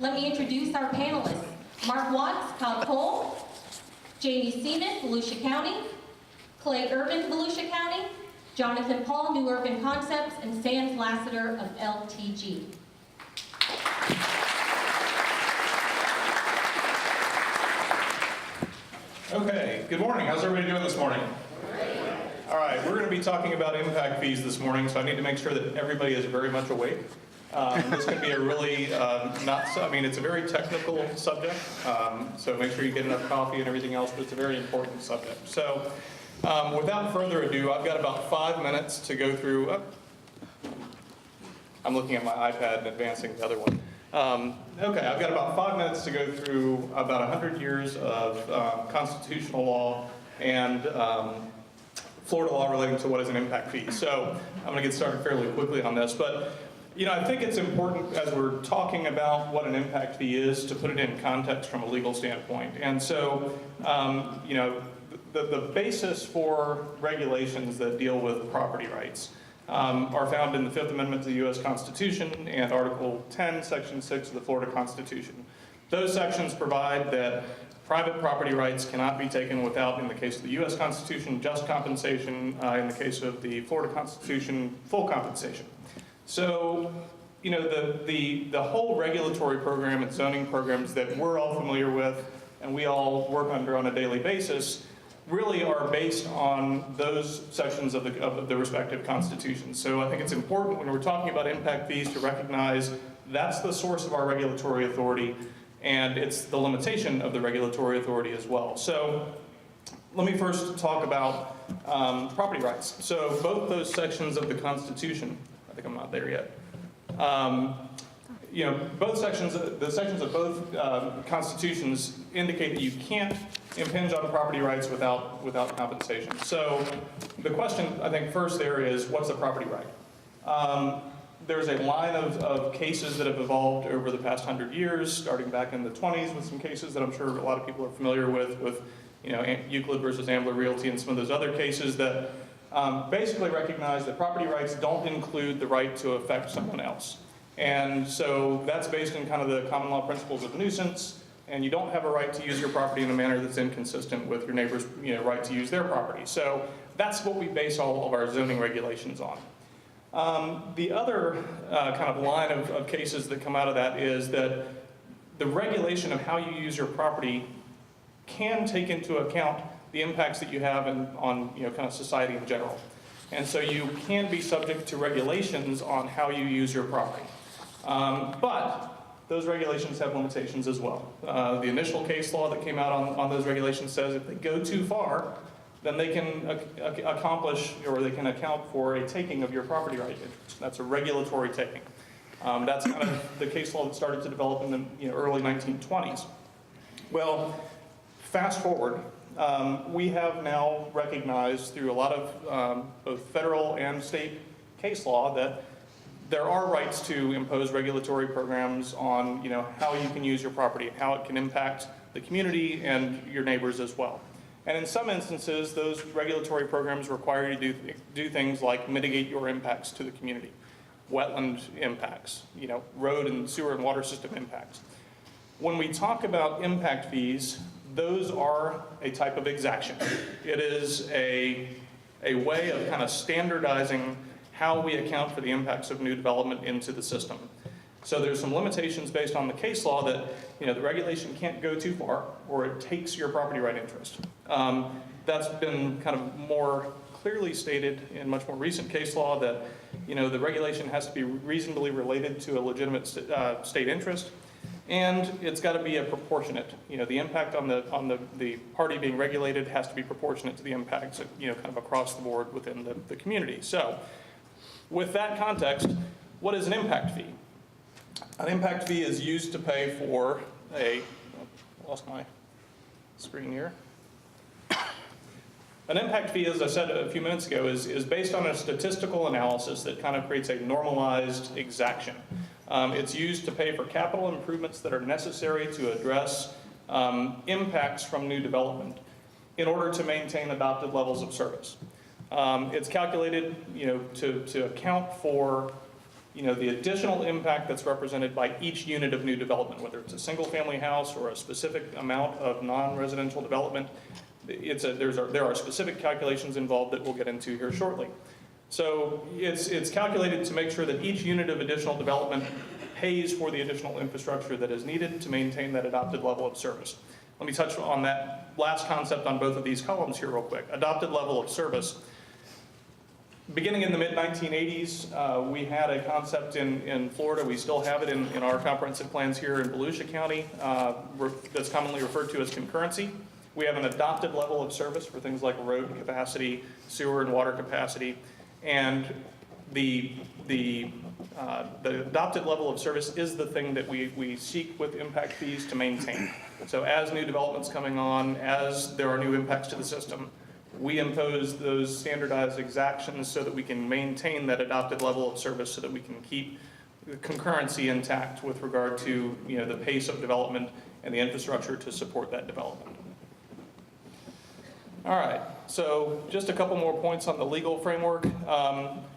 let me introduce our panelists. Mark Watts, Cobb Cole, Jamie Seaman, Volusia County, Clay Irvin, Volusia County, Jonathan Paul, New Urban Concepts, and Sans Lassiter of LTG. Okay, good morning. How's everybody doing this morning? All right, we're going to be talking about impact fees this morning, so I need to make sure that everybody is very much awake. This can be a really it's a very technical subject, so make sure you get enough coffee and everything else, but it's a very important subject. So without further ado, I've got about 5 minutes to go through. I'm looking at my iPad and advancing the other one. Okay, I've got about 5 minutes to go through about 100 years of constitutional law and Florida law relating to what is an impact fee. So I'm going to get started fairly quickly on this, but I think it's important as we're talking about what an impact fee is to put it in context from a legal standpoint. And so, the basis for regulations that deal with property rights are found in the Fifth Amendment to the U.S. Constitution and Article 10, Section 6 of the Florida Constitution. Those sections provide that private property rights cannot be taken without, in the case of the U.S. Constitution, just compensation, in the case of the Florida Constitution, full compensation. So, the whole regulatory program and zoning programs that we're all familiar with and we all work under on a daily basis really are based on those sections of the respective constitutions. So I think it's important when we're talking about impact fees to recognize that's the source of our regulatory authority, and it's the limitation of the regulatory authority as well. So let me first talk about property rights. So both those sections of the Constitution, I think I'm not there yet. Both sections, the sections of both constitutions indicate that you can't impinge on property rights without compensation. So the question, I think, first there is, what's a property right? There's a line of cases that have evolved over the past 100 years, starting back in the 20s with some cases that I'm sure a lot of people are familiar with Euclid versus Ambler Realty and some of those other cases that basically recognize that property rights don't include the right to affect someone else. And so that's based in kind of the common law principles of nuisance, and you don't have a right to use your property in a manner that's inconsistent with your neighbor's right to use their property. So that's what we base all of our zoning regulations on. The other kind of line of cases that come out of that is that the regulation of how you use your property can take into account the impacts that you have on kind of society in general. And so you can be subject to regulations on how you use your property. But those regulations have limitations as well. The initial case law that came out on those regulations says if they go too far, then they can accomplish or they can account for a taking of your property right interest. That's a regulatory taking. That's kind of the case law that started to develop in the early 1920s. Well, fast forward, we have now recognized through a lot of both federal and state case law that there are rights to impose regulatory programs on how you can use your property and how it can impact the community and your neighbors as well. And in some instances, those regulatory programs require you to do things like mitigate your impacts to the community, wetland impacts, road and sewer and water system impacts. When we talk about impact fees, those are a type of exaction. It is a way of kind of standardizing how we account for the impacts of new development into the system. So there's some limitations based on the case law that the regulation can't go too far or it takes your property right interest. That's been kind of more clearly stated in much more recent case law that the regulation has to be reasonably related to a legitimate state interest, and it's got to be a proportionate. The impact on the party being regulated has to be proportionate to the impacts kind of across the board within the community. So with that context, what is an impact fee? An impact fee is used to pay for I lost my screen here. An impact fee, as I said a few minutes ago, is based on a statistical analysis that kind of creates a normalized exaction. It's used to pay for capital improvements that are necessary to address impacts from new development in order to maintain adopted levels of service. It's calculated, to account for the additional impact that's represented by each unit of new development, whether it's a single-family house or a specific amount of non-residential development. There are specific calculations involved that we'll get into here shortly. So it's calculated to make sure that each unit of additional development pays for the additional infrastructure that is needed to maintain that adopted level of service. Let me touch on that last concept on both of these columns here real quick. Adopted level of service. Beginning in the mid-1980s, we had a concept in Florida. We still have it in our comprehensive plans here in Volusia County that's commonly referred to as concurrency. We have an adopted level of service for things like road capacity, sewer and water capacity, and the adopted level of service is the thing that we seek with impact fees to maintain. So as new development's coming on, as there are new impacts to the system, we impose those standardized exactions so that we can maintain that adopted level of service so that we can keep the concurrency intact with regard to the pace of development and the infrastructure to support that development. All right, so just a couple more points on the legal framework.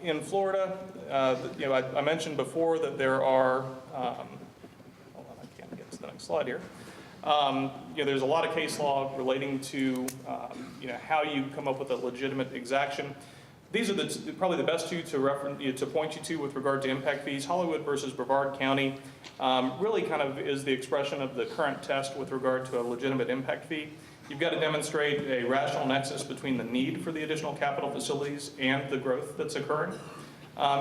In Florida, I mentioned before that there are, hold on, I can't get to the next slide here. There's a lot of case law relating to how you come up with a legitimate exaction. These are probably the best two to point you to with regard to impact fees. Hollywood versus Brevard County really kind of is the expression of the current test with regard to a legitimate impact fee. You've got to demonstrate a rational nexus between the need for the additional capital facilities and the growth that's occurring.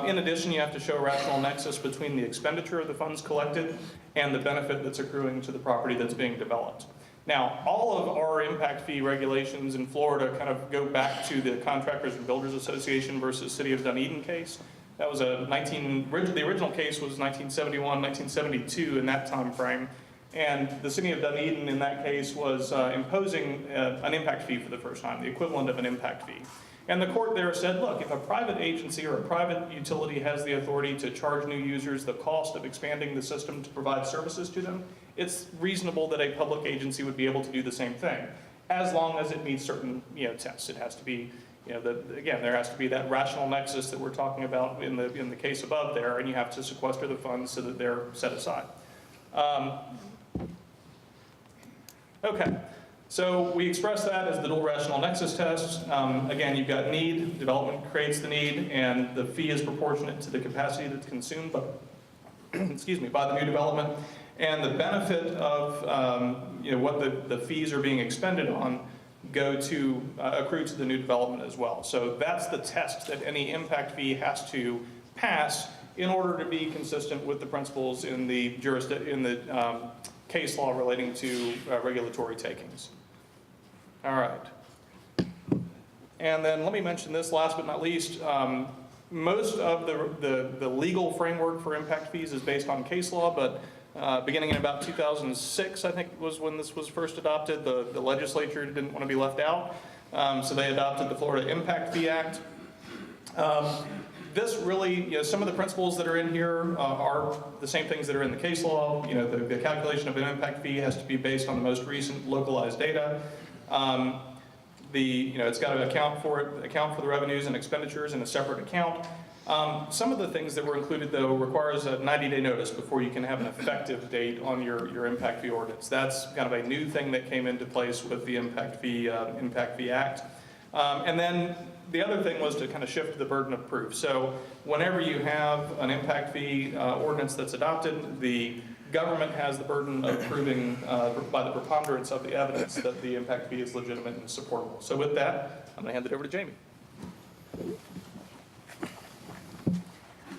In addition, you have to show a rational nexus between the expenditure of the funds collected and the benefit that's accruing to the property that's being developed. Now, all of our impact fee regulations in Florida kind of go back to the Contractors and Builders Association versus City of Dunedin case. That was the original case was 1971, 1972 in that time frame. And the City of Dunedin in that case was imposing an impact fee for the first time, the equivalent of an impact fee. And the court there said, look, if a private agency or a private utility has the authority to charge new users the cost of expanding the system to provide services to them, it's reasonable that a public agency would be able to do the same thing, as long as it meets certain tests. It has to be, again, there has to be that rational nexus that we're talking about in the case above there, and you have to sequester the funds so that they're set aside. Okay, so we express that as the dual rational nexus test. Again, you've got need, development creates the need, and the fee is proportionate to the capacity that's consumed by, by the new development. And the benefit of what the fees are being expended on go to accrue to the new development as well. So that's the test that any impact fee has to pass in order to be consistent with the principles in the case law relating to regulatory takings. All right. And then let me mention this last but not least. Most of the legal framework for impact fees is based on case law, but beginning in about 2006, I think was when this was first adopted, the legislature didn't want to be left out, so they adopted the Florida Impact Fee Act. This really, some of the principles that are in here are the same things that are in the case law. The calculation of an impact fee has to be based on the most recent localized data. It's got to account for the revenues and expenditures in a separate account. Some of the things that were included, though, requires a 90-day notice before you can have an effective date on your impact fee ordinance. That's kind of a new thing that came into place with the Impact Fee Act. And then the other thing was to kind of shift the burden of proof. So whenever you have an impact fee ordinance that's adopted, the government has the burden of proving by the preponderance of the evidence that the impact fee is legitimate and supportable. So with that, I'm going to hand it over to Jamie.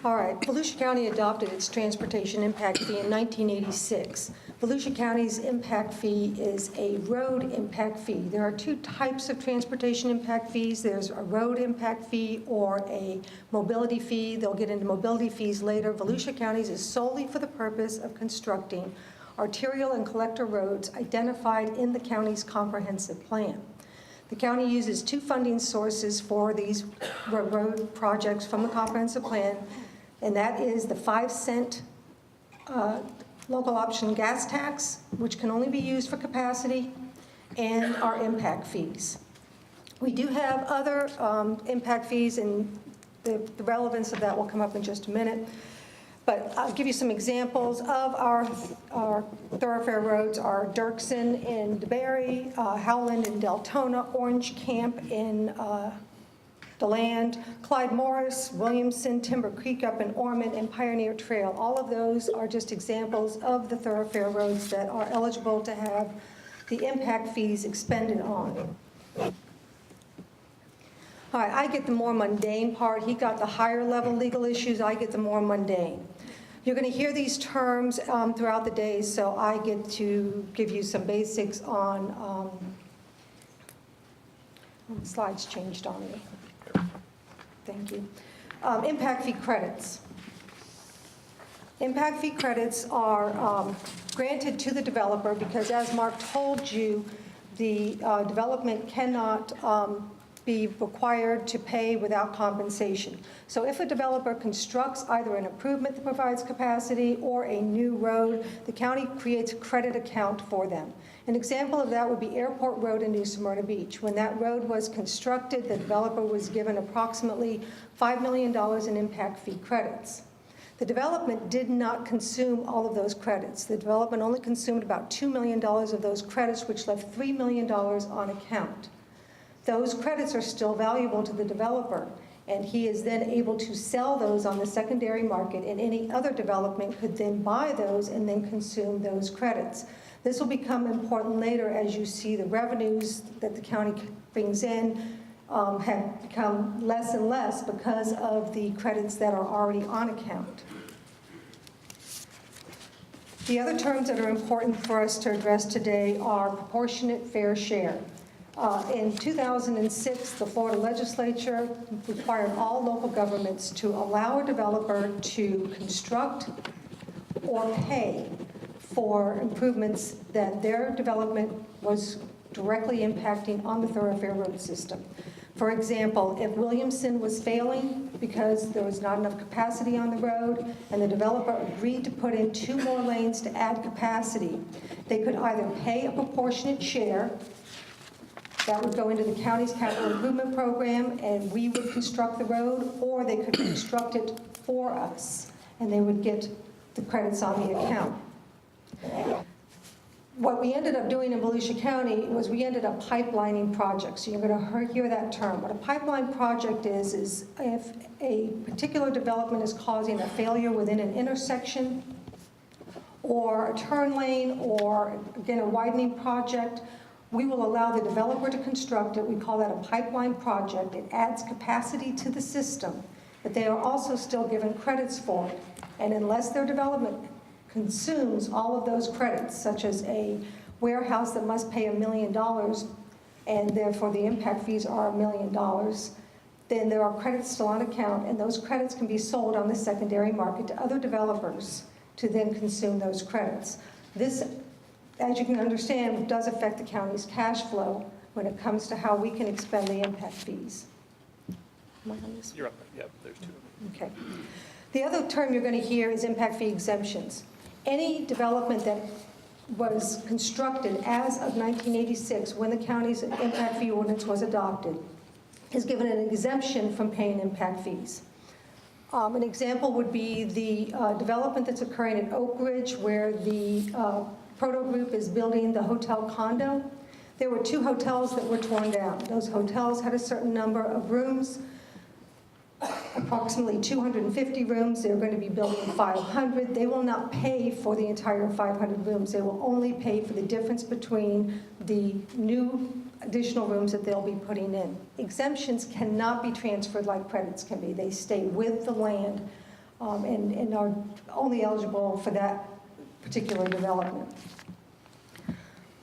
All right, Volusia County adopted its transportation impact fee in 1986. Volusia County's impact fee is a road impact fee. There are two types of transportation impact fees. There's a road impact fee or a mobility fee. They'll get into mobility fees later. Volusia County's is solely for the purpose of constructing arterial and collector roads identified in the county's comprehensive plan. The county uses two funding sources for these road projects from the comprehensive plan, and that is the 5-cent local option gas tax, which can only be used for capacity, and our impact fees. We do have other impact fees, and the relevance of that will come up in just a minute. But I'll give you some examples of our thoroughfare roads are Dirksen in DeBerry, Howland in Deltona, Orange Camp in DeLand, Clyde Morris, Williamson, Timber Creek up in Ormond, and Pioneer Trail. All of those are just examples of the thoroughfare roads that are eligible to have the impact fees expended on. All right, I get the more mundane part. He got the higher level legal issues. I get the more mundane. You're going to hear these terms throughout the day, so I get to give you some basics on, the slides changed on me. Thank you. Impact fee credits. Impact fee credits are granted to the developer because, as Mark told you, the development cannot be required to pay without compensation. So if a developer constructs either an improvement that provides capacity or a new road, the county creates a credit account for them. An example of that would be Airport Road in New Smyrna Beach. When that road was constructed, the developer was given approximately $5 million in impact fee credits. The development did not consume all of those credits. The development only consumed about $2 million of those credits, which left $3 million on account. Those credits are still valuable to the developer, and he is then able to sell those on the secondary market, and any other development could then buy those and then consume those credits. This will become important later as you see the revenues that the county brings in have become less and less because of the credits that are already on account. The other terms that are important for us to address today are proportionate fair share. In 2006, the Florida legislature required all local governments to allow a developer to construct or pay for improvements that their development was directly impacting on the thoroughfare road system. For example, if Williamson was failing because there was not enough capacity on the road and the developer agreed to put in 2 more lanes to add capacity, they could either pay a proportionate share. That would go into the county's capital improvement program, and we would construct the road, or they could construct it for us, and they would get the credits on the account. What we ended up doing in Volusia County was we ended up pipelining projects. So you're going to hear that term. What a pipeline project is if a particular development is causing a failure within an intersection or a turn lane or, again, a widening project, we will allow the developer to construct it. We call that a pipeline project. It adds capacity to the system, but they are also still given credits for it. And unless their development consumes all of those credits, such as a warehouse that must pay $1 million, and therefore the impact fees are $1 million, then there are credits still on account, and those credits can be sold on the secondary market to other developers to then consume those credits. This, as you can understand, does affect the county's cash flow when it comes to how we can expend the impact fees. Am I on this? You're up there. Yep, there's 2 of them. Okay. The other term you're going to hear is impact fee exemptions. Any development that was constructed as of 1986, when the county's impact fee ordinance was adopted, is given an exemption from paying impact fees. An example would be the development that's occurring in Oak Ridge, where the Proto Group is building the hotel condo. There were 2 hotels that were torn down. Those hotels had a certain number of rooms, approximately 250 rooms. They're going to be building 500. They will not pay for the entire 500 rooms. They will only pay for the difference between the new additional rooms that they'll be putting in. Exemptions cannot be transferred like credits can be. They stay with the land and are only eligible for that particular development.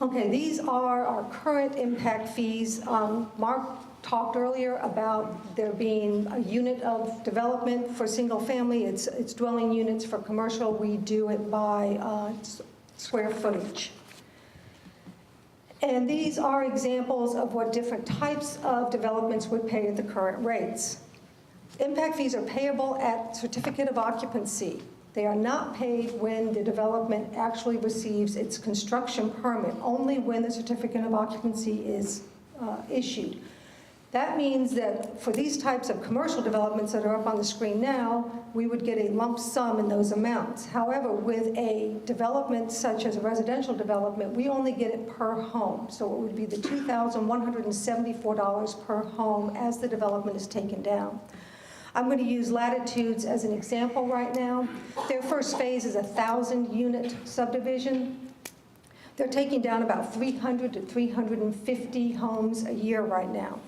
Okay, these are our current impact fees. Mark talked earlier about there being a unit of development for single family. It's dwelling units. For commercial, we do it by square footage. And these are examples of what different types of developments would pay at the current rates. Impact fees are payable at certificate of occupancy. They are not paid when the development actually receives its construction permit, only when the certificate of occupancy is issued. That means that for these types of commercial developments that are up on the screen now, we would get a lump sum in those amounts. However, with a development such as a residential development, we only get it per home. So it would be the $2,174 per home as the development is taken down. I'm going to use Latitudes as an example right now. Their first phase is a 1,000-unit subdivision. They're taking down about 300 to 350 homes a year right now.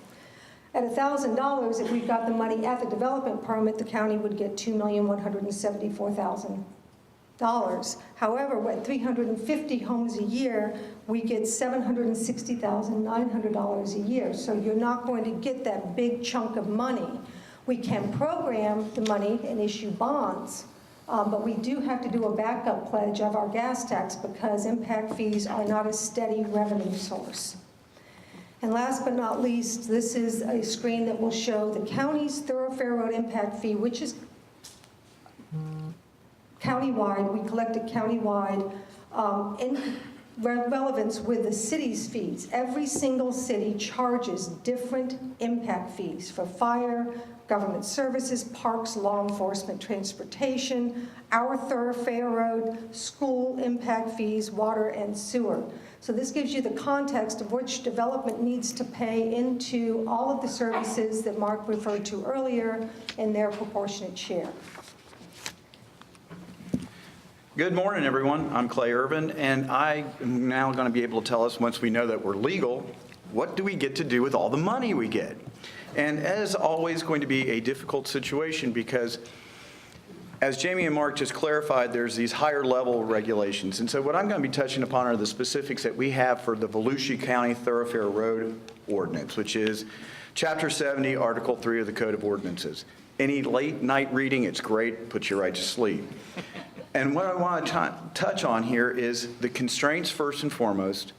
At $1,000, if we got the money at the development permit, the county would get $2,174,000. However, at 350 homes a year, we get $760,900 a year. So you're not going to get that big chunk of money. We can program the money and issue bonds, but we do have to do a backup pledge of our gas tax because impact fees are not a steady revenue source. And last but not least, this is a screen that will show the county's thoroughfare road impact fee, which is countywide. We collect it countywide in relevance with the city's fees. Every single city charges different impact fees for fire, government services, parks, law enforcement, transportation, our thoroughfare road, school impact fees, water and sewer. So this gives you the context of which development needs to pay into all of the services that Mark referred to earlier in their proportionate share. Good morning, everyone. I'm Clay Irvin, and I am now going to be able to tell us, once we know that we're legal, what do we get to do with all the money we get? And as always, going to be a difficult situation because, as Jamie and Mark just clarified, there's these higher level regulations. And so what I'm going to be touching upon are the specifics that we have for the Volusia County Thoroughfare Road Ordinance, which is Chapter 70, Article 3 of the Code of Ordinances. Any late night reading, it's great, puts you right to sleep. And what I want to touch on here is the constraints first and foremost,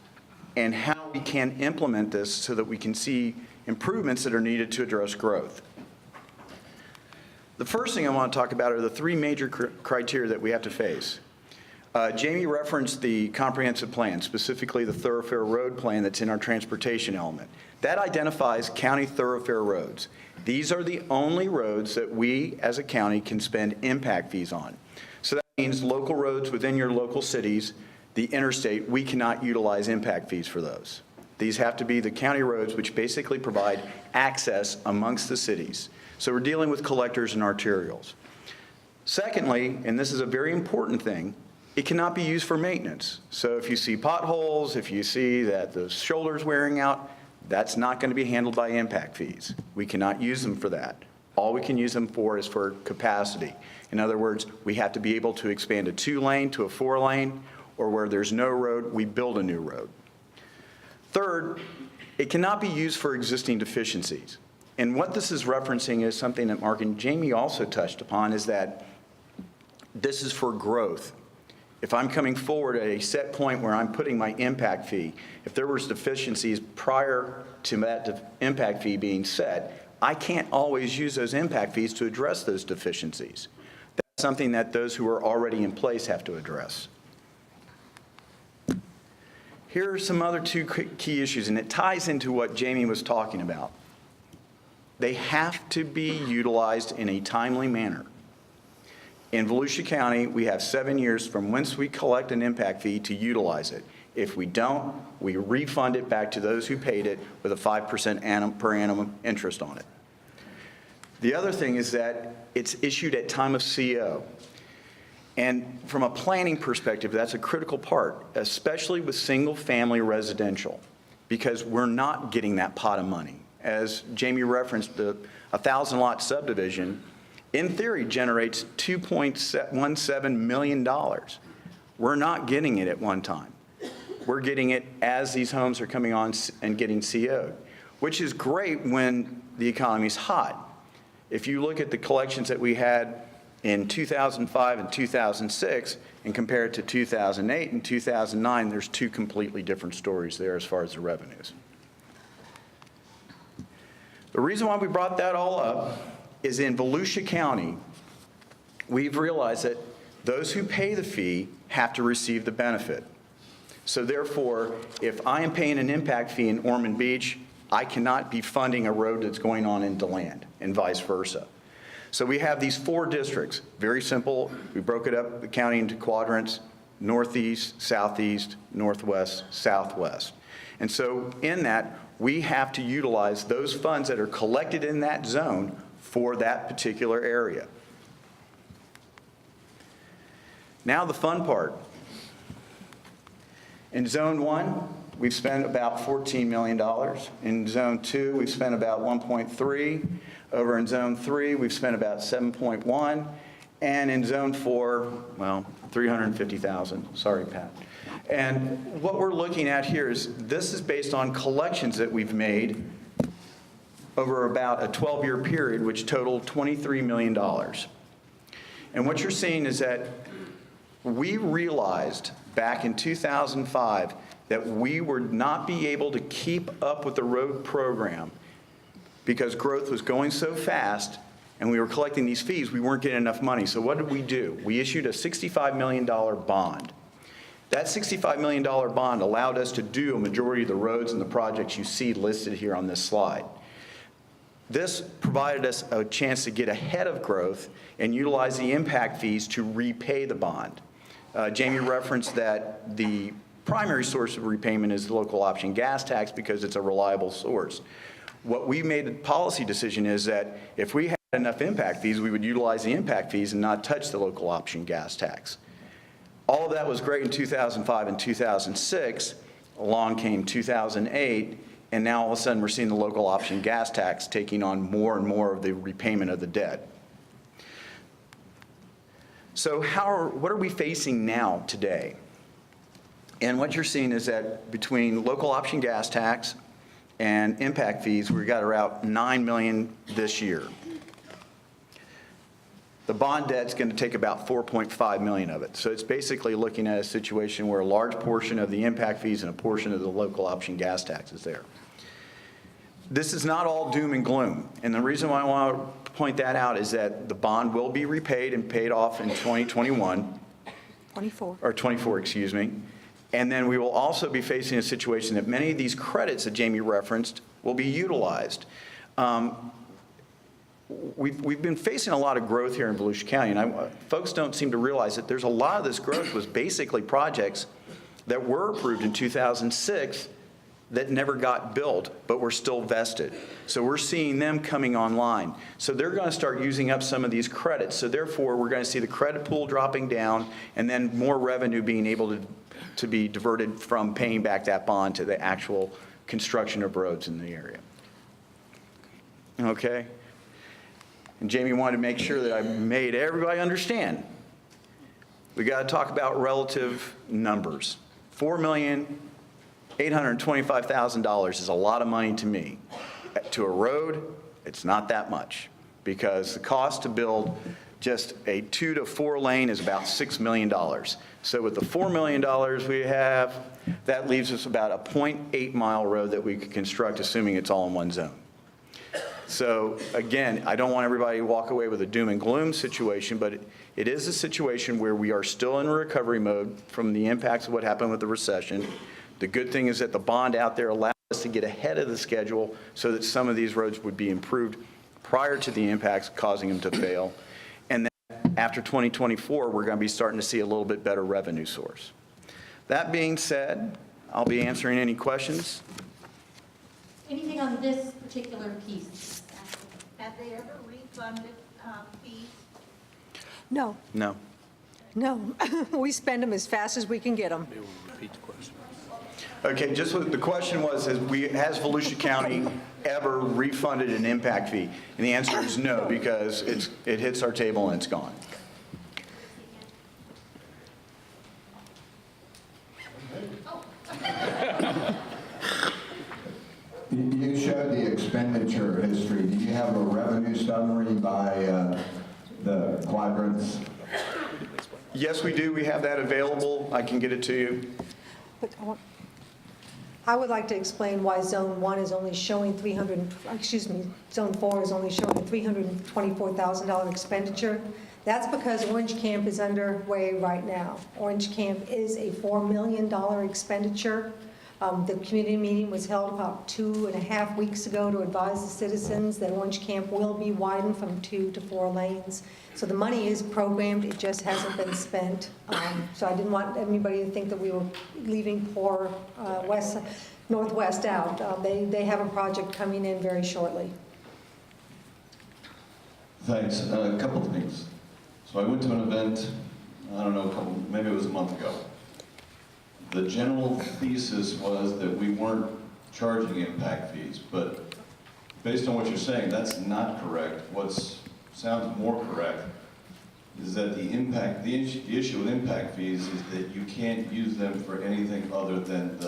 and how we can implement this so that we can see improvements that are needed to address growth. The first thing I want to talk about are the three major criteria that we have to face. Jamie referenced the comprehensive plan, specifically the thoroughfare road plan that's in our transportation element. That identifies county thoroughfare roads. These are the only roads that we as a county can spend impact fees on. So that means local roads within your local cities, the interstate, we cannot utilize impact fees for those. These have to be the county roads, which basically provide access amongst the cities. So we're dealing with collectors and arterials. Secondly, and this is a very important thing, it cannot be used for maintenance. So if you see potholes, if you see that the shoulder's wearing out, that's not going to be handled by impact fees. We cannot use them for that. All we can use them for is for capacity. In other words, we have to be able to expand a 2-lane to a 4-lane, or where there's no road, we build a new road. Third, it cannot be used for existing deficiencies. And what this is referencing is something that Mark and Jamie also touched upon, is that this is for growth. If I'm coming forward at a set point where I'm putting my impact fee, if there was deficiencies prior to that impact fee being set, I can't always use those impact fees to address those deficiencies. That's something that those who are already in place have to address. Here are some other two key issues, and it ties into what Jamie was talking about. They have to be utilized in a timely manner. In Volusia County, we have 7 years from whence we collect an impact fee to utilize it. If we don't, we refund it back to those who paid it with a 5% per annum interest on it. The other thing is that it's issued at time of CO. And from a planning perspective, that's a critical part, especially with single-family residential, because we're not getting that pot of money. As Jamie referenced, the 1,000-lot subdivision, in theory, generates $2.17 million. We're not getting it at one time. We're getting it as these homes are coming on and getting CO'd, which is great when the economy's hot. If you look at the collections that we had in 2005 and 2006 and compare it to 2008 and 2009, there's two completely different stories there as far as the revenues. The reason why we brought that all up is in Volusia County, we've realized that those who pay the fee have to receive the benefit. So therefore, if I am paying an impact fee in Ormond Beach, I cannot be funding a road that's going on in DeLand, and vice versa. So we have these 4 districts, very simple. We broke it up, the county, into quadrants: northeast, southeast, northwest, southwest. And so in that, we have to utilize those funds that are collected in that zone for that particular area. Now the fun part. In Zone 1, we've spent about $14 million. In Zone 2, we've spent about 1.3. Over in Zone 3, we've spent about 7.1. And in Zone 4, well, 350,000. Sorry, Pat. And what we're looking at here is this is based on collections that we've made over about a 12-year period, which totaled $23 million. And what you're seeing is that we realized back in 2005 that we would not be able to keep up with the road program because growth was going so fast and we were collecting these fees, we weren't getting enough money. So what did we do? We issued a $65 million bond. That $65 million bond allowed us to do a majority of the roads and the projects you see listed here on this slide. This provided us a chance to get ahead of growth and utilize the impact fees to repay the bond. Jamie referenced that the primary source of repayment is the local option gas tax because it's a reliable source. What we made a policy decision is that if we had enough impact fees, we would utilize the impact fees and not touch the local option gas tax. All of that was great in 2005 and 2006. Along came 2008, and now all of a sudden we're seeing the local option gas tax taking on more and more of the repayment of the debt. So what are we facing now today? And what you're seeing is that between local option gas tax and impact fees, we got around $9 million this year. The bond debt's going to take about $4.5 million of it. So it's basically looking at a situation where a large portion of the impact fees and a portion of the local option gas tax is there. This is not all doom and gloom. And the reason why I want to point that out is that the bond will be repaid and paid off in 2021. 24, excuse me. And then we will also be facing a situation that many of these credits that Jamie referenced will be utilized. We've been facing a lot of growth here in Volusia County, and folks don't seem to realize that there's a lot of this growth was basically projects that were approved in 2006 that never got built, but were still vested. So we're seeing them coming online. So they're going to start using up some of these credits. So therefore, we're going to see the credit pool dropping down and then more revenue being able to be diverted from paying back that bond to the actual construction of roads in the area. Okay? And Jamie wanted to make sure that I made everybody understand. We got to talk about relative numbers. $4,825,000 is a lot of money to me. To a road, it's not that much because the cost to build just a 2 to 4 lane is about $6 million. So with the $4 million we have, that leaves us about a 0.8 mile road that we could construct, assuming it's all in one zone. So again, I don't want everybody to walk away with a doom and gloom situation, but it is a situation where we are still in recovery mode from the impacts of what happened with the recession. The good thing is that the bond out there allows us to get ahead of the schedule so that some of these roads would be improved prior to the impacts causing them to fail. And then after 2024, we're going to be starting to see a little bit better revenue source. That being said, I'll be answering any questions. Anything on this particular piece? Have they ever refunded fees? No, No. no. We spend them as fast as we can get them. Okay, just what the question was, has Volusia County ever refunded an impact fee? And the answer is no, because it hits our table and it's gone. You showed the expenditure history. Do you have a revenue summary by the quadrants? Yes, we do. We have that available. I can get it to you. But I would like to explain why Zone 1 is only showing Zone 4 is only showing a $324,000 expenditure. That's because Orange Camp is underway right now. Orange Camp is a $4 million expenditure, The community meeting was held about 2.5 weeks ago to advise the citizens that Orange Camp will be widened from 2 to 4 lanes. So the money is programmed, it just hasn't been spent. So I didn't want anybody to think that we were leaving poor Northwest out. They have a project coming in very shortly. Thanks. A couple of things. So I went to an event, I don't know, maybe it was a month ago. The general thesis was that we weren't charging impact fees, but based on what you're saying, that's not correct. What sounds more correct is that the issue with impact fees is that you can't use them for anything other than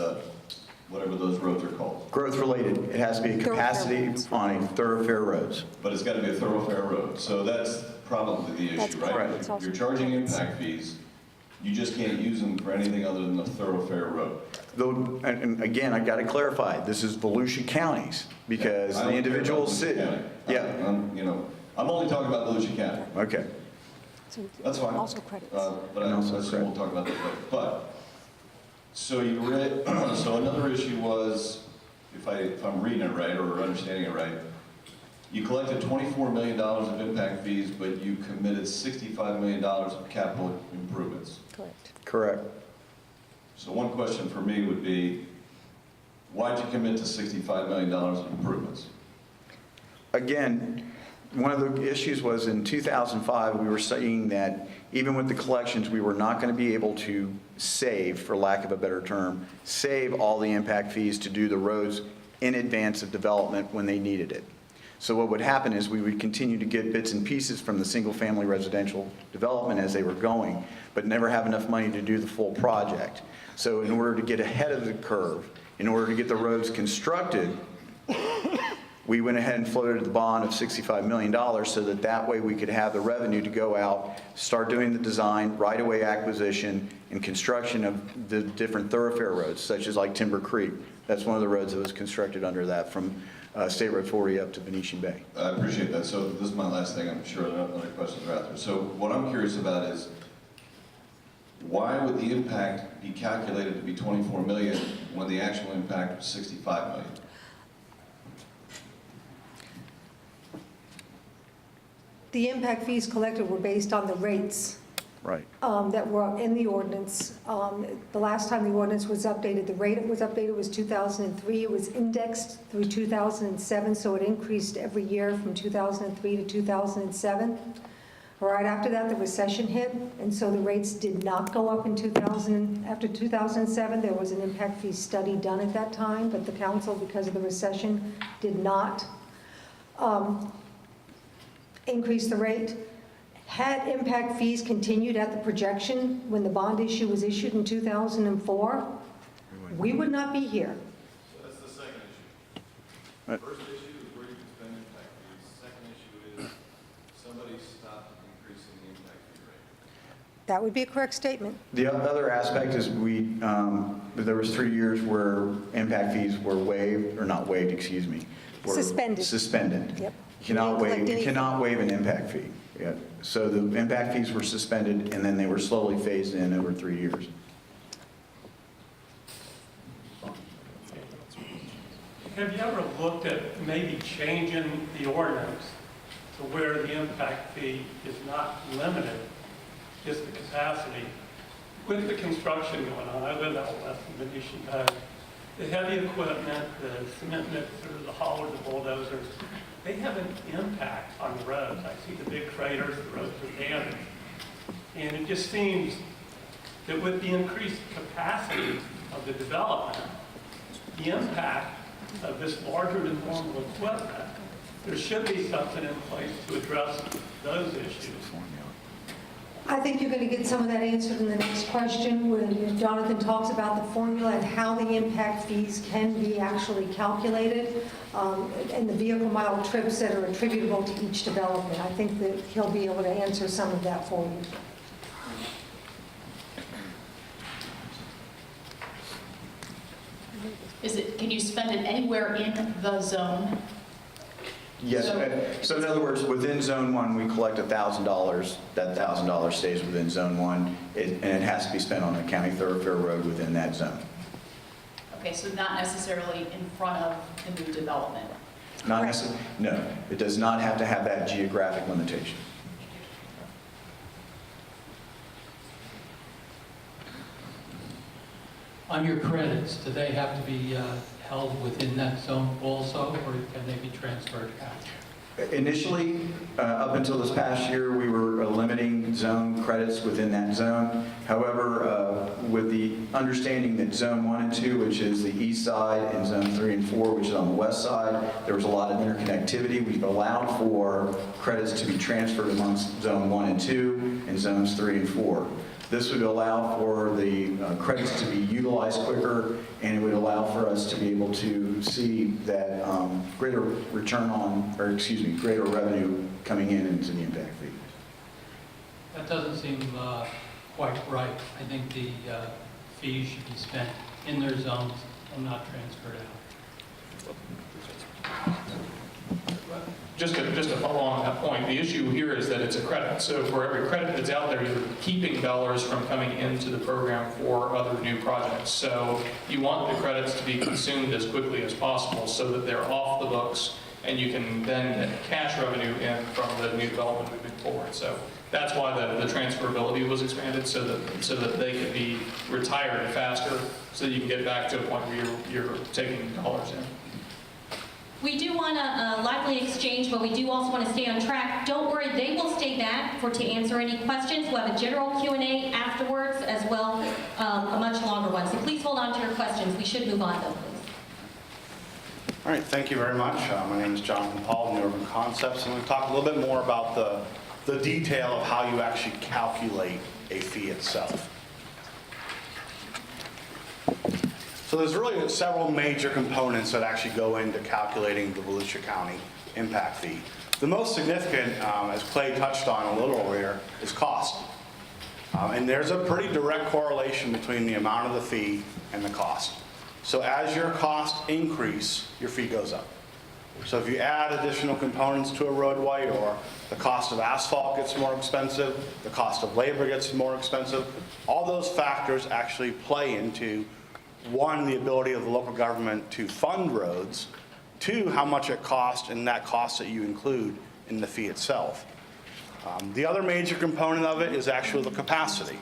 whatever those roads are called. Growth related, it has to be a capacity on a thoroughfare roads. But it's got to be a thoroughfare road. So that's probably the That's issue, right? correct. It's also You're charging credits. impact fees, you just can't use them for anything other than a thoroughfare road. Though, and again, I got to clarify, this is Volusia counties, because I the don't care individual about Volusia city. County. Yeah, I'm only talking about Volusia County. okay. So That's fine. Also credits. But I Also also credit. won't talk about that later. But, so you read, so another issue was, if I'm reading it right or understanding it right, you collected $24 million of impact fees, but you committed $65 million of capital improvements. Correct. Correct. So one question for me would be, why'd you commit to $65 million of improvements? Again, one of the issues was in 2005, we were saying that even with the collections, we were not going to be able to save, for lack of a better term, save all the impact fees to do the roads in advance of development when they needed it. So what would happen is we would continue to get bits and pieces from the single-family residential development as they were going, but never have enough money to do the full project. So in order to get ahead of the curve, in order to get the roads constructed, we went ahead and floated the bond of $65 million so that that way we could have the revenue to go out, start doing the design, right-of-way acquisition, and construction of the different thoroughfare roads, such as like Timber Creek. That's one of the roads that was constructed under that from State Road 40 up to Venetian Bay. I appreciate that. So this is my last thing. I'm sure other questions are out there. So what I'm curious about is, why would the impact be calculated to be 24 million when the actual impact was 65 million? The impact fees collected were based on the rates Right. that were in the ordinance. The last time the ordinance was updated, the rate it was updated was 2003. It was indexed through 2007, so it increased every year from 2003 to 2007. Right after that, the recession hit, and so the rates did not go up in 2000. After 2007, there was an impact fee study done at that time, but the council, because of the recession, did not increase the rate. Had impact fees continued at the projection when the bond issue was issued in 2004, we would not be here. So that's the second issue. Right. First issue is where you can spend impact fees. Second issue is somebody stopped increasing the impact fee rate. That would be a correct statement. The other aspect is there was 3 years where impact fees were waived, or not waived, excuse me. Were Suspended. Suspended. Yep. You cannot We didn't collect waive, you anything. cannot waive an impact fee. Yeah. So the impact fees were suspended, and then they were slowly phased in over 3 years. Have you ever looked at maybe changing the ordinance to where the impact fee is not limited, just the capacity? With the construction going on, I live out west of Venetian Bay, the heavy equipment, the cement mixers, the haulers, the bulldozers, they have an impact on the roads. I see the big craters, the roads are damaged. And it just seems that with the increased capacity of the development, the impact of this larger than normal equipment, there should be something in place to address those issues. I think you're going to get some of that answered in the next question when Jonathan talks about the formula and how the impact fees can be actually calculated and the vehicle mile trips that are attributable to each development. I think that he'll be able to answer some of that for you. Can you spend it anywhere in the zone? Yes, so in other words, within Zone 1, we collect $1,000. That $1,000 stays within Zone 1, and it has to be spent on a county thoroughfare road within that zone. Okay, so not necessarily in front of the new development. Not necessarily, no, it does not have to have that geographic limitation. On your credits, do they have to be held within that zone also, or can they be transferred out? Initially, up until this past year, we were limiting zone credits within that zone. However, with the understanding that Zone 1 and 2, which is the east side, and Zone 3 and 4, which is on the west side, there was a lot of interconnectivity. We've allowed for credits to be transferred amongst Zone 1 and 2 and Zones 3 and 4. This would allow for the credits to be utilized quicker, and it would allow for us to be able to see that greater return on, or excuse me, greater revenue coming in into the impact fee. That doesn't seem quite right. I think the fees should be spent in their zones and not transferred out. Just to follow on that point, the issue here is that it's a credit. So for every credit that's out there, you're keeping dollars from coming into the program for other new projects. So you want the credits to be consumed as quickly as possible so that they're off the books and you can then get cash revenue in from the new development moving forward. So that's why the transferability was expanded so that they could be retired faster so that you can get back to a point where you're taking dollars in. We do want a lively exchange, but we do also want to stay on track. Don't worry, they will stay back to answer any questions. We'll have a general Q&A afterwards as well, a much longer one. So please hold on to your questions. We should move on though, please. All right, thank you very much. My name is Jonathan Paul, New Urban Concepts. I'm going to talk a little bit more about the detail of how you actually calculate a fee itself. So there's really several major components that actually go into calculating the Volusia County impact fee. The most significant, as Clay touched on a little earlier, is cost. And there's a pretty direct correlation between the amount of the fee and the cost. So as your costs increase, your fee goes up. So if you add additional components to a roadway, or the cost of asphalt gets more expensive, the cost of labor gets more expensive, all those factors actually play into, one, the ability of the local government to fund roads, two, how much it costs and that cost that you include in the fee itself. The other major component of it is actually the capacity.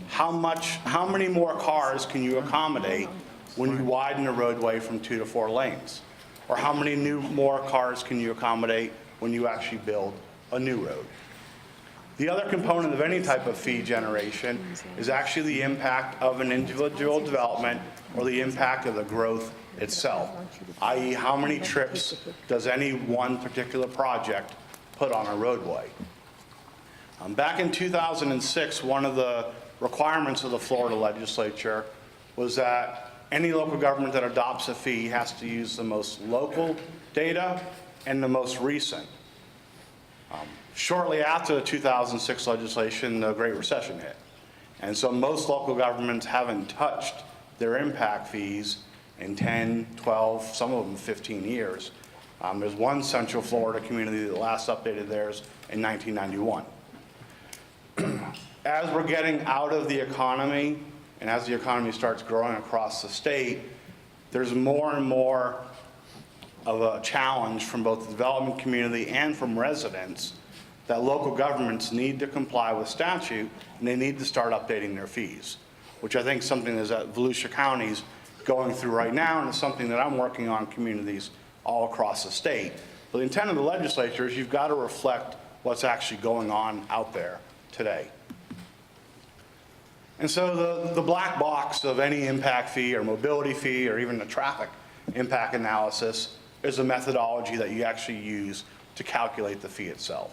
How many more cars can you accommodate when you widen a roadway from 2 to 4 lanes? Or how many more cars can you accommodate when you actually build a new road? The other component of any type of fee generation is actually the impact of an individual development or the impact of the growth itself, i.e. how many trips does any one particular project put on a roadway. Back in 2006, one of the requirements of the Florida legislature was that any local government that adopts a fee has to use the most local data and the most recent. Shortly after the 2006 legislation, the Great Recession hit. And so most local governments haven't touched their impact fees in 10, 12, some of them 15 years. There's one Central Florida community that last updated theirs in 1991. As we're getting out of the economy, and as the economy starts growing across the state, there's more and more of a challenge from both the development community and from residents that local governments need to comply with statute, and they need to start updating their fees, which I think is something that Volusia County's going through right now, and it's something that I'm working on communities all across the state. But the intent of the legislature is you've got to reflect what's actually going on out there today. And so the black box of any impact fee or mobility fee or even the traffic impact analysis is a methodology that you actually use to calculate the fee itself.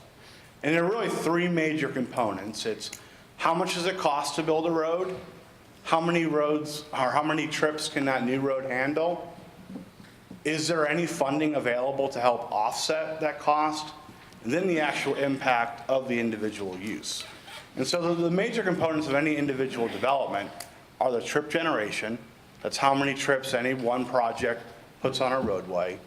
And there are really 3 major components. It's how much does it cost to build a road? How many roads or how many trips can that new road handle? Is there any funding available to help offset that cost? And then the actual impact of the individual use. And so the major components of any individual development are the trip generation. That's how many trips any one project puts on a roadway.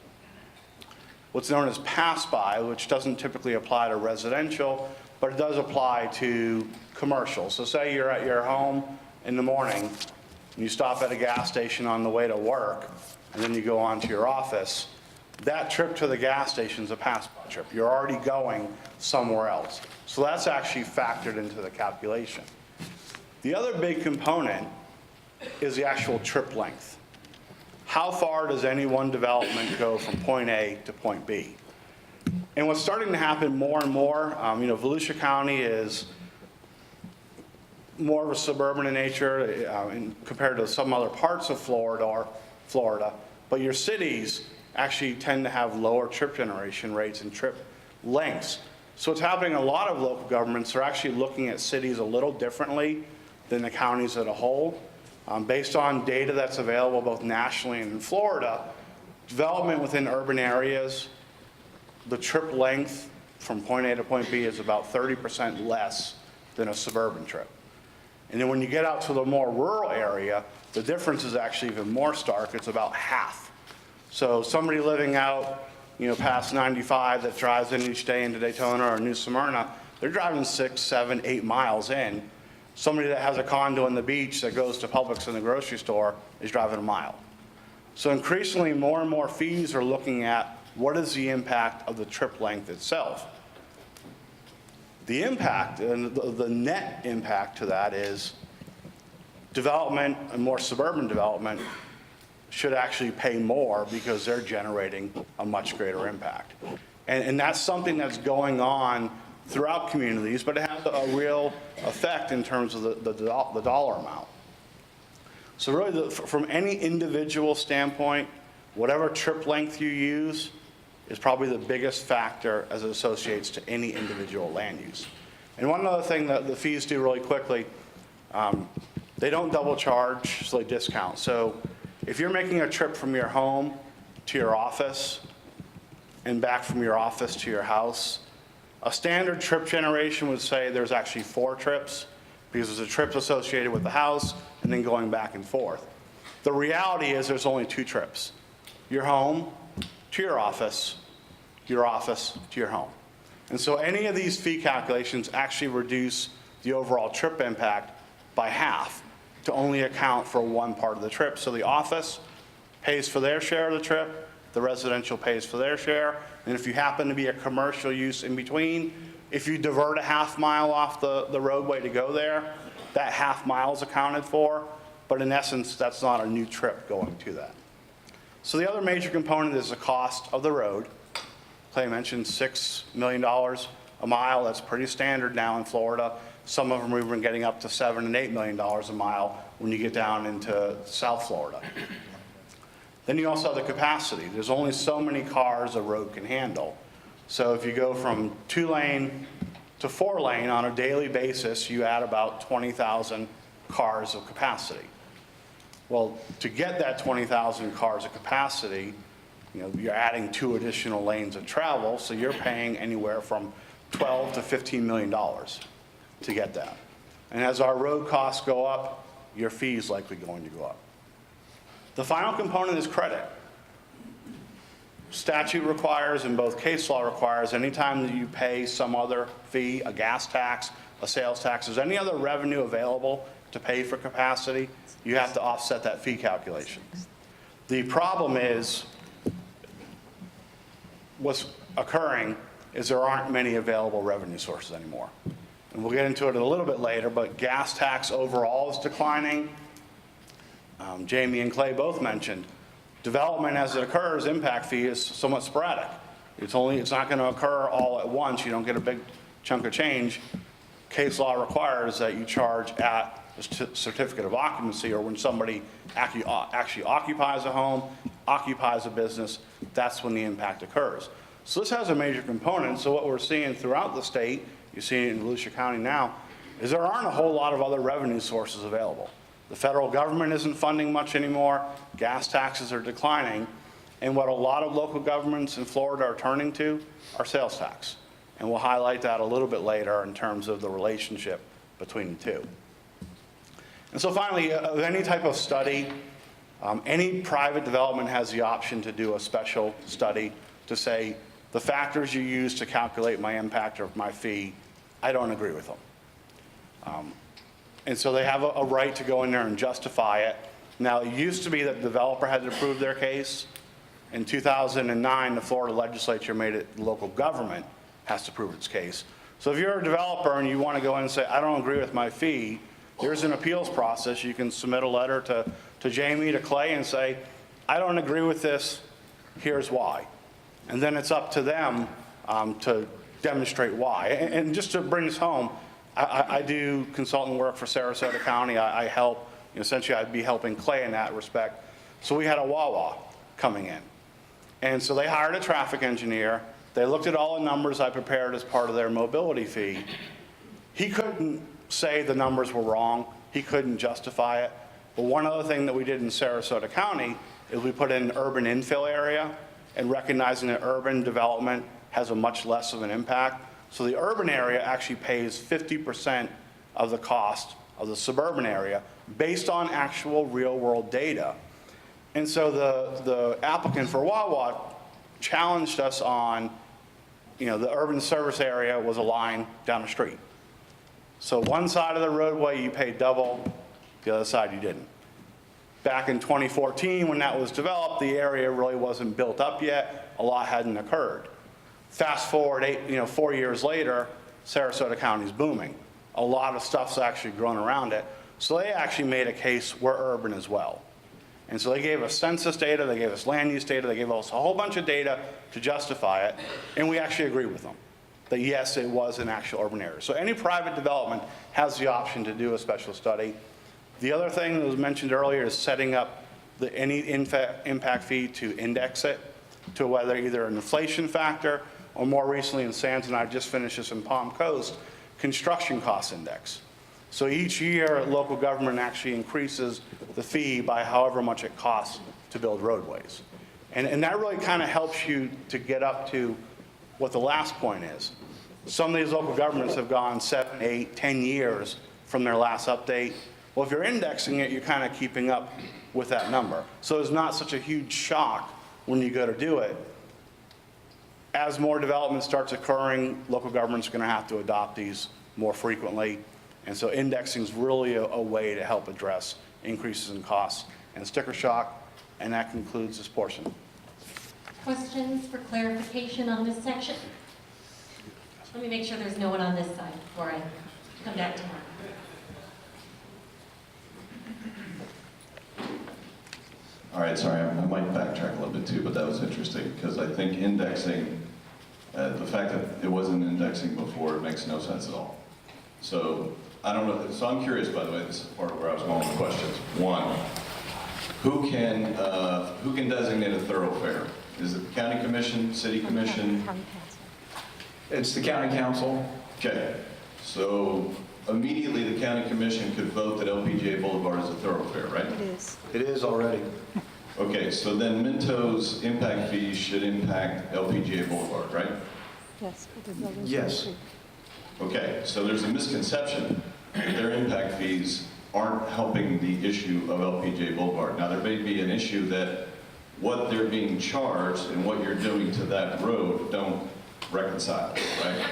What's known as pass-by, which doesn't typically apply to residential, but it does apply to commercial. So say you're at your home in the morning and you stop at a gas station on the way to work, and then you go on to your office, that trip to the gas station is a pass-by trip. You're already going somewhere else. So that's actually factored into the calculation. The other big component is the actual trip length. How far does any one development go from point A to point B? And what's starting to happen more and more, Volusia County is more of a suburban in nature compared to some other parts of Florida, but your cities actually tend to have lower trip generation rates and trip lengths. So what's happening, a lot of local governments are actually looking at cities a little differently than the counties as a whole. Based on data that's available both nationally and in Florida, development within urban areas, the trip length from point A to point B is about 30% less than a suburban trip. And then when you get out to the more rural area, the difference is actually even more stark. It's about half. So somebody living out, past 95 that drives in each day into Daytona or New Smyrna, they're driving 6, 7, 8 miles in. Somebody that has a condo on the beach that goes to Publix and the grocery store is driving a mile. So increasingly, more and more fees are looking at what is the impact of the trip length itself. The impact, and the net impact to that is development and more suburban development should actually pay more because they're generating a much greater impact. And that's something that's going on throughout communities, but it has a real effect in terms of the dollar amount. So really, from any individual standpoint, whatever trip length you use is probably the biggest factor as it associates to any individual land use. And one other thing that the fees do really quickly, they don't double charge, so they discount. So if you're making a trip from your home to your office and back from your office to your house, a standard trip generation would say there's actually 4 trips because there's a trip associated with the house and then going back and forth. The reality is there's only 2 trips. Your home to your office to your home. And so any of these fee calculations actually reduce the overall trip impact by half to only account for one part of the trip. So the office pays for their share of the trip, the residential pays for their share, and if you happen to be a commercial use in between, if you divert a half mile off the roadway to go there, that half mile is accounted for, but in essence, that's not a new trip going to that. So the other major component is the cost of the road. Clay mentioned $6 million a mile. That's pretty standard now in Florida. Some of them are even getting up to $7 and $8 million a mile when you get down into South Florida. Then you also have the capacity. There's only so many cars a road can handle. So if you go from 2-lane to 4-lane on a daily basis, you add about 20,000 cars of capacity. Well, to get that 20,000 cars of capacity, you're adding 2 additional lanes of travel, so you're paying anywhere from $12 to $15 million to get that. And as our road costs go up, your fee is likely going to go up. The final component is credit. Statute requires, and both case law requires, anytime that you pay some other fee, a gas tax, a sales tax, is any other revenue available to pay for capacity, you have to offset that fee calculation. The problem is, what's occurring is there aren't many available revenue sources anymore. And we'll get into it a little bit later, but gas tax overall is declining. Jamie and Clay both mentioned, development as it occurs, impact fee is somewhat sporadic. It's not going to occur all at once. You don't get a big chunk of change. Case law requires that you charge at the certificate of occupancy, or when somebody actually occupies a home, occupies a business, that's when the impact occurs. So this has a major component. So what we're seeing throughout the state, you see it in Volusia County now, is there aren't a whole lot of other revenue sources available. The federal government isn't funding much anymore. Gas taxes are declining. And what a lot of local governments in Florida are turning to are sales tax. And we'll highlight that a little bit later in terms of the relationship between the two. And so finally, of any type of study, any private development has the option to do a special study to say, the factors you use to calculate my impact or my fee, I don't agree with them. And so they have a right to go in there and justify it. Now, it used to be that the developer had to prove their case. In 2009, the Florida legislature made it the local government has to prove its case. So if you're a developer and you want to go in and say, I don't agree with my fee, there's an appeals process. You can submit a letter to Jamie, to Clay, and say, I don't agree with this, here's why. And then it's up to them to demonstrate why. And just to bring this home, I do consultant work for Sarasota County. I help, essentially I'd be helping Clay in that respect. So we had a Wawa coming in. And so they hired a traffic engineer. They looked at all the numbers I prepared as part of their mobility fee. He couldn't say the numbers were wrong. He couldn't justify it. But one other thing that we did in Sarasota County is we put in an urban infill area, and recognizing that urban development has a much less of an impact. So the urban area actually pays 50% of the cost of the suburban area based on actual real world data. And so the applicant for Wawa challenged us on, the urban service area was a line down the street. So one side of the roadway you paid double, the other side you didn't. Back in 2014, when that was developed, the area really wasn't built up yet. A lot hadn't occurred. Fast forward 4 years later, Sarasota County's booming. A lot of stuff's actually grown around it. So they actually made a case we're urban as well. And so they gave us census data, they gave us land use data, they gave us a whole bunch of data to justify it, and we actually agree with them that yes, it was an actual urban area. So any private development has the option to do a special study. The other thing that was mentioned earlier is setting up any impact fee to index it to whether either an inflation factor or more recently in Sands, and I just finished this in Palm Coast, construction cost index. So each year, local government actually increases the fee by however much it costs to build roadways. And that really kind of helps you to get up to what the last point is. Some of these local governments have gone 7, 8, 10 years from their last update. Well, if you're indexing it, you're kind of keeping up with that number. So it's not such a huge shock when you go to do it. As more development starts occurring, local governments are going to have to adopt these more frequently. And so indexing is really a way to help address increases in costs and sticker shock. And that concludes this portion. Questions for clarification on this section? Let me make sure there's no one on this side before I come back to Mark. All right, sorry, I might backtrack a little bit too, but that was interesting because I think indexing, the fact that it wasn't indexing before, it makes no sense at all. So I don't know, so I'm curious, by the way, this is part of where I was going with questions. One, who can designate a thoroughfare? Is it the county commission, city commission? It's the county council. Okay, so immediately the county commission could vote that LPGA Boulevard is a thoroughfare, right? It is. It is already. Okay, so then Minto's impact fees should impact LPGA Boulevard, right? Yes. Yes. Okay, so there's a misconception that their impact fees aren't helping the issue of LPGA Boulevard. Now, there may be an issue that what they're being charged and what you're doing to that road don't reconcile, right?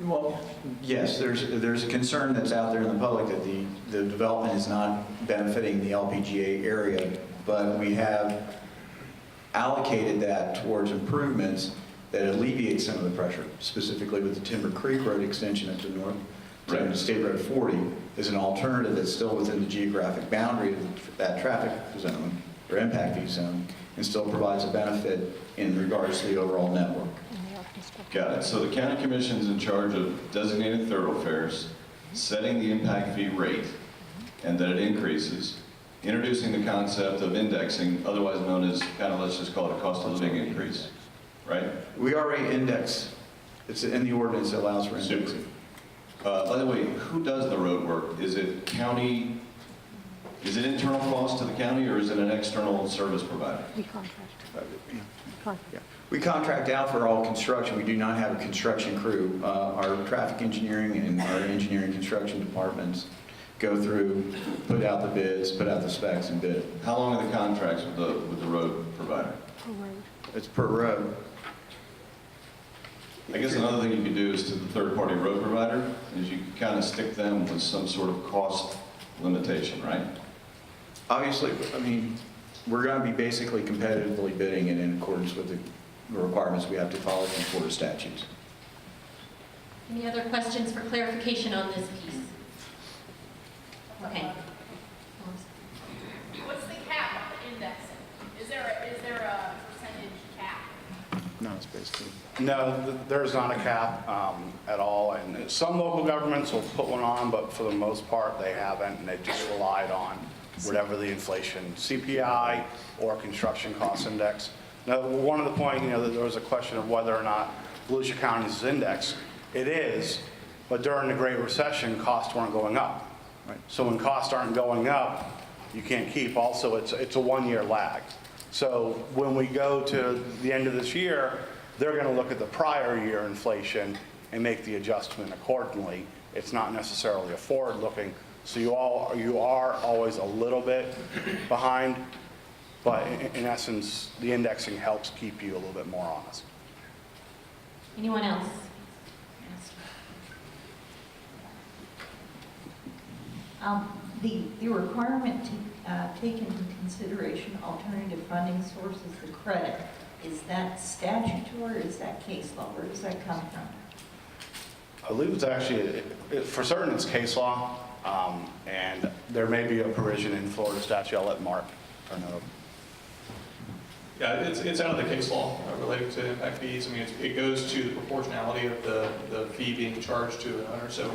Well, yes, there's a concern that's out there in the public that the development is not benefiting the LPGA area, but we have allocated that towards improvements that alleviate some of the pressure, specifically with the Timber Creek Road extension up to north, to State Road 40, is an alternative that's still within the geographic boundary of that traffic zone, or impact fee zone, and still provides a benefit in regards to the overall network. Got it. So the county commission's in charge of designating thoroughfares, setting the impact fee rate, and that it increases, introducing the concept of indexing, otherwise known as kind of, let's just call it a cost of living increase, right? We already index. It's in the ordinance that allows for indexing. By the way, who does the road work? Is it county, is it internal cost to the county, or is it an external service provider? We contract. Yeah. We contract out for all construction. We do not have a construction crew. Our traffic engineering and our engineering construction departments go through, put out the bids, put out the specs, and bid. How long are the contracts with the road provider? Per road. It's per road. I guess another thing you could do is to the third-party road provider, is you could kind of stick them with some sort of cost limitation, right? Obviously, I mean, we're going to be basically competitively bidding and in accordance with the requirements we have to follow from Florida statutes. Any other questions for clarification on this piece? Okay. What's the cap on the indexing? Is there a percentage cap? No, it's basically. No, there's not a cap at all, and some local governments will put one on, but for the most part, they haven't, and they've just relied on whatever the inflation, CPI or construction cost index. Now, one of the point, that there was a question of whether or not Volusia County's index. It is, but during the Great Recession, costs weren't going up. Right. So when costs aren't going up, you can't keep. Also, it's a 1-year lag. So when we go to the end of this year, they're going to look at the prior year inflation and make the adjustment accordingly. It's not necessarily a forward-looking. So you are always a little bit behind, but in essence, the indexing helps keep you a little bit more honest. Anyone else? The requirement to take into consideration alternative funding sources, the credit, is that statutory or is that case law? Where does that come from? I believe it's actually, for certain, it's case law, and there may be a provision in Florida statute. I'll let Mark turn that over. Yeah, it's out of the case law related to impact fees. I mean, it goes to the proportionality of the fee being charged to an owner. So,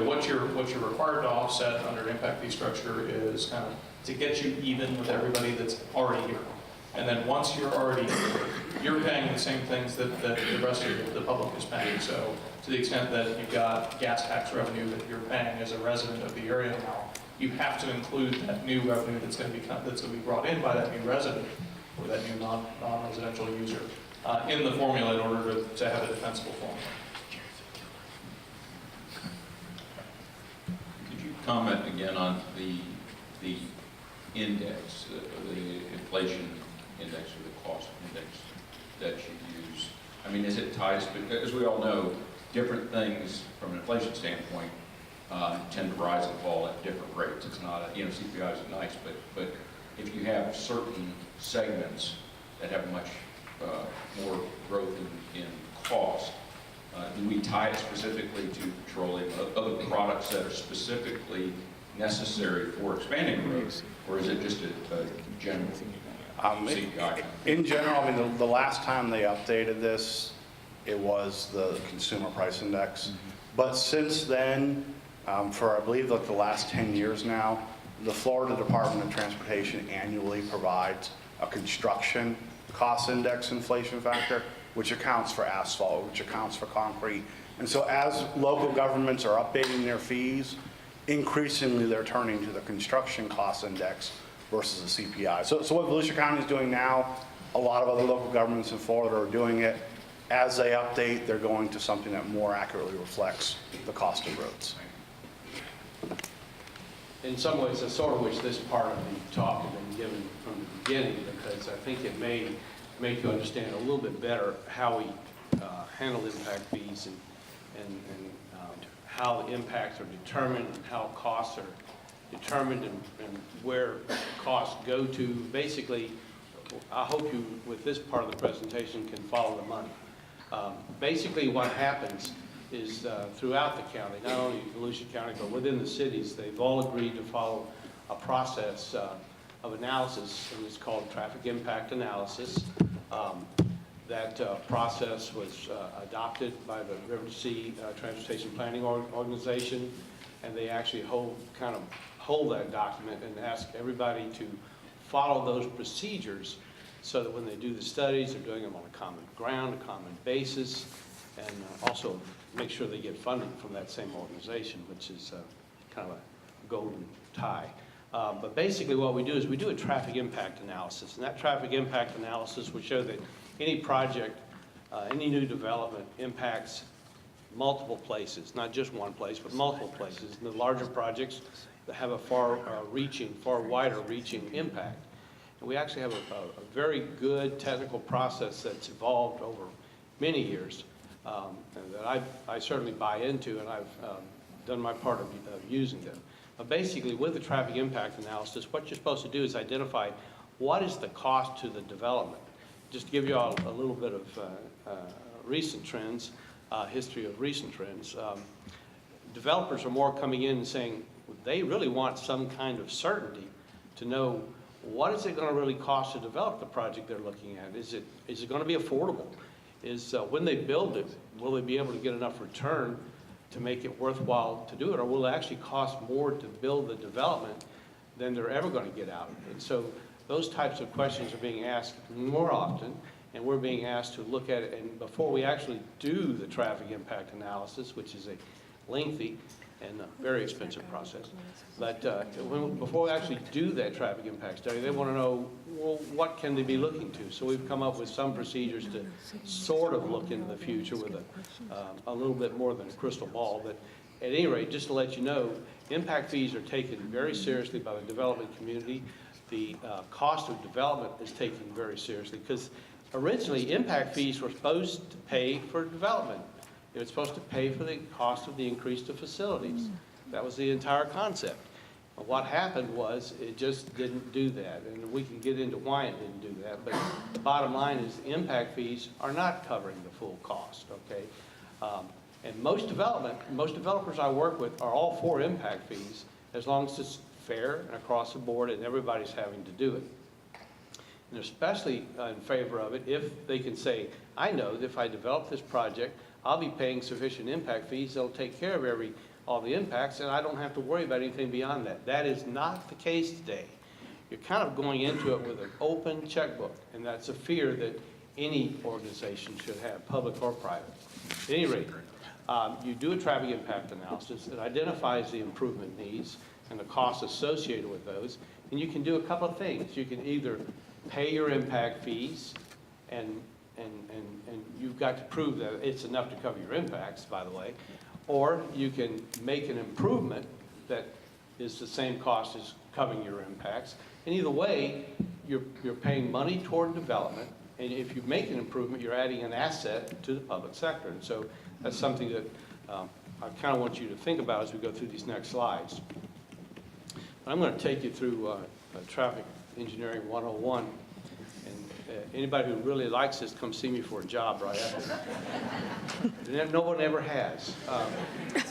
what you're required to offset under impact fee structure is kind of to get you even with everybody that's already here. And then once you're already here, you're paying the same things that the rest of the public is paying. So, to the extent that you've got gas tax revenue that you're paying as a resident of the area now, you have to include that new revenue that's going to be brought in by that new resident, or that new non-residential user, in the formula in order to have a defensible formula. Could you comment again on the index, the inflation index or the cost index that you use? I mean, is it tied, as we all know, different things from an inflation standpoint tend to rise and fall at different rates. It's not, CPI is nice, but if you have certain segments that have much more growth in cost, do we tie it specifically to petroleum, other products that are specifically necessary for expanding growth, or is it just a general CPI? In general, I mean, the last time they updated this, it was the consumer price index. But since then, for I believe like the last 10 years now, the Florida Department of Transportation annually provides a construction cost index inflation factor, which accounts for asphalt, which accounts for concrete. And so as local governments are updating their fees, increasingly they're turning to the construction cost index versus the CPI. So what Volusia County is doing now, a lot of other local governments in Florida are doing it. As they update, they're going to something that more accurately reflects the cost of roads. In some ways, I sort of wish this part of the talk had been given from the beginning, because I think it may make you understand a little bit better how we handle impact fees and how the impacts are determined and how costs are determined and where costs go to. Basically, I hope you, with this part of the presentation, can follow the money. Basically, what happens is throughout the county, not only Volusia County, but within the cities, they've all agreed to follow a process of analysis, and it's called traffic impact analysis. That process was adopted by the River to Sea Transportation Planning Organization, and they actually hold that document and ask everybody to follow those procedures so that when they do the studies, they're doing them on a common ground, a common basis, and also make sure they get funding from that same organization, which is kind of a golden tie. But basically what we do is we do a traffic impact analysis, and that traffic impact analysis will show that any project, any new development impacts multiple places, not just one place, but multiple places. And the larger projects that have a far wider reaching impact. And we actually have a very good technical process that's evolved over many years and that I certainly buy into, and I've done my part of using them. Basically, with the traffic impact analysis, what you're supposed to do is identify what is the cost to the development. Just to give you all a little bit of recent trends, history of recent trends. Developers are more coming in and saying they really want some kind of certainty to know what is it going to really cost to develop the project they're looking at. Is it going to be affordable? When they build it, will they be able to get enough return to make it worthwhile to do it, or will it actually cost more to build the development than they're ever going to get out of it? And so those types of questions are being asked more often, and we're being asked to look at it, and before we actually do the traffic impact analysis, which is a lengthy and a very expensive process, but before we actually do that traffic impact study, they want to know, well, what can they be looking to? So we've come up with some procedures to sort of look into the future with a little bit more than a crystal ball, but at any rate, just to let you know, impact fees are taken very seriously by the development community. The cost of development is taken very seriously, because originally impact fees were supposed to pay for development. It was supposed to pay for the cost of the increase to facilities. That was the entire concept. But what happened was it just didn't do that, and we can get into why it didn't do that, but the bottom line is the impact fees are not covering the full cost, okay? And most developers I work with are all for impact fees, as long as it's fair and across the board and everybody's having to do it. And especially in favor of it if they can say, I know that if I develop this project, I'll be paying sufficient impact fees that'll take care of all the impacts, and I don't have to worry about anything beyond that. That is not the case today. You're kind of going into it with an open checkbook, and that's a fear that any organization should have, public or private. At any rate, you do a traffic impact analysis. It identifies the improvement needs and the costs associated with those, and you can do a couple of things. You can either pay your impact fees, and you've got to prove that it's enough to cover your impacts, by the way, or you can make an improvement that is the same cost as covering your impacts. And either way, you're paying money toward development, and if you make an improvement, you're adding an asset to the public sector. And so that's something that I kind of want you to think about as we go through these next slides. I'm going to take you through Traffic Engineering 101. Anybody who really likes this, come see me for a job right after. No one ever has.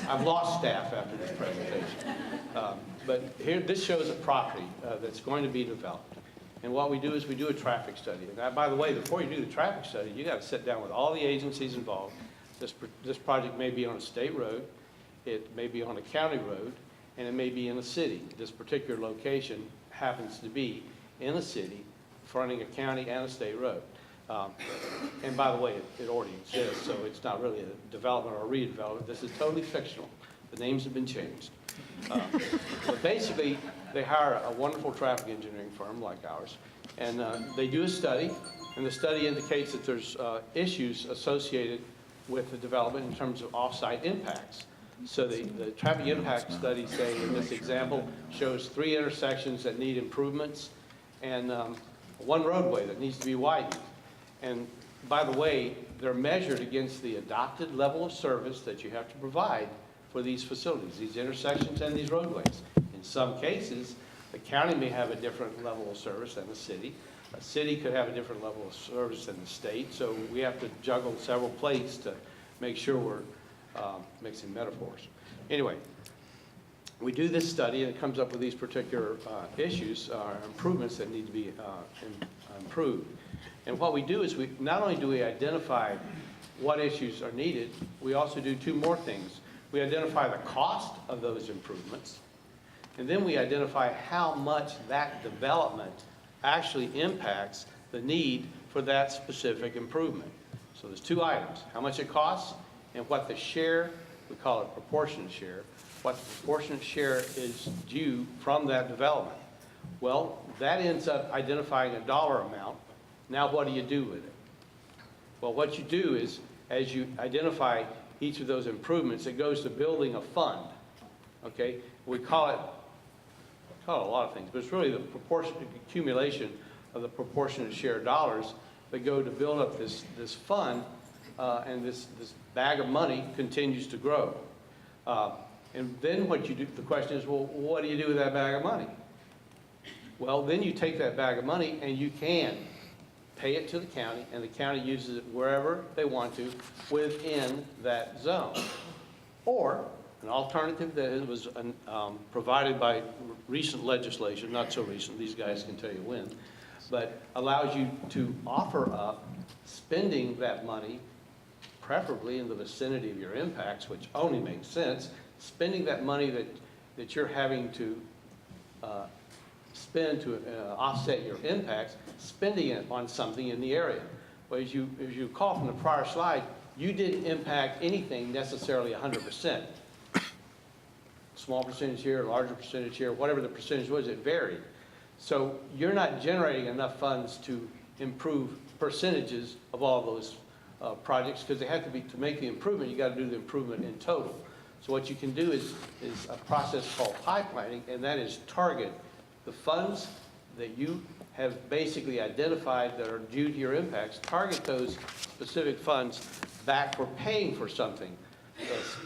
I've lost staff after this presentation. But here, this shows a property that's going to be developed. And what we do is we do a traffic study. And by the way, before you do the traffic study, you got to sit down with all the agencies involved. This project may be on a state road, it may be on a county road, and it may be in a city. This particular location happens to be in a city, fronting a county and a state road. And by the way, it already exists, so it's not really a development or a redevelopment. This is totally fictional. The names have been changed. But basically, they hire a wonderful traffic engineering firm like ours, and they do a study, and the study indicates that there's issues associated with the development in terms of off-site impacts. So the traffic impact study, say in this example, shows 3 intersections that need improvements, and 1 roadway that needs to be widened. And by the way, they're measured against the adopted level of service that you have to provide for these facilities, these intersections and these roadways. In some cases, the county may have a different level of service than the city. A city could have a different level of service than the state. So we have to juggle several plates to make sure we're mixing metaphors. Anyway, we do this study, and it comes up with these particular issues, improvements that need to be improved. And what we do is we not only do we identify what issues are needed, we also do 2 more things. We identify the cost of those improvements, and then we identify how much that development actually impacts the need for that specific improvement. So there's 2 items: how much it costs and what the share, we call it proportionate share, what the proportionate share is due from that development. Well, that ends up identifying a dollar amount. Now what do you do with it? Well, what you do is, as you identify each of those improvements, it goes to building a fund, okay? We call it a lot of things, but it's really the proportionate accumulation of the proportionate share dollars that go to build up this fund and this bag of money continues to grow. And then what you do, the question is, well, what do you do with that bag of money? Well, then you take that bag of money and you can pay it to the county, and the county uses it wherever they want to within that zone. Or an alternative that was provided by recent legislation, not so recent, these guys can tell you when, but allows you to offer up spending that money, preferably in the vicinity of your impacts, which only makes sense, spending that money that you're having to spend to offset your impacts, spending it on something in the area. Well, as you recall from the prior slide, you didn't impact anything necessarily 100%. Small percentage here, larger percentage here, whatever the percentage was, it varied. So you're not generating enough funds to improve percentages of all those projects, because they have to be, to make the improvement, you got to do the improvement in total. So what you can do is a process called pipelining, and that is target the funds that you have basically identified that are due to your impacts, target those specific funds back for paying for something.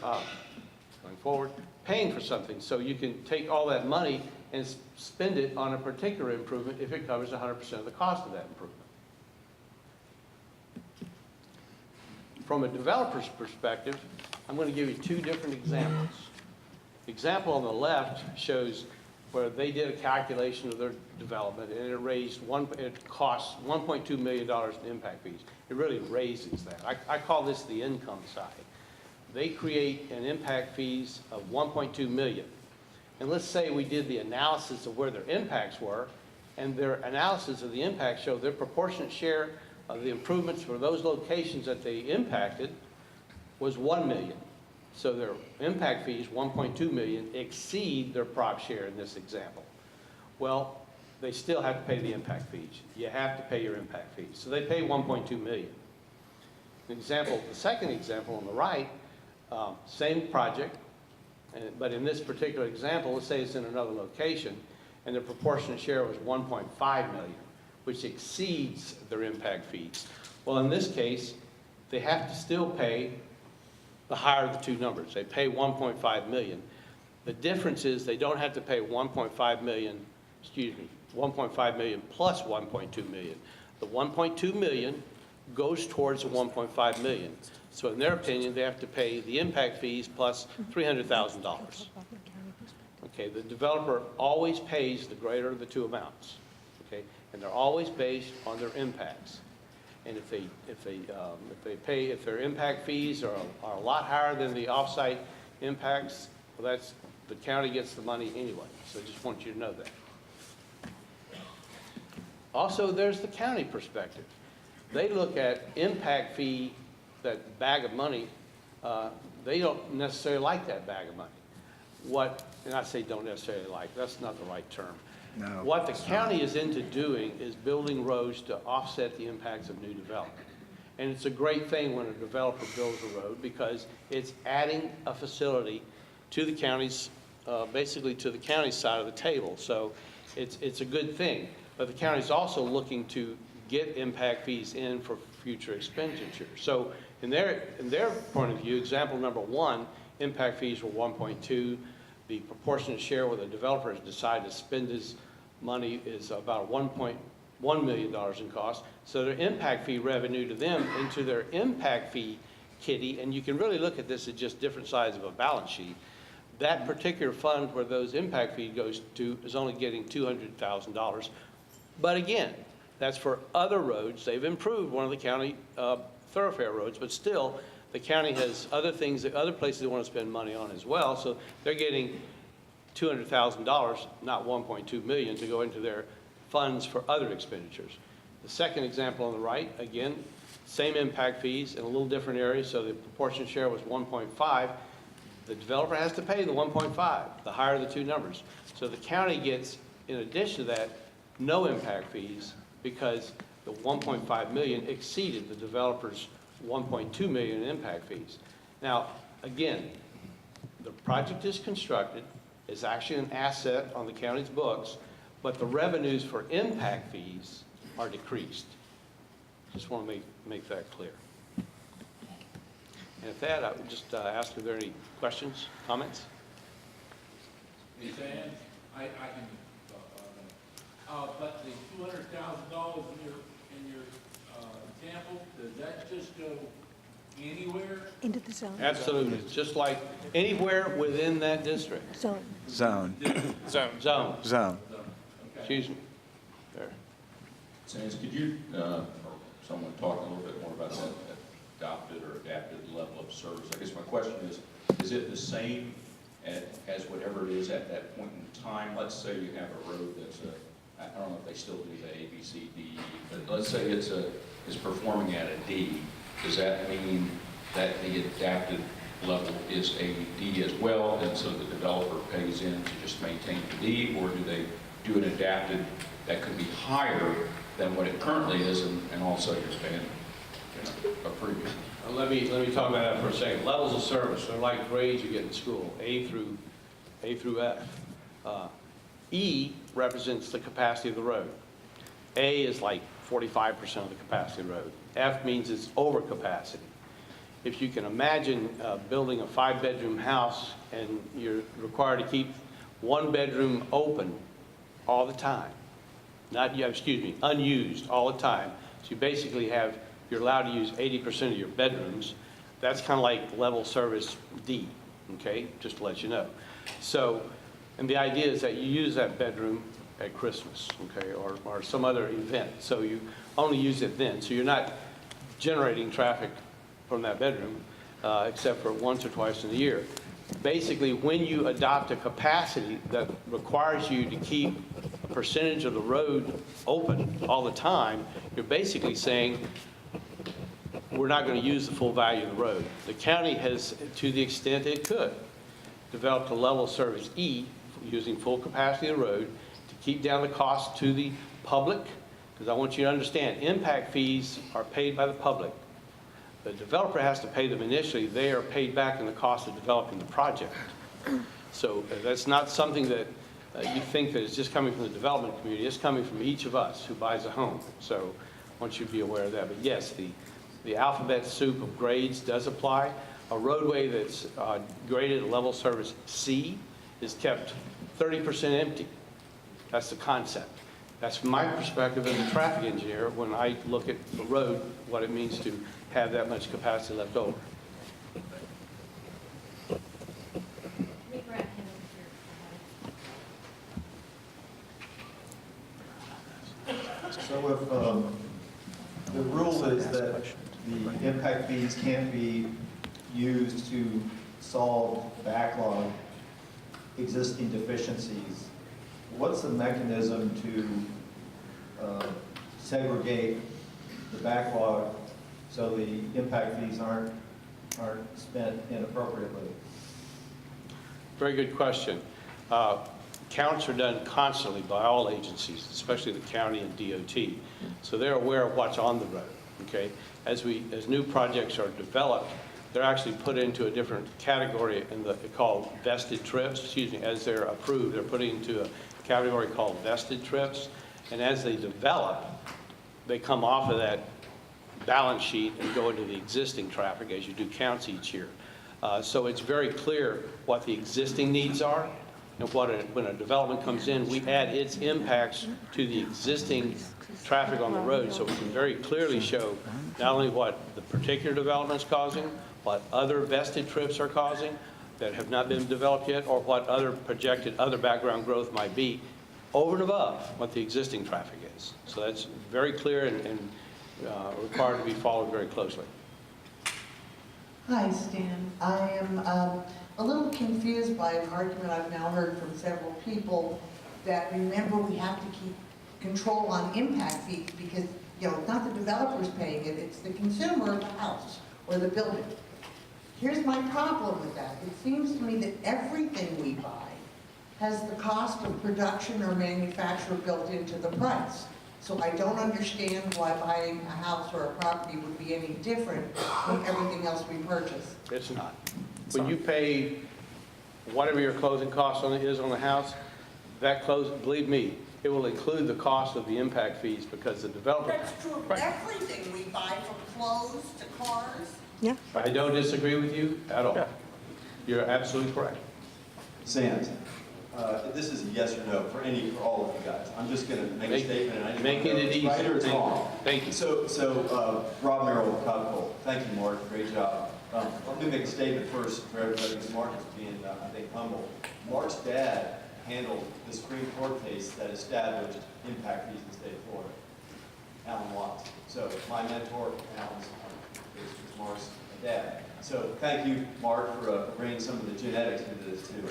Going forward, paying for something. So you can take all that money and spend it on a particular improvement if it covers 100% of the cost of that improvement. From a developer's perspective, I'm going to give you two different examples. The example on the left shows where they did a calculation of their development, and it costs $1.2 million in impact fees. It really raises that. I call this the income side. They create an impact fees of $1.2 million. And let's say we did the analysis of where their impacts were, and their analysis of the impact showed their proportionate share of the improvements for those locations that they impacted was $1 million. So their impact fees, $1.2 million, exceed their prop share in this example. Well, they still have to pay the impact fees. You have to pay your impact fees. So they pay $1.2 million. The second example on the right, same project, but in this particular example, let's say it's in another location, and the proportionate share was $1.5 million, which exceeds their impact fees. Well, in this case, they have to still pay the higher of the two numbers. They pay $1.5 million. The difference is they don't have to pay $1.5 million plus $1.2 million. The $1.2 million goes towards the $1.5 million. So in their opinion, they have to pay the impact fees plus $300,000. Okay, the developer always pays the greater of the two amounts. Okay, and they're always based on their impacts. And if their impact fees are a lot higher than the offsite impacts, well, the county gets the money anyway. So I just want you to know that. Also, there's the county perspective. They look at impact fee, that bag of money. They don't necessarily like that bag of money. And I say don't necessarily like, that's not the right term. No, what the county is into doing is building roads to offset the impacts of new development. And it's a great thing when a developer builds a road, because it's adding a facility to the county's, basically to the county's side of the table. So it's a good thing. But the county's also looking to get impact fees in for future expenditures. So in their point of view, example number one, impact fees were 1.2. The proportionate share where the developer has decided to spend his money is about $1.1 million in cost. So their impact fee revenue to them into their impact fee kitty, and you can really look at this as just different sides of a balance sheet. That particular fund where those impact fee goes to is only getting $200,000. But again, that's for other roads. They've improved one of the county thoroughfare roads, but still the county has other things, other places they want to spend money on as well. So they're getting $200,000, not $1.2 million, to go into their funds for other expenditures. The second example on the right, again, same impact fees in a little different area. So the proportionate share was 1.5. The developer has to pay the 1.5, the higher the two numbers. So the county gets, in addition to that, no impact fees, because the 1.5 million exceeded the developer's 1.2 million in impact fees. Now, again, the project is constructed, is actually an asset on the county's books, but the revenues for impact fees are decreased. Just want to make that clear. And with that, I would just ask if there are any questions, comments? Ms. Ann, I can talk about that. But the $200,000 in your example, does that just go anywhere? Into the zone. Absolutely, just like anywhere within that district. Zone. Zone. Zone. Excuse me. There. Sands, could you, or someone talk a little bit more about that adopted or adapted level of service? I guess my question is it the same as whatever it is at that point in time? Let's say you have a road that's I don't know if they still do the A, B, C, D, but let's say it's performing at a D. Does that mean that the adapted level is a D as well, and so the developer pays in to just maintain the D, or do they do an adapted that could be higher than what it currently is, and also you're paying a premium? Let me talk about that for a second. Levels of service, they're like grades you get in school, A through F. E represents the capacity of the road. A is like 45% of the capacity of the road. F means it's over capacity. If you can imagine building a 5-bedroom house and you're required to keep 1 bedroom open all the time, unused all the time. So you basically you're allowed to use 80% of your bedrooms. That's kind of like level service D, okay, just to let you know. So, and the idea is that you use that bedroom at Christmas, okay, or some other event. So you only use it then. So you're not generating traffic from that bedroom except for once or twice in a year. Basically, when you adopt a capacity that requires you to keep a percentage of the road open all the time, you're basically saying, we're not going to use the full value of the road. The county has, to the extent it could, developed a level of service E, using full capacity of the road, to keep down the cost to the public, because I want you to understand, impact fees are paid by the public. The developer has to pay them initially. They are paid back in the cost of developing the project. So that's not something that you think that it's just coming from the development community. It's coming from each of us who buys a home. So I want you to be aware of that. But yes, the alphabet soup of grades does apply. A roadway that's graded at level service C is kept 30% empty. That's the concept. That's from my perspective as a traffic engineer when I look at the road, what it means to have that much capacity left over. So if the rule is that the impact fees can't be used to solve backlog existing deficiencies, what's the mechanism to segregate the backlog so the impact fees aren't spent inappropriately? Very good question. Counts are done constantly by all agencies, especially the county and DOT. So they're aware of what's on the road, okay? As new projects are developed, they're actually put into a different category called vested trips. As they're approved, they're put into a category called vested trips. And as they develop, they come off of that balance sheet and go into the existing traffic as you do counts each year. So it's very clear what the existing needs are, and when a development comes in, we add its impacts to the existing traffic on the road, so we can very clearly show not only what the particular development is causing, what other vested trips are causing that have not been developed yet, or what other projected other background growth might be over and above what the existing traffic is. So that's very clear and required to be followed very closely. Hi, Stan. I am a little confused by an argument I've now heard from several people that, remember, we have to keep control on impact fees because, it's not the developers paying it, it's the consumer of the house or the building. Here's my problem with that. It seems to me that everything we buy has the cost of production or manufacture built into the price. So I don't understand why buying a house or a property would be any different than everything else we purchase. It's not. When you pay whatever your closing cost is on the house, believe me, it will include the cost of the impact fees because the developer. That's true of everything we buy, from clothes to cars. Yeah. I don't disagree with you at all. You're absolutely correct. Sands, this is a yes or no for all of you guys. I'm just going to make a statement, and I just Making want to know it if it's easy. right or it's wrong. Thank you. So, Rob Merrill, Cotton. Thank you, Mark. Great job. Let me make a statement first for everybody, because Mark is being, I think, humble. Mark's dad handled the Supreme Court case that established impact fees in the state of Florida, Alan Watts. So my mentor, Alan's, is Mark's dad. So thank you, Mark, for bringing some of the genetics into this too.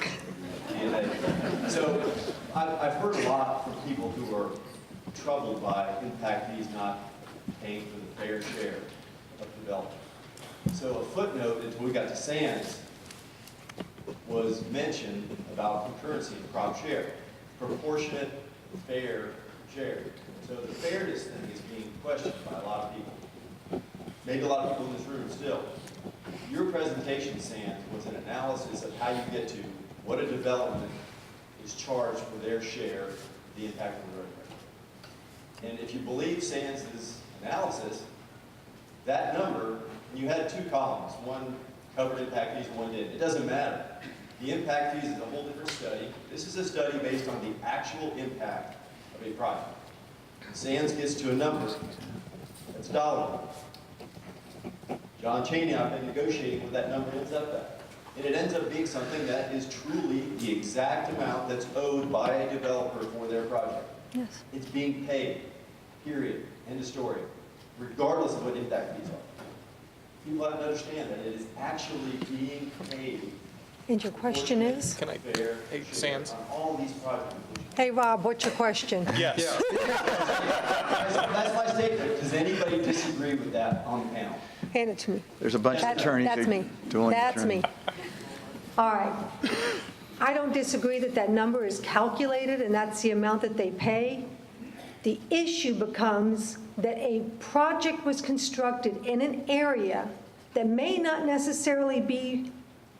DNA. So I've heard a lot from people who are troubled by impact fees not paying for the fair share of development. So a footnote until we got to Sands was mentioned about concurrency and prop share, proportionate fair share. So the fairness thing is being questioned by a lot of people. Maybe a lot of people in this room still. Your presentation, Sands, was an analysis of how you get to what a development is charged for their share of the impact of the roadway. And if you believe Sands' analysis, that number, you had two columns, one covered impact fees and one didn't. It doesn't matter. The impact fees is a whole different study. This is a study based on the actual impact of a project. Sands gets to a number that's dollar. John Cheney, I've been negotiating what that number ends up at. And it ends up being something that is truly the exact amount that's owed by a developer for their project. Yes. It's being paid, period, end of story, regardless of what impact fees are. People have to understand that it is actually being paid. And your question is? Can I, hey, Sands? On all these projects. Hey, Rob, what's your question? Yes. That's my statement. Does anybody disagree with that on the panel? Hand it to me. There's a bunch of attorneys. That's who- me. dueling That's me. attorneys. All right. I don't disagree that that number is calculated and that's the amount that they pay. The issue becomes that a project was constructed in an area that may not necessarily be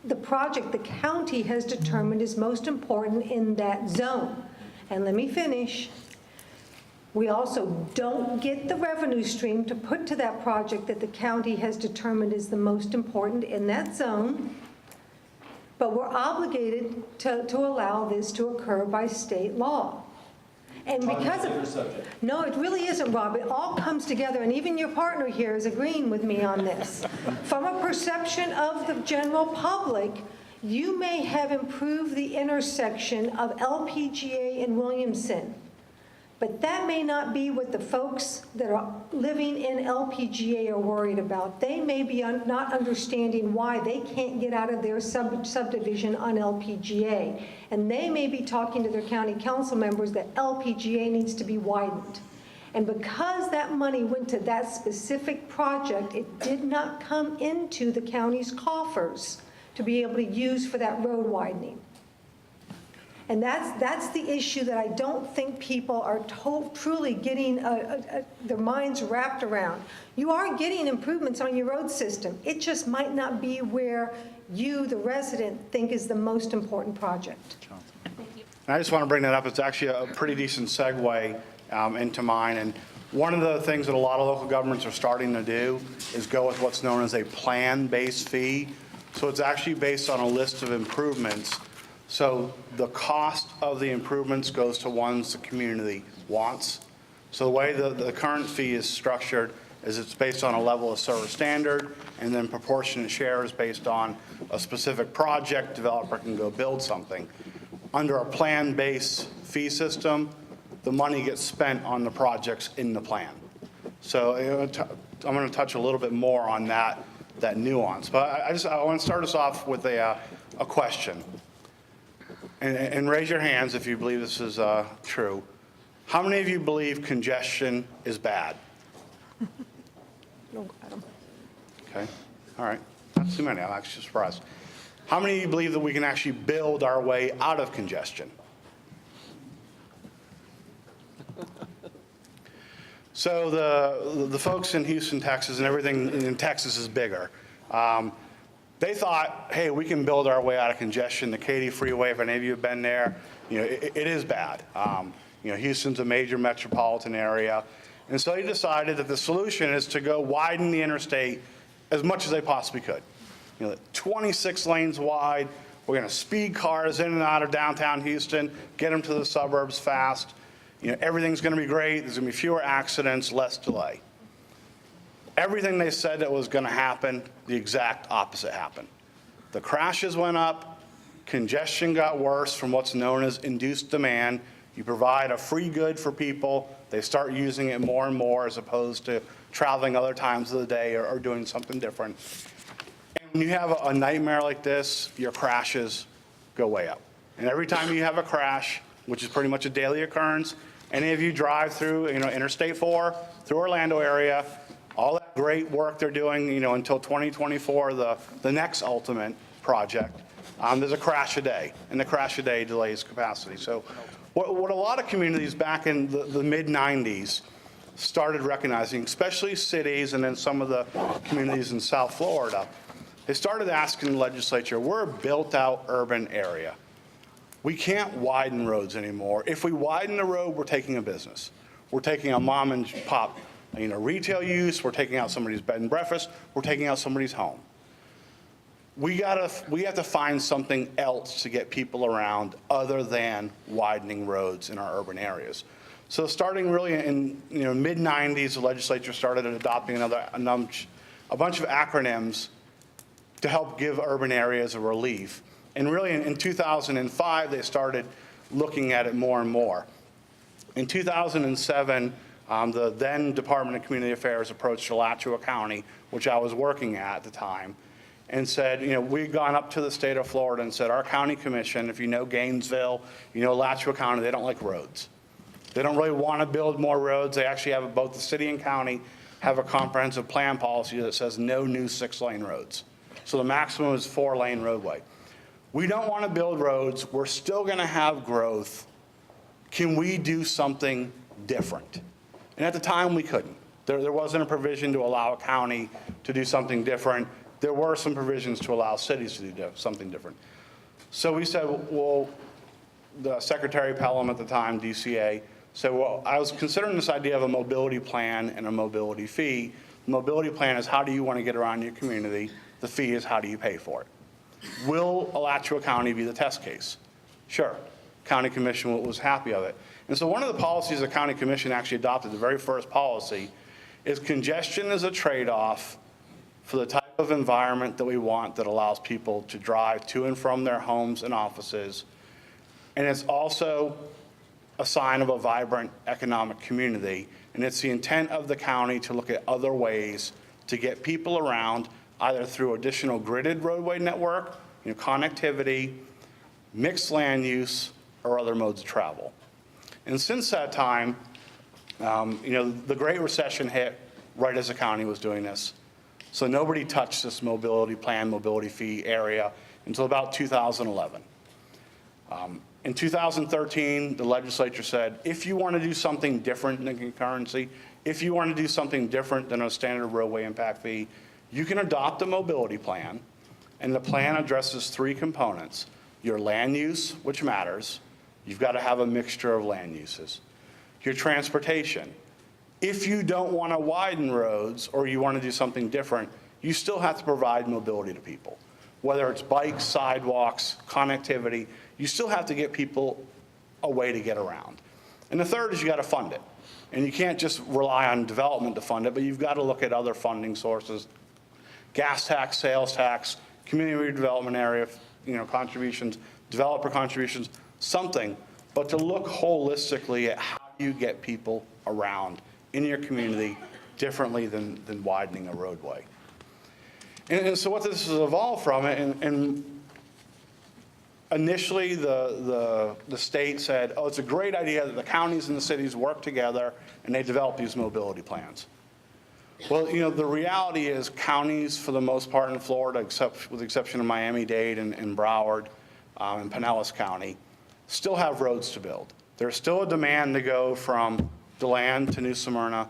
the project the county has determined is most important in that zone. And let me finish. We also don't get the revenue stream to put to that project that the county has determined is the most important in that zone. But we're obligated to allow this to occur by state law. And because of, no, it really isn't, Rob. It all comes together, and even your partner here is agreeing with me on this. From a perception of the general public, you may have improved the intersection of LPGA and Williamson, but that may not be what the folks that are living in LPGA are worried about. They may be not understanding why they can't get out of their subdivision on LPGA. And they may be talking to their county council members that LPGA needs to be widened. And because that money went to that specific project, it did not come into the county's coffers to be able to use for that road widening. And that's the issue that I don't think people are truly getting their minds wrapped around. You are getting improvements on your road system. It just might not be where you, the resident, think is the most important project. And I just want to bring that up. It's actually a pretty decent segue into mine. And one of the things that a lot of local governments are starting to do is go with what's known as a plan-based fee. So it's actually based on a list of improvements. So the cost of the improvements goes to ones the community wants. So the way the current fee is structured is it's based on a level of service standard, and then proportionate share is based on a specific project. Developer can go build something. Under a plan-based fee system, the money gets spent on the projects in the plan. So I'm going to touch a little bit more on that nuance. But I want to start us off with a question. And raise your hands if you believe this is true. How many of you believe congestion is bad? Okay, all right. Not too many. I'm actually surprised. How many of you believe that we can actually build our way out of congestion? So the folks in Houston, Texas, and everything in Texas is bigger. They thought, hey, we can build our way out of congestion. The Katy Freeway, if any of you have been there, it is bad. Houston's a major metropolitan area. And so they decided that the solution is to go widen the interstate as much as they possibly could. 26 lanes wide, we're going to speed cars in and out of downtown Houston, get them to the suburbs fast. Everything's going to be great, there's going to be fewer accidents, less delay. Everything they said that was going to happen, the exact opposite happened. The crashes went up, congestion got worse from what's known as induced demand. You provide a free good for people, they start using it more and more as opposed to traveling other times of the day or doing something different. And when you have a nightmare like this, your crashes go way up. And every time you have a crash, which is pretty much a daily occurrence, any of you drive through, Interstate 4, through Orlando area, all that great work they're doing, until 2024, the next ultimate project, there's a crash a day, and the crash a day delays capacity. So what a lot of communities back in the mid-90s started recognizing, especially cities and then some of the communities in South Florida, they started asking the legislature, we're a built-out urban area. We can't widen roads anymore. If we widen the road, we're taking a business. We're taking a mom and pop, retail use, we're taking out somebody's bed and breakfast, we're taking out somebody's home. We have to find something else to get people around other than widening roads in our urban areas. So starting really in mid-90s, the legislature started adopting a bunch of acronyms to help give urban areas a relief. And really in 2005, they started looking at it more and more. In 2007, the then Department of Community Affairs approached Alachua County, which I was working at the time, and said, we've gone up to the state of Florida and said, our county commission, if you know Gainesville, Alachua County, they don't like roads. They don't really want to build more roads. They actually have, both the city and county have a comprehensive plan policy that says no new 6-lane roads. So the maximum is 4-lane roadway. We don't want to build roads. We're still going to have growth. Can we do something different? And at the time, we couldn't. There wasn't a provision to allow a county to do something different. There were some provisions to allow cities to do something different. So we said, well, the Secretary Pelham at the time, DCA, said, well, I was considering this idea of a mobility plan and a mobility fee. The mobility plan is how do you want to get around your community? The fee is how do you pay for it? Will Alachua County be the test case? Sure. County Commission was happy of it. And so one of the policies the County Commission actually adopted, the very first policy, is congestion is a trade-off for the type of environment that we want that allows people to drive to and from their homes and offices. And it's also a sign of a vibrant economic community. And it's the intent of the county to look at other ways to get people around, either through additional gridded roadway network, connectivity, mixed land use, or other modes of travel. And since that time, the Great Recession hit right as the county was doing this. So nobody touched this mobility plan, mobility fee area until about 2011. In 2013, the legislature said, if you want to do something different than concurrency, if you want to do something different than a standard roadway impact fee, you can adopt a mobility plan, and the plan addresses 3 components. Your land use, which matters. You've got to have a mixture of land uses. Your transportation. If you don't want to widen roads or you want to do something different, you still have to provide mobility to people. Whether it's bikes, sidewalks, connectivity, you still have to get people a way to get around. And the third is you got to fund it. And you can't just rely on development to fund it, but you've got to look at other funding sources. Gas tax, sales tax, community redevelopment area, contributions, developer contributions, something, but to look holistically at how you get people around in your community differently than widening a roadway. And so what this has evolved from, and initially the state said, oh, it's a great idea that the counties and the cities work together and they develop these mobility plans. Well, the reality is counties, for the most part in Florida, with the exception of Miami-Dade and Broward and Pinellas County, still have roads to build. There's still a demand to go from DeLand to New Smyrna,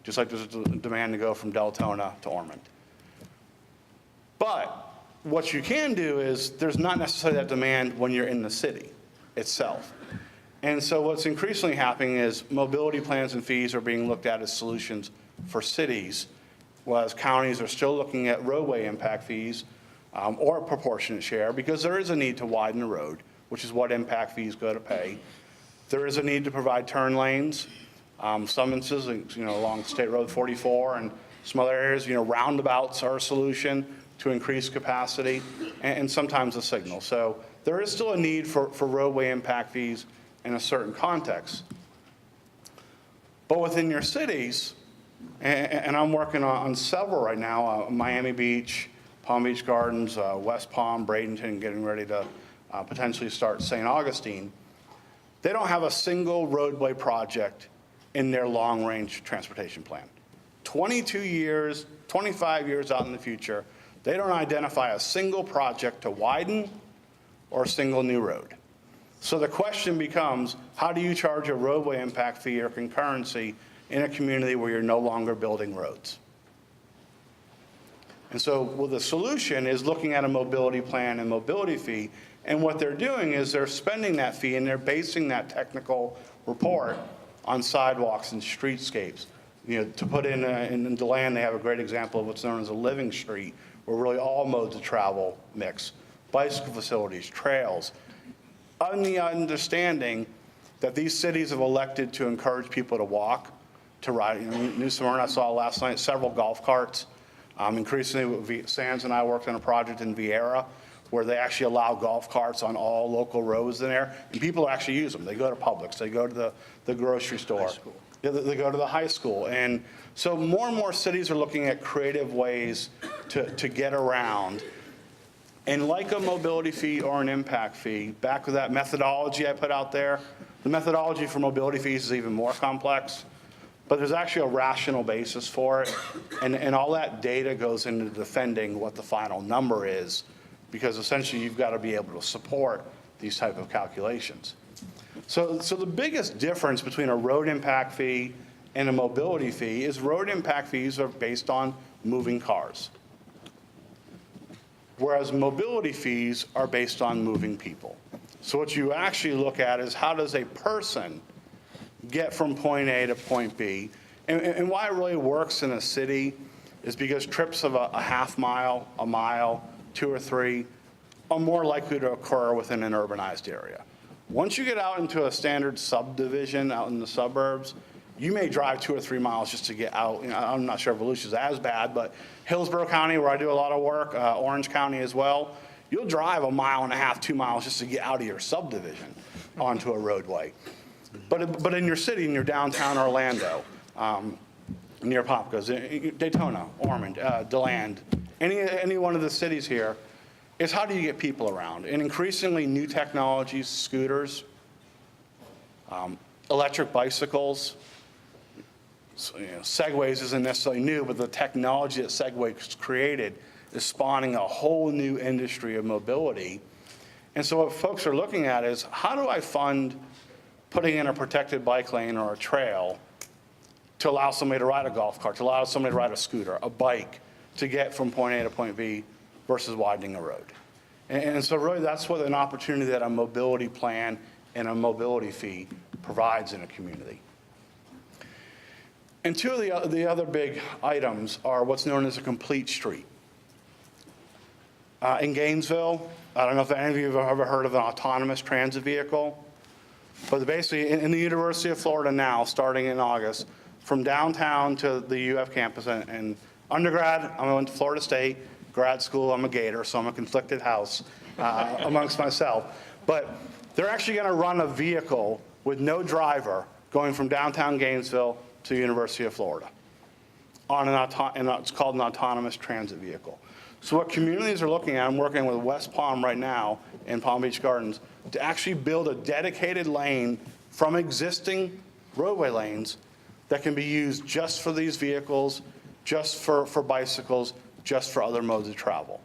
just like there's a demand to go from Deltona to Ormond. But what you can do is there's not necessarily that demand when you're in the city itself. And so what's increasingly happening is mobility plans and fees are being looked at as solutions for cities whereas counties are still looking at roadway impact fees or a proportionate share, because there is a need to widen the road, which is what impact fees go to pay. There is a need to provide turn lanes. Some instances, along State Road 44 and some other areas, roundabouts are a solution to increase capacity, and sometimes a signal. So there is still a need for roadway impact fees in a certain context. But within your cities, and I'm working on several right now, Miami Beach, Palm Beach Gardens, West Palm, Bradenton, getting ready to potentially start St. Augustine, they don't have a single roadway project in their long-range transportation plan. 22 years, 25 years out in the future, they don't identify a single project to widen or a single new road. So the question becomes, how do you charge a roadway impact fee or concurrency in a community where you're no longer building roads? And so, well, the solution is looking at a mobility plan and mobility fee, and what they're doing is they're spending that fee and they're basing that technical report on sidewalks and streetscapes. To put in DeLand, they have a great example of what's known as a living street, where really all modes of travel mix. Bicycle facilities, trails, on the understanding that these cities have elected to encourage people to walk, to ride. New Smyrna, I saw last night several golf carts. Increasingly, Sands and I worked on a project in Vieira where they actually allow golf carts on all local roads in there, and people actually use them. They go to Publix, they go to the grocery store, they go to the high school. And so more and more cities are looking at creative ways to get around. And like a mobility fee or an impact fee, back with that methodology I put out there, the methodology for mobility fees is even more complex, but there's actually a rational basis for it. And all that data goes into defending what the final number is, because essentially you've got to be able to support these type of calculations. So the biggest difference between a road impact fee and a mobility fee is road impact fees are based on moving cars, whereas mobility fees are based on moving people. So what you actually look at is, how does a person get from point A to point B? And why it really works in a city is because trips of a half mile, a mile, 2 or 3 are more likely to occur within an urbanized area. Once you get out into a standard subdivision out in the suburbs, you may drive 2 or 3 miles just to get out. I'm not sure if Volusia is as bad, but Hillsborough County, where I do a lot of work, Orange County as well, you'll drive 1.5 miles, 2 miles just to get out of your subdivision onto a roadway. But in your city, in your downtown Orlando, near Popcos, Daytona, Ormond, DeLand, any one of the cities here, is how do you get people around? And increasingly new technologies, scooters, electric bicycles, Segways isn't necessarily new, but the technology that Segway's created is spawning a whole new industry of mobility. And so what folks are looking at is, how do I fund putting in a protected bike lane or a trail to allow somebody to ride a golf cart, to allow somebody to ride a scooter, a bike, to get from point A to point B versus widening a road. And so really that's what an opportunity that a mobility plan and a mobility fee provides in a community. And two of the other big items are what's known as a complete street. In Gainesville, I don't know if any of you have ever heard of an autonomous transit vehicle, but basically in the University of Florida now, starting in August, from downtown to the UF campus, and undergrad, I went to Florida State, grad school, I'm a Gator, so I'm a conflicted house amongst myself. But they're actually going to run a vehicle with no driver going from downtown Gainesville to the University of Florida. It's called an autonomous transit vehicle. So what communities are looking at, I'm working with West Palm right now in Palm Beach Gardens, to actually build a dedicated lane from existing roadway lanes that can be used just for these vehicles, just for bicycles, just for other modes of travel.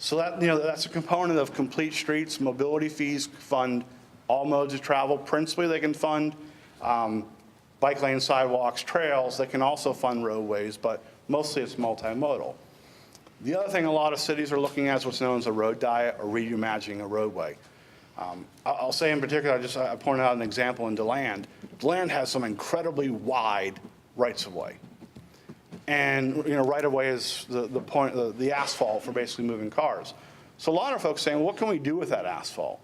So that's a component of complete streets. Mobility fees fund all modes of travel. Principally, they can fund bike lanes, sidewalks, trails. They can also fund roadways, but mostly it's multimodal. The other thing a lot of cities are looking at is what's known as a road diet, or reimagining a roadway. I'll say in particular, I pointed out an example in DeLand. DeLand has some incredibly wide rights-of-way. And, right away is the asphalt for basically moving cars. So a lot of folks saying, what can we do with that asphalt?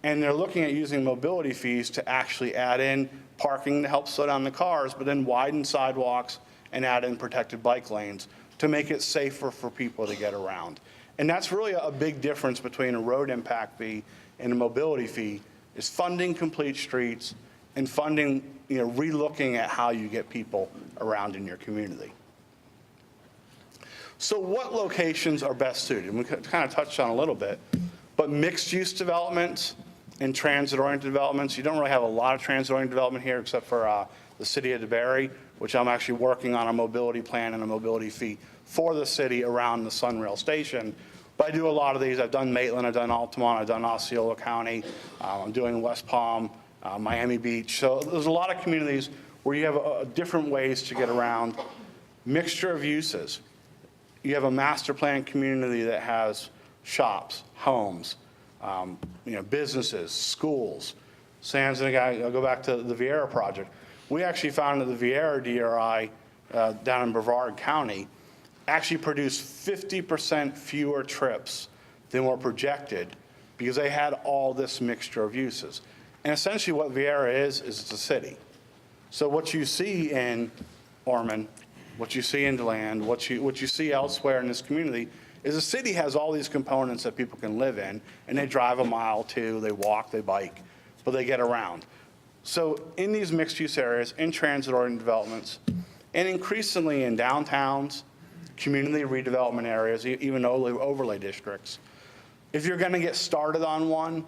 And they're looking at using mobility fees to actually add in parking to help slow down the cars, but then widen sidewalks and add in protected bike lanes to make it safer for people to get around. And that's really a big difference between a road impact fee and a mobility fee, is funding complete streets and funding, relooking at how you get people around in your community. So what locations are best suited? And we kind of touched on a little bit, but mixed-use developments and transit-oriented developments. You don't really have a lot of transit-oriented development here except for the city of DeBary, which I'm actually working on a mobility plan and a mobility fee for the city around the Sunrail station. But I do a lot of these. I've done Maitland, I've done Altamont, I've done Osceola County. I'm doing West Palm, Miami Beach. So there's a lot of communities where you have different ways to get around. Mixture of uses. You have a master plan community that has shops, homes, businesses, schools. I'll go back to the Vieira project. We actually found that the Vieira DRI down in Brevard County actually produced 50% fewer trips than were projected because they had all this mixture of uses. And essentially what Vieira is it's a city. So what you see in Ormond, what you see in DeLand, what you see elsewhere in this community is the city has all these components that people can live in, and they drive a mile, two, they walk, they bike, but they get around. So in these mixed-use areas, in transit-oriented developments, and increasingly in downtowns, community redevelopment areas, even overlay districts, if you're going to get started on one,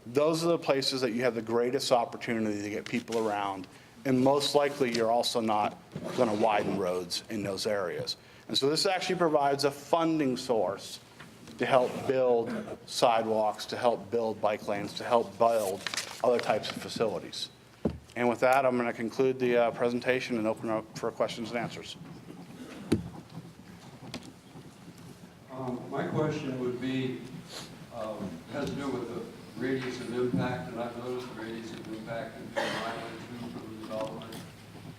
those are the places that you have the greatest opportunity to get people around, and most likely you're also not going to widen roads in those areas. And so this actually provides a funding source to help build sidewalks, to help build bike lanes, to help build other types of facilities. And with that, I'm going to conclude the presentation and open up for questions and answers. My question would be, has to do with the radius of impact, and I've noticed the radius of impact in mileage from the development.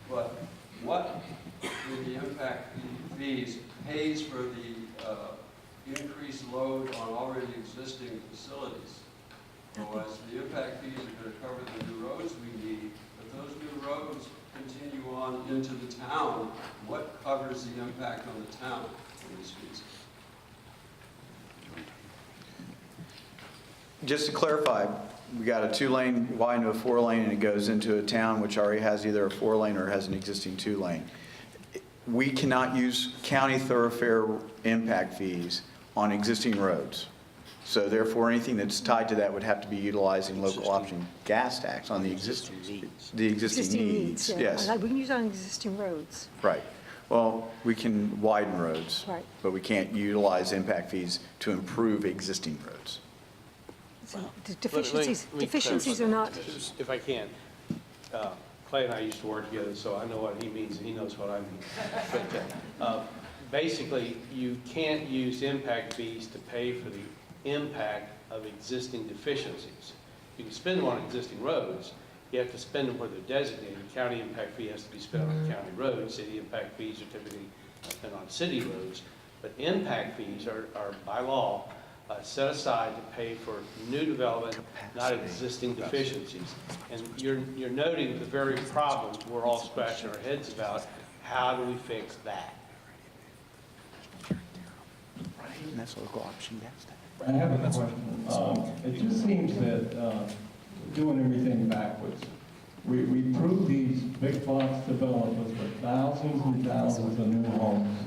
But what in the impact fees pays for the increased load on already existing facilities? Otherwise, the impact fees are going to cover the new roads we need, but those new roads continue on into the town. What covers the impact on the town for these fees? Just to clarify, we got a 2-lane widen to a 4-lane, and it goes into a town which already has either a 4-lane or has an existing 2-lane. We cannot use county thoroughfare impact fees on existing roads. So therefore, anything that's tied to that would have to be utilizing local option gas tax on the existing needs. Yeah. Yes. We can use it on existing roads. Right. Well, we can widen roads, Right. but we can't utilize impact fees to improve existing roads. So the deficiencies are not. If I can, Clay and I used to work together, so I know what he means and he knows what I mean. But basically, you can't use impact fees to pay for the impact of existing deficiencies. You can spend them on existing roads. You have to spend them where they're designated. County impact fee has to be spent on county roads. City impact fees are typically spent on city roads. But impact fees are by law set aside to pay for new development, not existing deficiencies. And you're noting the very problem we're all scratching our heads about. How do we fix that? And that's local option gas tax. I have a question. It just seems that we're doing everything backwards. We prove these big box developers with thousands and thousands of new homes.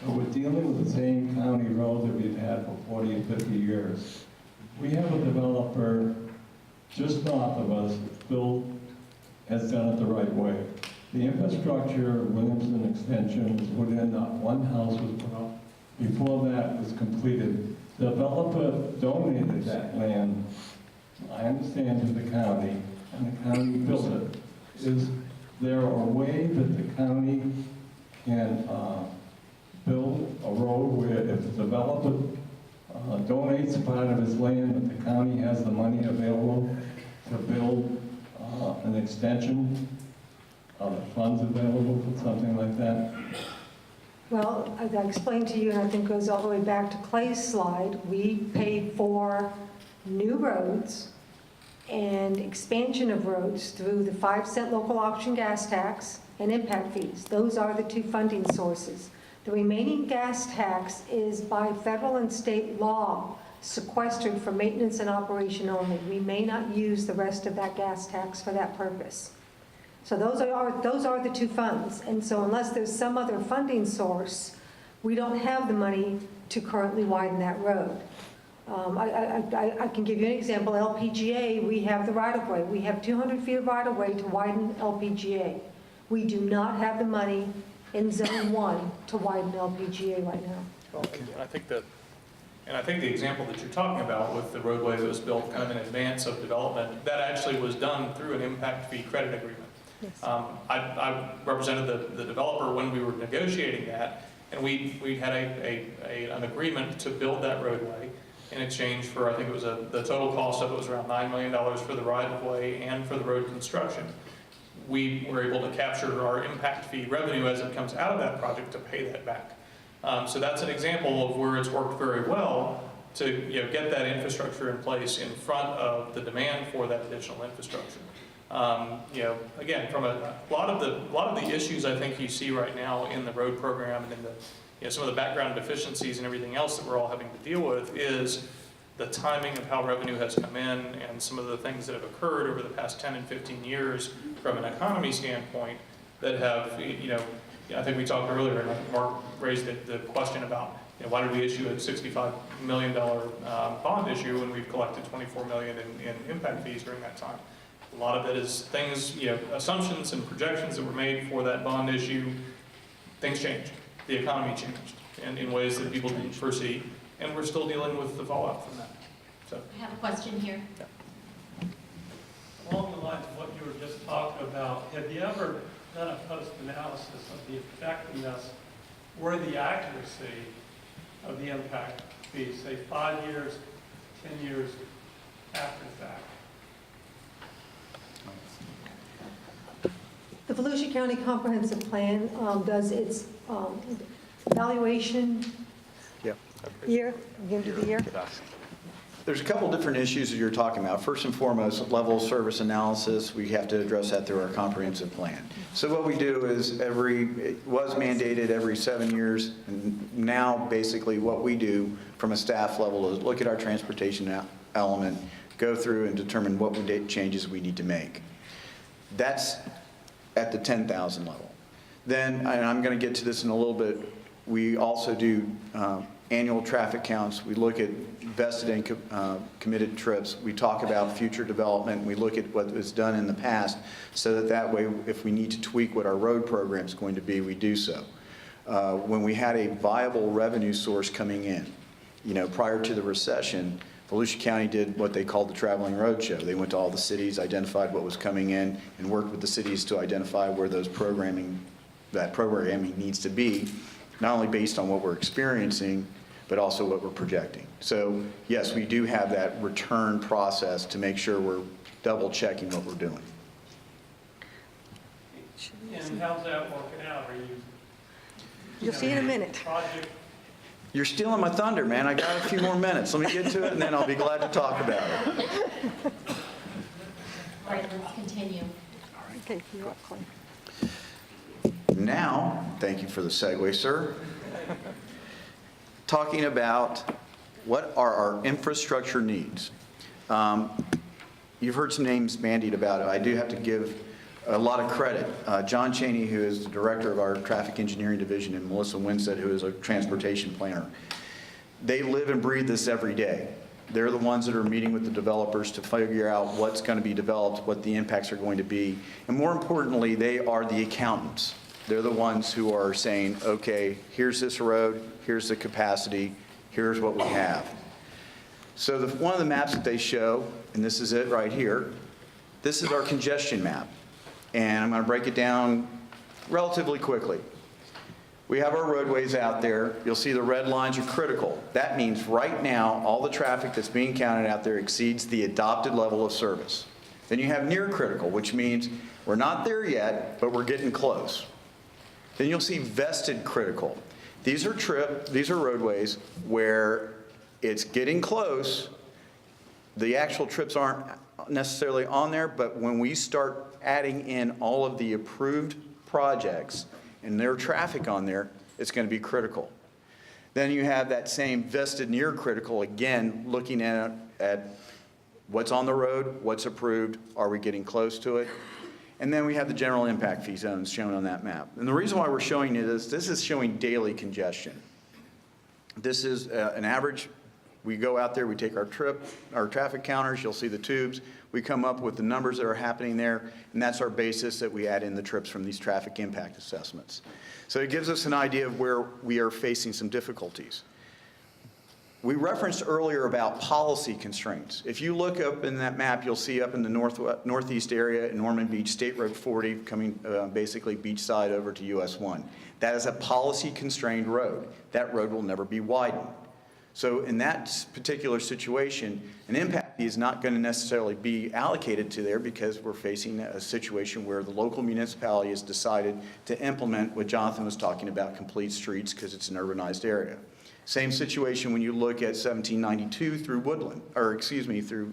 But we're dealing with the same county road that we've had for 40 or 50 years. We have a developer just north of us has done it the right way. The infrastructure, Williamson Extension, was put in, not one house was put up. Before that was completed, the developer donated that land, I understand, to the county, and the county built it. Is there a way that the county can build a road where if the developer donates part of his land, but the county has the money available to build an extension of funds available for something like that? Well, as I explained to you, and I think goes all the way back to Clay's slide, we paid for new roads and expansion of roads through the 5-cent local option gas tax and impact fees. Those are the two funding sources. The remaining gas tax is by federal and state law sequestered for maintenance and operation only. We may not use the rest of that gas tax for that purpose. So those are the two funds. And so unless there's some other funding source, we don't have the money to currently widen that road. I can give you an example. LPGA, we have the right-of-way. We have 200 feet of right-of-way to widen LPGA. We do not have the money in Zone 1 to widen LPGA right now. And I think the example that you're talking about with the roadway that was built kind of in advance of development, that actually was done through an impact fee credit agreement. Yes. I represented the developer when we were negotiating that, and we had an agreement to build that roadway in exchange for, I think it was the total cost of it was around $9 million for the right-of-way and for the road construction. We were able to capture our impact fee revenue as it comes out of that project to pay that back. So that's an example of where it's worked very well to get that infrastructure in place in front of the demand for that additional infrastructure. Again, from a lot of the issues I think you see right now in the road program and in the some of the background deficiencies and everything else that we're all having to deal with is the timing of how revenue has come in and some of the things that have occurred over the past 10 and 15 years from an economy standpoint that have, I think we talked earlier, and Mark raised the question about, why did we issue a $65 million bond issue when we've collected $24 million in impact fees during that time? A lot of it is things, assumptions and projections that were made for that bond issue. Things changed. The economy changed in ways that people didn't foresee, and we're still dealing with the fallout from that. So, I have a question here. Along the lines of what you were just talking about, have you ever done a post-analysis of the effectiveness or the accuracy of the impact fees, say 5 years, 10 years after the fact? The Volusia County Comprehensive Plan does its evaluation year, beginning of the year. There's a couple different issues that you're talking about. First and foremost, level of service analysis, we have to address that through our comprehensive plan. So what we do is it was mandated every 7 years, and now basically what we do from a staff level is look at our transportation element, go through and determine what changes we need to make. That's at the 10,000 level. Then, and I'm going to get to this in a little bit, we also do annual traffic counts. We look at vested and committed trips. We talk about future development. We look at what was done in the past so that way, if we need to tweak what our road program is going to be, we do so. When we had a viable revenue source coming in, prior to the recession, Volusia County did what they called the traveling roadshow. They went to all the cities, identified what was coming in, and worked with the cities to identify where that programming needs to be, not only based on what we're experiencing, but also what we're projecting. So yes, we do have that return process to make sure we're double checking what we're doing. And how's that working out? Are you? You'll see in a minute. Project. You're stealing my thunder, man. I got a few more minutes. Let me get to it, and then I'll be glad to talk about it. All right, let's continue. Okay, you're up, Clay. Now, thank you for the segue, sir. Talking about what are our infrastructure needs. You've heard some names bandied about it. I do have to give a lot of credit. John Chaney, who is the director of our traffic engineering division, and Melissa Winstead, who is a transportation planner. They live and breathe this every day. They're the ones that are meeting with the developers to figure out what's going to be developed, what the impacts are going to be. And more importantly, they are the accountants. They're the ones who are saying, okay, here's this road, here's the capacity, here's what we have. So one of the maps that they show, and this is it right here, this is our congestion map. And I'm going to break it down relatively quickly. We have our roadways out there. You'll see the red lines are critical. That means right now, all the traffic that's being counted out there exceeds the adopted level of service. Then you have near critical, which means we're not there yet, but we're getting close. Then you'll see vested critical. These are roadways where it's getting close. The actual trips aren't necessarily on there, but when we start adding in all of the approved projects and their traffic on there, it's going to be critical. Then you have that same vested near critical, again, looking at what's on the road, what's approved, are we getting close to it? And then we have the general impact fee zones shown on that map. And the reason why we're showing it is this is showing daily congestion. This is an average. We go out there, we take our traffic counters, you'll see the tubes. We come up with the numbers that are happening there, and that's our basis that we add in the trips from these traffic impact assessments. So it gives us an idea of where we are facing some difficulties. We referenced earlier about policy constraints. If you look up in that map, you'll see up in the northeast area in Norman Beach, State Road 40, coming basically beachside over to US 1. That is a policy constrained road. That road will never be widened. So in that particular situation, an impact fee is not going to necessarily be allocated to there because we're facing a situation where the local municipality has decided to implement what Jonathan was talking about, complete streets, because it's an urbanized area. Same situation when you look at 1792 through Woodland, or excuse me, through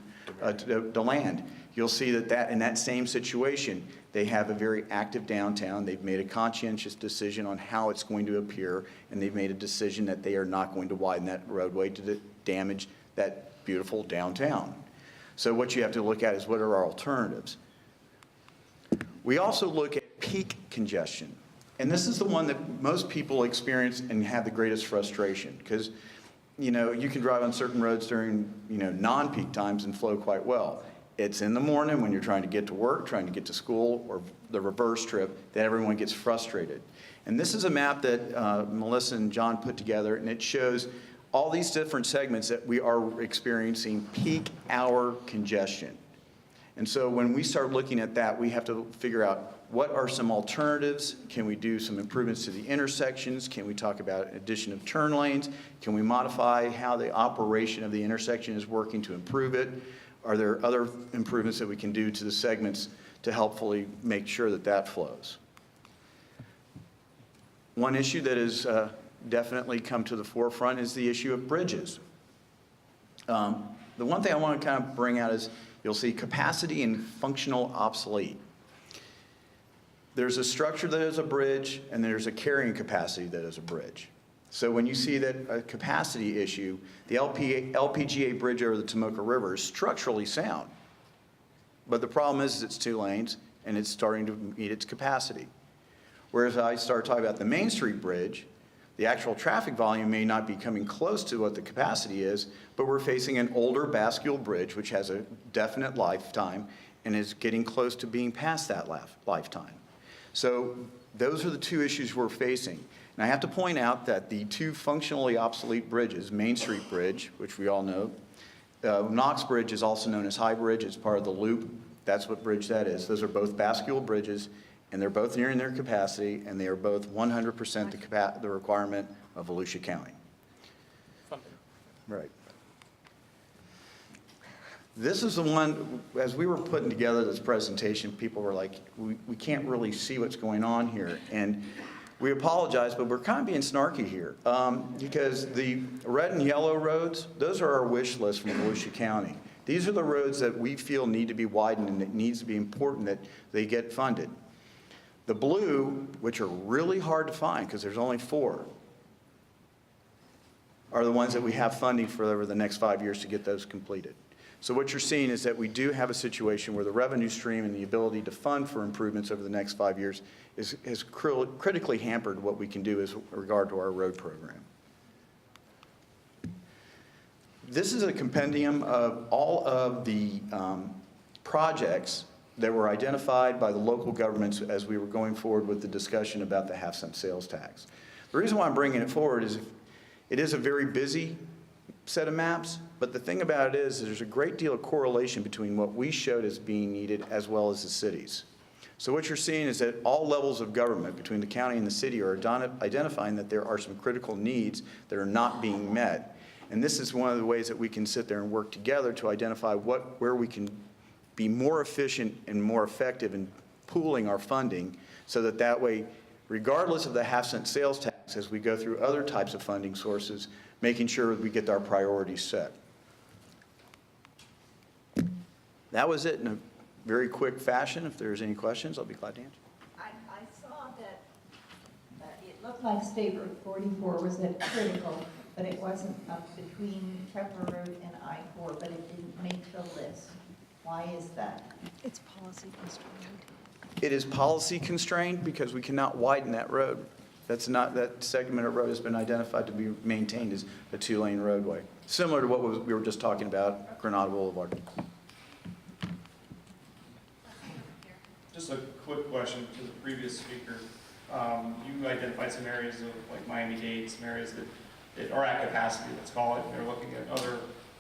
DeLand. You'll see that in that same situation, they have a very active downtown. They've made a conscientious decision on how it's going to appear, and they've made a decision that they are not going to widen that roadway to damage that beautiful downtown. So what you have to look at is what are our alternatives. We also look at peak congestion. And this is the one that most people experience and have the greatest frustration because, you know, you can drive on certain roads during, you know, non-peak times and flow quite well. It's in the morning when you're trying to get to work, trying to get to school, or the reverse trip that everyone gets frustrated. And this is a map that Melissa and John put together, and it shows all these different segments that we are experiencing peak hour congestion. And so when we start looking at that, we have to figure out what are some alternatives? Can we do some improvements to the intersections? Can we talk about addition of turn lanes? Can we modify how the operation of the intersection is working to improve it? Are there other improvements that we can do to the segments to helpfully make sure that that flows? One issue that has definitely come to the forefront is the issue of bridges. The one thing I want to kind of bring out is you'll see capacity and functional obsolete. There's a structure that is a bridge, and there's a carrying capacity that is a bridge. So when you see that a capacity issue, the LPGA bridge over the Tomoka River is structurally sound. But the problem is it's 2 lanes, and it's starting to meet its capacity. Whereas I start talking about the Main Street Bridge, the actual traffic volume may not be coming close to what the capacity is, but we're facing an older bascule bridge, which has a definite lifetime, and is getting close to being past that lifetime. So those are the 2 issues we're facing. And I have to point out that the 2 functionally obsolete bridges, Main Street Bridge, which we all know, Knox Bridge is also known as High Bridge. It's part of the loop. That's what bridge that is. Those are both bascule bridges, and they're both nearing their capacity, and they are both 100% the requirement of Volusia County. Funding. Right. This is the one, as we were putting together this presentation, people were like, we can't really see what's going on here. And we apologize, but we're kind of being snarky here because the red and yellow roads, those are our wish list from Volusia County. These are the roads that we feel need to be widened and it needs to be important that they get funded. The blue, which are really hard to find because there's only 4, are the ones that we have funding for over the next 5 years to get those completed. So what you're seeing is that we do have a situation where the revenue stream and the ability to fund for improvements over the next 5 years has critically hampered what we can do as regard to our road program. This is a compendium of all of the projects that were identified by the local governments as we were going forward with the discussion about the half-cent sales tax. The reason why I'm bringing it forward is it is a very busy set of maps, but the thing about it is there's a great deal of correlation between what we showed as being needed as well as the cities. So what you're seeing is that all levels of government between the county and the city are identifying that there are some critical needs that are not being met. And this is one of the ways that we can sit there and work together to identify where we can be more efficient and more effective in pooling our funding so that that way, regardless of the half-cent sales tax, as we go through other types of funding sources, making sure we get our priorities set. That was it in a very quick fashion. If there's any questions, I'll be glad to answer. I saw that it looked like State Road 44 was at critical, but it wasn't up between Kepler Road and I-4, but it didn't make the list. Why is that? It's policy constrained. It is policy constrained because we cannot widen that road. That's not, that segment of road has been identified to be maintained as a 2-lane roadway, similar to what we were just talking about, Granada Boulevard. Just a quick question to the previous speaker. You identified some areas of like Miami-Dade, some areas that are at capacity, let's call it, and they're looking at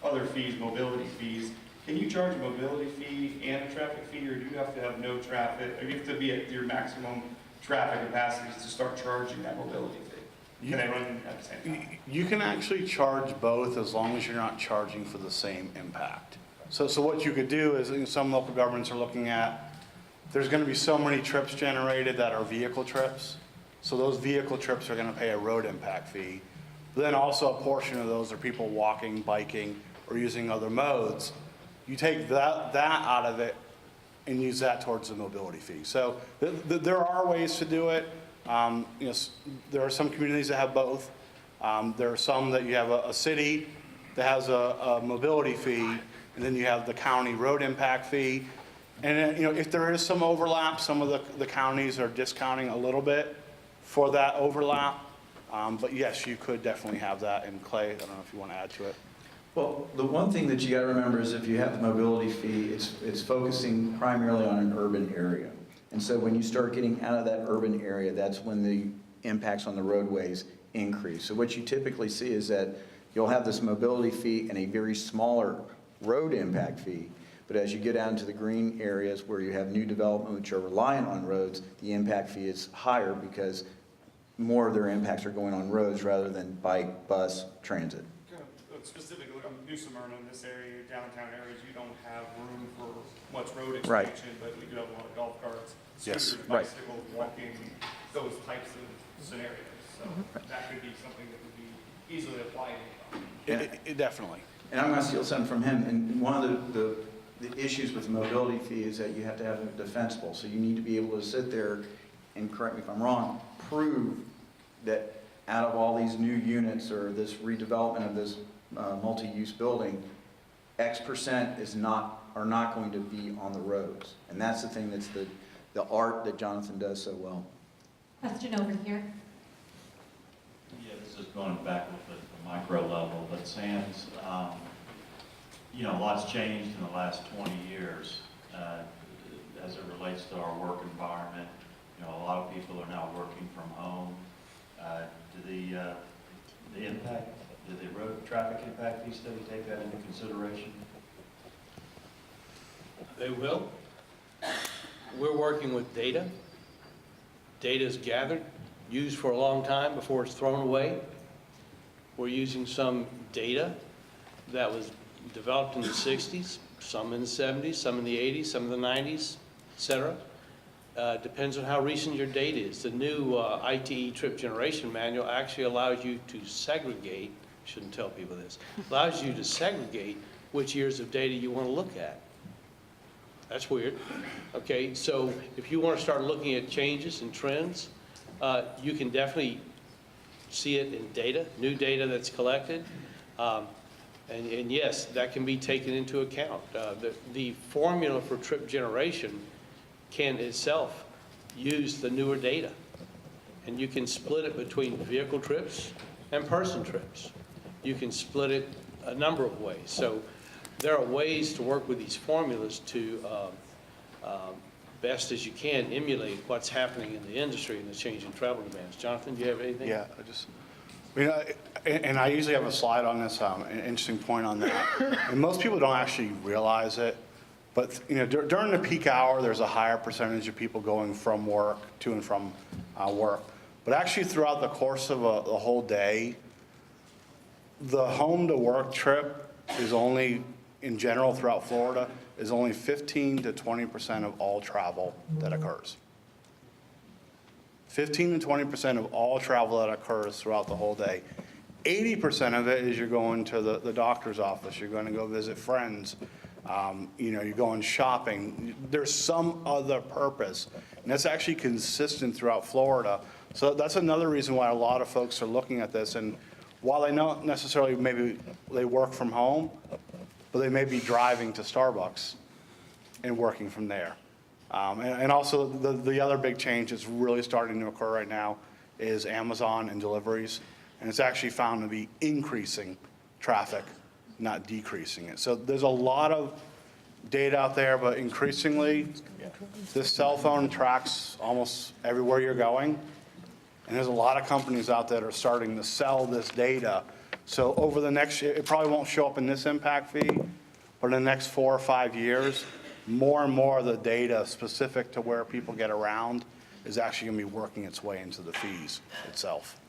other fees, mobility fees. Can you charge a mobility fee and a traffic fee, or do you have to have no traffic, or you have to be at your maximum traffic capacities to start charging that mobility fee? Can they run at the same time? You can actually charge both as long as you're not charging for the same impact. So what you could do is, some local governments are looking at, there's going to be so many trips generated that are vehicle trips. So those vehicle trips are going to pay a road impact fee. But then also a portion of those are people walking, biking, or using other modes. You take that out of it and use that towards the mobility fee. So there are ways to do it. There are some communities that have both. There are some that you have a city that has a mobility fee, and then you have the county road impact fee. And if there is some overlap, some of the counties are discounting a little bit for that overlap. But yes, you could definitely have that. And Clay, I don't know if you want to add to it. Well, the one thing that you got to remember is if you have the mobility fee, it's focusing primarily on an urban area. And so when you start getting out of that urban area, that's when the impacts on the roadways increase. So what you typically see is that you'll have this mobility fee and a very smaller road impact fee. But as you get out into the green areas where you have new development which are reliant on roads, the impact fee is higher because more of their impacts are going on roads rather than bike, bus, transit. Specifically, New Smyrna in this area, downtown areas, you don't have room for much road expansion, Right. but we do have a lot of golf carts, Yes. scooters, Right. bicycles, walking, those types of scenarios. So that could be something that would be easily applied. It definitely. And I'm going to steal something from him. And one of the issues with the mobility fee is that you have to have it defensible. So you need to be able to sit there and, correct me if I'm wrong, prove that out of all these new units or this redevelopment of this multi-use building, X% are not going to be on the roads. And that's the thing that's the art that Jonathan does so well. Question over here. Yeah, this is going back with the micro level, but Sam's, a lot's changed in the last 20 years as it relates to our work environment. A lot of people are now working from home. The impact, did the road traffic impact fee study take that into consideration? They will. We're working with data. Data is gathered, used for a long time before it's thrown away. We're using some data that was developed in the 60s, some in the 70s, some in the 80s, some in the 90s, et cetera. Depends on how recent your data is. The new ITE trip generation manual actually allows you to segregate, shouldn't tell people this, allows you to segregate which years of data you want to look at. That's weird. Okay, so if you want to start looking at changes and trends, you can definitely see it in data, new data that's collected. And yes, that can be taken into account. The formula for trip generation can itself use the newer data. And you can split it between vehicle trips and person trips. You can split it a number of ways. So there are ways to work with these formulas to, best as you can, emulate what's happening in the industry and the change in travel demands. Jonathan, do you have anything? Yeah, and I usually have a slide on this, an interesting point on that. And most people don't actually realize it, but during the peak hour, there's a higher percentage of people going from work to and from work. But actually throughout the course of the whole day, the home to work trip is only, in general throughout Florida, is only 15 to 20% of all travel that occurs. 15 to 20% of all travel that occurs throughout the whole day. 80% of it is you're going to the doctor's office, you're going to go visit friends, you're going shopping. There's some other purpose, and that's actually consistent throughout Florida. So that's another reason why a lot of folks are looking at this. And while they don't necessarily, maybe they work from home, but they may be driving to Starbucks and working from there. And also the other big change that's really starting to occur right now is Amazon and deliveries. And it's actually found to be increasing traffic, not decreasing it. So there's a lot of data out there, but increasingly, this cell phone tracks almost everywhere you're going. And there's a lot of companies out there that are starting to sell this data. So over the next, it probably won't show up in this impact fee, but in the next 4 or 5 years, more and more of the data specific to where people get around is actually going to be working its way into the fees itself.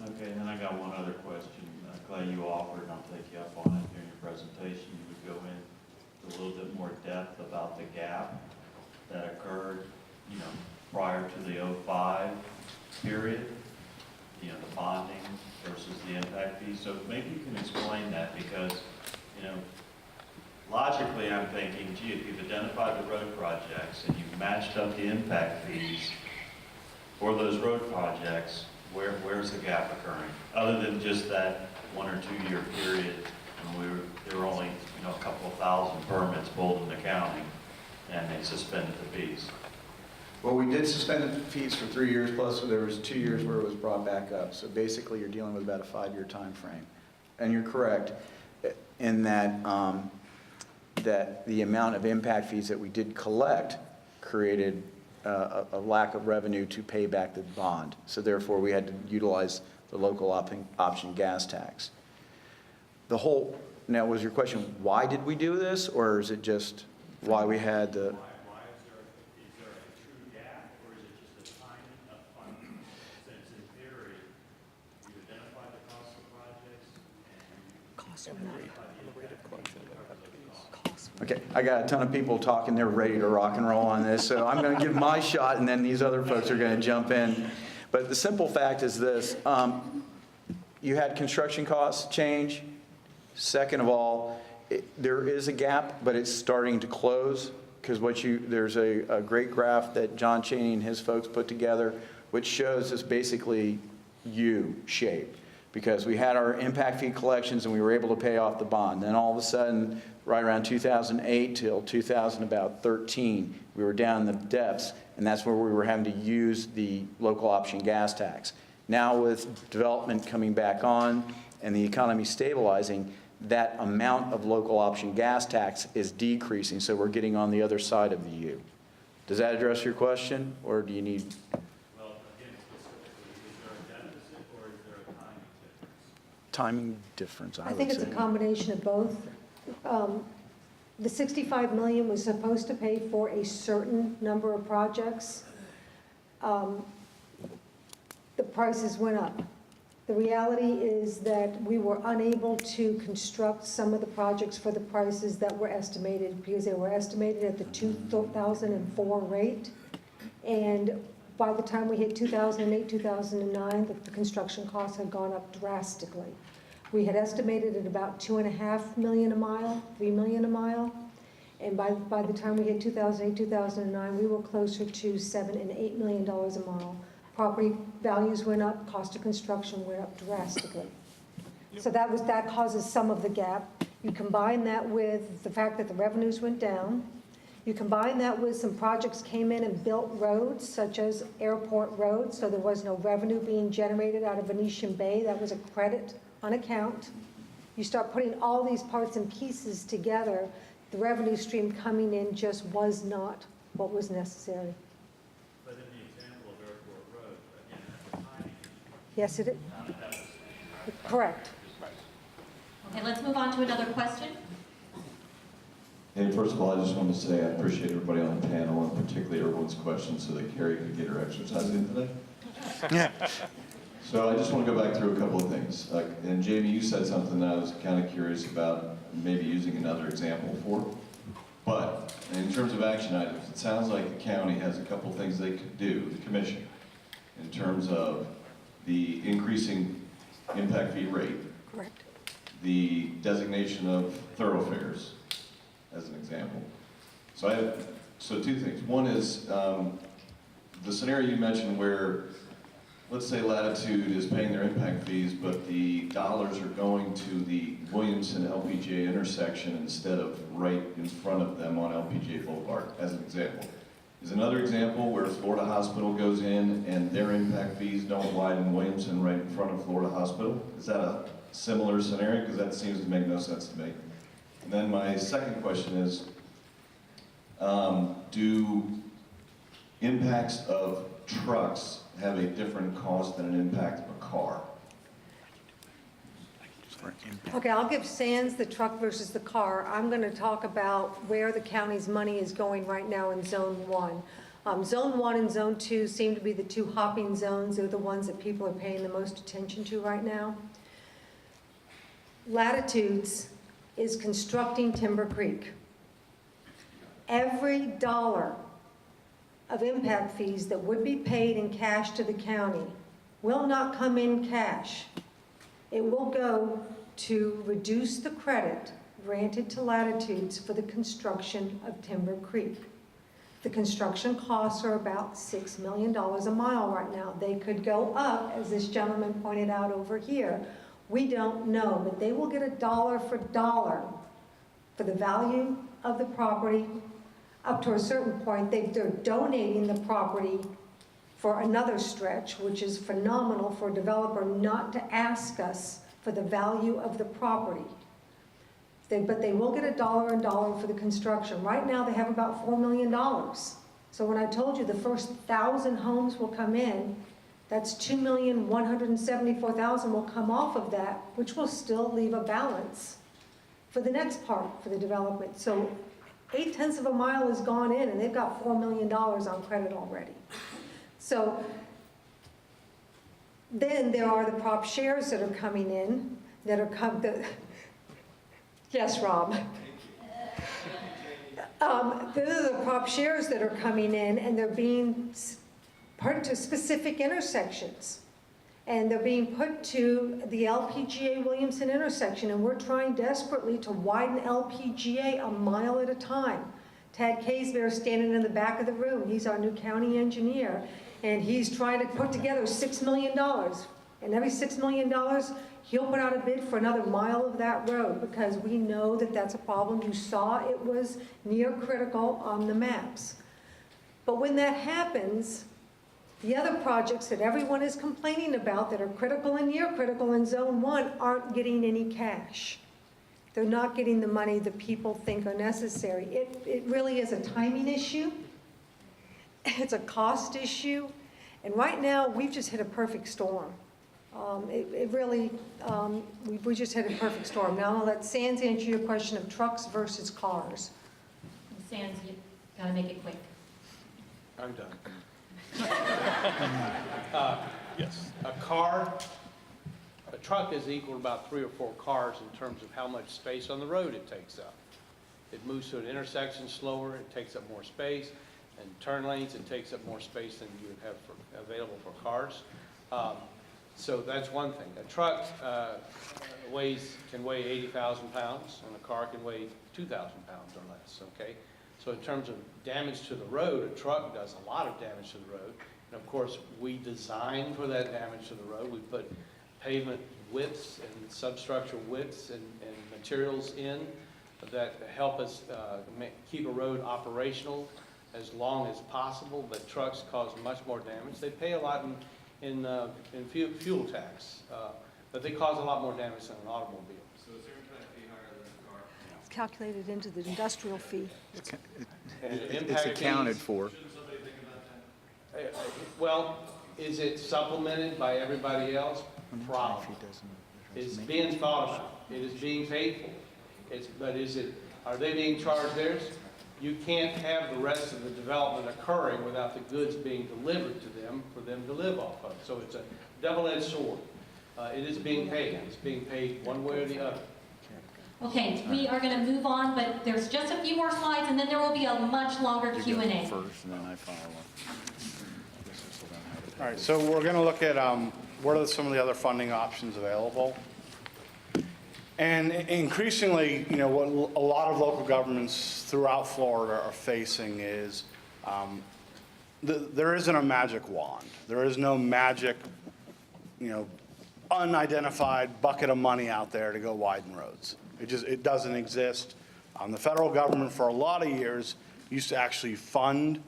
Okay, and then I got one other question. Clay, you offered, and I'll take you up on it during your presentation, you would go into a little bit more depth about the gap that occurred, prior to the 05 period, the bonding versus the impact fee. So maybe you can explain that because, logically I'm thinking, gee, if you've identified the road projects and you've matched up the impact fees for those road projects, where's the gap occurring? Other than just that 1 or 2 year period when there were only, a couple of thousand permits pulled in the county and they suspended the fees. Well, we did suspend the fees for 3 years, plus there was 2 years where it was brought back up. So basically, you're dealing with about a 5-year time frame. And you're correct in that, that the amount of impact fees that we did collect created a lack of revenue to pay back the bond. So therefore, we had to utilize the local option gas tax. Now was your question, why did we do this? Or is it just why we had the... Okay, I got a ton of people talking, they're ready to rock and roll on this, so I'm going to give my shot and then these other folks are going to jump in. But the simple fact is this, you had construction costs change. Second of all, there is a gap, but it's starting to close because there's a great graph that John Chaney and his folks put together, which shows this basically U-shape. Because we had our impact fee collections and we were able to pay off the bond. Then all of a sudden, right around 2008 till 2013, we were down in the depths, and that's where we were having to use the local option gas tax. Now with development coming back on and the economy stabilizing, that amount of local option gas tax is decreasing, so we're getting on the other side of the U. Does that address your question, or do you need... timing difference, I think would it's say. a combination of both. The $65 million was supposed to pay for a certain number of projects. The prices went up. The reality is that we were unable to construct some of the projects for the prices that were estimated because they were estimated at the 2004 rate. And by the time we hit 2008, 2009, the construction costs had gone up drastically. We had estimated at about $2.5 million a mile, $3 million a mile. And by the time we hit 2008, 2009, we were closer to $7 and $8 million a mile. Property values went up, cost of construction went up drastically. So that causes some of the gap. You combine that with the fact that the revenues went down. You combine that with some projects came in and built roads, such as Airport Road, so there was no revenue being generated out of Venetian Bay. That was a credit on account. You start putting all these parts and pieces together, the revenue stream coming in just was not what was necessary. But in the example of Airport Road, again, that's a timing. Yes, it is. Correct. Okay, let's move on to another question. Hey, first of all, I just wanted to say I appreciate everybody on the panel, and particularly everyone's questions so that Carrie could get her exercise in today. Yeah. So I just want to go back through a couple of things. And Jamie, you said something that I was kind of curious about maybe using another example for. But in terms of action items, it sounds like the county has a couple things they could do, the commission, in terms of the increasing impact fee rate. Correct. The designation of thoroughfares, as an example. So two things. One is the scenario you mentioned where, let's say Latitude is paying their impact fees, but the dollars are going to the Williamson LPGA intersection instead of right in front of them on LPGA Boulevard, as an example. Is another example where Florida Hospital goes in and their impact fees don't widen Williamson right in front of Florida Hospital? Is that a similar scenario? Because that seems to make no sense to me. And then my second question is, do impacts of trucks have a different cost than an impact of a car? Okay, I'll give Sands the truck versus the car. I'm going to talk about where the county's money is going right now in Zone 1. Zone 1 and Zone 2 seem to be the two hopping zones. They're the ones that people are paying the most attention to right now. Latitudes is constructing Timber Creek. Every dollar of impact fees that would be paid in cash to the county will not come in cash. It will go to reduce the credit granted to Latitudes for the construction of Timber Creek. The construction costs are about $6 million a mile right now. They could go up, as this gentleman pointed out over here. We don't know, but they will get a dollar for dollar for the value of the property. Up to a certain point, they're donating the property for another stretch, which is phenomenal for a developer not to ask us for the value of the property. But they will get a dollar and dollar for the construction. Right now, they have about $4 million. So when I told you the first 1,000 homes will come in, that's $2,174,000 will come off of that, which will still leave a balance for the next part for the development. So 0.8 of a mile has gone in, and they've got $4 million on credit already. So then there are the prop shares that are coming in, that are yes, Rob. There are the prop shares that are coming in, and they're being put to specific intersections. And they're being put to the LPGA Williamson intersection, and we're trying desperately to widen LPGA a mile at a time. Tad Kaysbear is standing in the back of the room. He's our new county engineer, and he's trying to put together $6 million. And every $6 million, he'll put out a bid for another mile of that road, because we know that that's a problem. You saw it was near critical on the maps. But when that happens, the other projects that everyone is complaining about that are critical and near critical in Zone 1 aren't getting any cash. They're not getting the money that people think are necessary. It really is a timing issue. It's a cost issue. And right now, we've just hit a perfect storm. We just hit a perfect storm. Now I'll let Sands answer your question of trucks versus cars. Sands, you gotta make it quick. I'm done. Yes. A truck is equal to about 3 or 4 cars in terms of how much space on the road it takes up. It moves to an intersection slower, it takes up more space, and turn lanes, it takes up more space than you would have available for cars. So that's one thing. A truck can weigh 80,000 pounds, and a car can weigh 2,000 pounds or less, okay? So in terms of damage to the road, a truck does a lot of damage to the road. And of course, we design for that damage to the road. We put pavement widths and substructure widths and materials in that help us keep a road operational as long as possible, but trucks cause much more damage. They pay a lot in fuel tax, but they cause a lot more damage than an automobile. So is their impact fee higher than a car? It's calculated into the industrial fee. It's accounted for. Shouldn't somebody think about that? Well, is it supplemented by everybody else? Probably. It's being thought about. It is being paid for. Are they being charged theirs? You can't have the rest of the development occurring without the goods being delivered to them for them to live off of. So it's a double-edged sword. It is being paid. It's being paid one way or the other. Okay, we are going to move on, but there's just a few more slides, and then there will be a much longer Q&A. First, and then I follow up. All right, so we're going to look at what are some of the other funding options available. And increasingly, you know, what a lot of local governments throughout Florida are facing is there isn't a magic wand. There is no magic, you know, unidentified bucket of money out there to go widen roads. It doesn't exist. The federal government for a lot of years used to actually fund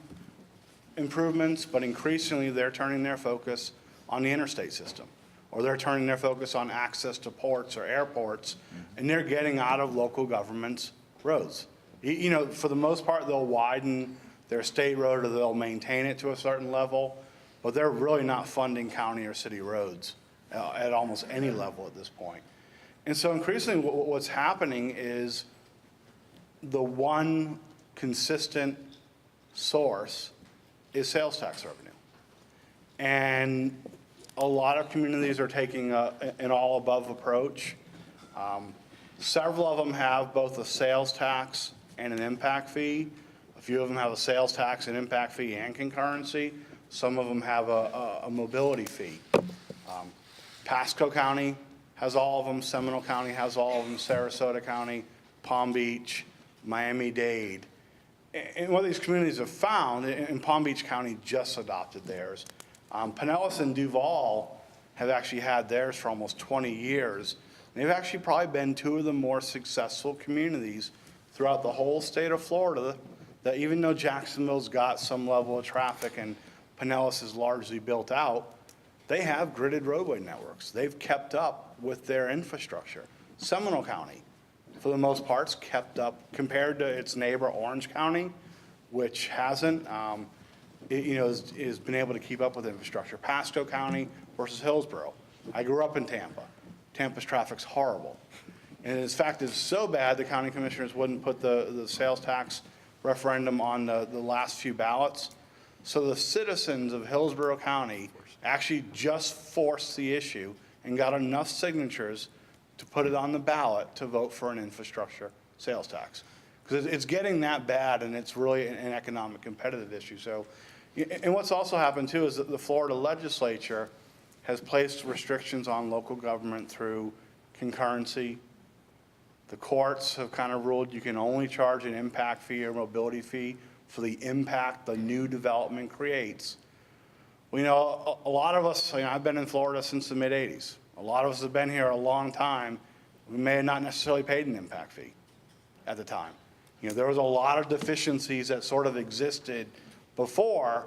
improvements, but increasingly they're turning their focus on the interstate system, or they're turning their focus on access to ports or airports, and they're getting out of local government's roads. You know, for the most part, they'll widen their state road or they'll maintain it to a certain level, but they're really not funding county or city roads at almost any level at this point. And so increasingly what's happening is the one consistent source is sales tax revenue. And a lot of communities are taking an all-above approach. Several of them have both a sales tax and an impact fee. A few of them have a sales tax, an impact fee, and concurrency. Some of them have a mobility fee. Pasco County has all of them. Seminole County has all of them. Sarasota County, Palm Beach, Miami-Dade. And what these communities have found, and Palm Beach County just adopted theirs, Pinellas and Duval have actually had theirs for almost 20 years. They've actually probably been two of the more successful communities throughout the whole state of Florida, that even though Jacksonville's got some level of traffic and Pinellas is largely built out, they have gridded roadway networks. They've kept up with their infrastructure. Seminole County, for the most part, kept up compared to its neighbor Orange County, which hasn't. Is been able to keep up with infrastructure. Pasco County versus Hillsborough. I grew up in Tampa. Tampa's traffic's horrible. And in fact, it's so bad the county commissioners wouldn't put the sales tax referendum on the last few ballots. So the citizens of Hillsborough County actually just forced the issue and got enough signatures to put it on the ballot to vote for an infrastructure sales tax. Because it's getting that bad, and it's really an economic competitive issue. So, and what's also happened too is that the Florida legislature has placed restrictions on local government through concurrency. The courts have kind of ruled you can only charge an impact fee or mobility fee for the impact the new development creates. Well, you know, a lot of us, I've been in Florida since the mid-'80s. A lot of us have been here a long time. We may have not necessarily paid an impact fee at the time. You know, there was a lot of deficiencies that sort of existed before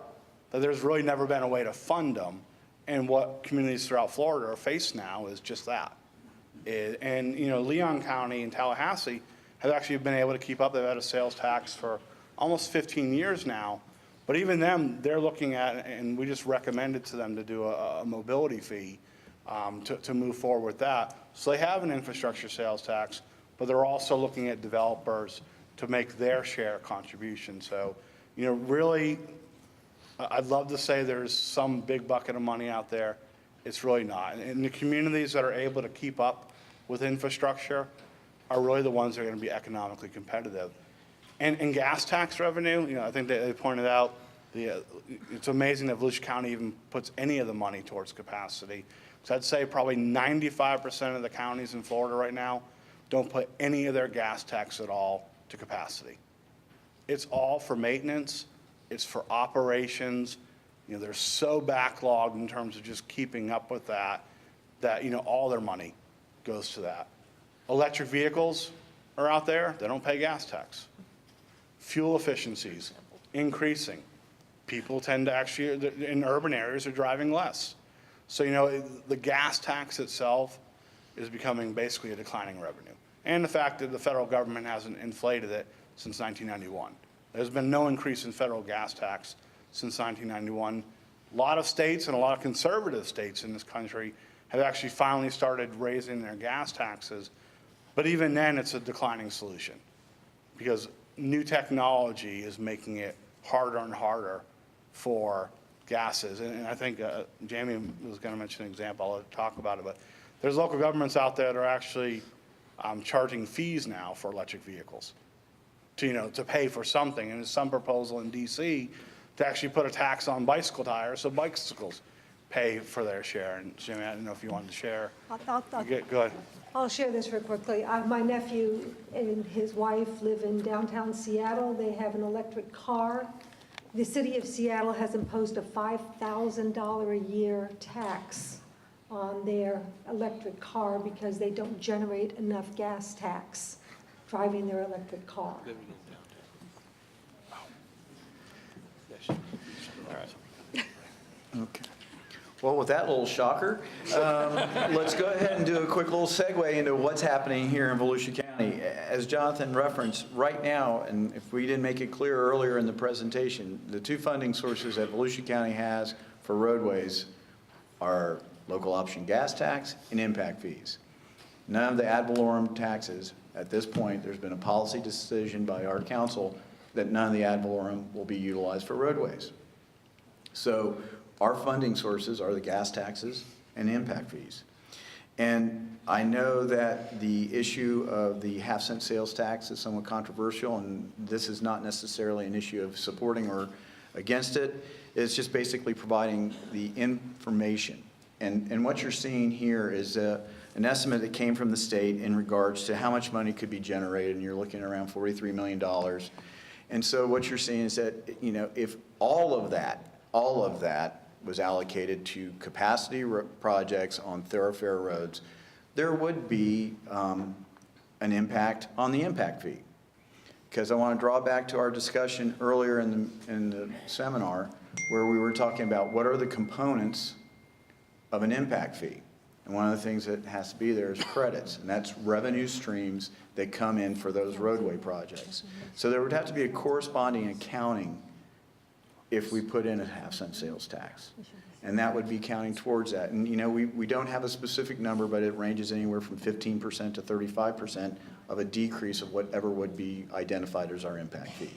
that there's really never been a way to fund them. And what communities throughout Florida are faced now is just that. And, you know, Leon County and Tallahassee have actually been able to keep up. They've had a sales tax for almost 15 years now. But even them, they're looking at, and we just recommended to them to do a mobility fee to move forward with that. So they have an infrastructure sales tax, but they're also looking at developers to make their share contribution. So, you know, really, I'd love to say there's some big bucket of money out there. It's really not. And the communities that are able to keep up with infrastructure are really the ones that are going to be economically competitive. And gas tax revenue, you know, I think they pointed out, it's amazing that Volusia County even puts any of the money towards capacity. So I'd say probably 95% of the counties in Florida right now don't put any of their gas tax at all to capacity. It's all for maintenance. It's for operations. You know, they're so backlogged in terms of just keeping up with that, you know, all their money goes to that. Electric vehicles are out there. They don't pay gas tax. Fuel efficiencies increasing. People tend to actually, in urban areas, are driving less. So, you know, the gas tax itself is becoming basically a declining revenue. And the fact that the federal government hasn't inflated it since 1991. There's been no increase in federal gas tax since 1991. A lot of states and a lot of conservative states in this country have actually finally started raising their gas taxes. But even then, it's a declining solution because new technology is making it harder and harder for gases. And I think Jamie was going to mention an example. I'll talk about it. But there's local governments out there that are actually charging fees now for electric vehicles to, to pay for something. And there's some proposal in DC to actually put a tax on bicycle tires so bicycles pay for their share. And Jimmy, I don't know if you wanted to share. Go ahead. I'll share this real quickly. My nephew and his wife live in downtown Seattle. They have an electric car. The city of Seattle has imposed a $5,000 a year tax on their electric car because they don't generate enough gas tax driving their electric car. Okay. Well, with that little shocker, let's go ahead and do a quick little segue into what's happening here in Volusia County. As Jonathan referenced, right now, and if we didn't make it clear earlier in the presentation, the two funding sources that Volusia County has for roadways are local option gas tax and impact fees. None of the ad valorem taxes, at this point, there's been a policy decision by our council that none of the ad valorem will be utilized for roadways. So our funding sources are the gas taxes and impact fees. And I know that the issue of the half-cent sales tax is somewhat controversial, and this is not necessarily an issue of supporting or against it. It's just basically providing the information. And what you're seeing here is an estimate that came from the state in regards to how much money could be generated, and you're looking around $43 million. And so what you're seeing is that, if all of that was allocated to capacity projects on thoroughfare roads, there would be an impact on the impact fee. Because I want to draw back to our discussion earlier in the seminar where we were talking about what are the components of an impact fee. And one of the things that has to be there is credits, and that's revenue streams that come in for those roadway projects. So there would have to be a corresponding accounting if we put in a half-cent sales tax. And that would be counting towards that. And, we don't have a specific number, but it ranges anywhere from 15% to 35% of a decrease of whatever would be identified as our impact fee.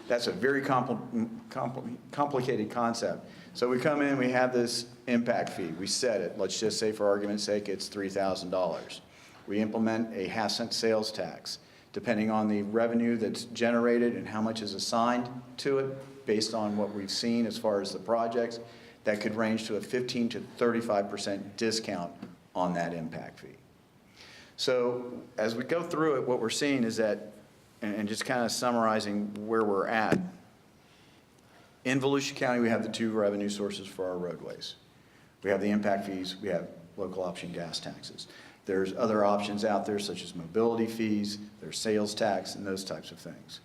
That's a very complicated concept. So we come in, we have this impact fee. We set it. Let's just say for argument's sake, it's $3,000. We implement a half-cent sales tax. Depending on the revenue that's generated and how much is assigned to it, based on what we've seen as far as the projects, that could range to a 15 to 35% discount on that impact fee. So as we go through it, what we're seeing is that, and just kind of summarizing where we're at, in Volusia County, we have the two revenue sources for our roadways. We have the impact fees, we have local option gas taxes. There's other options out there such as mobility fees, there's sales tax, and those types of things.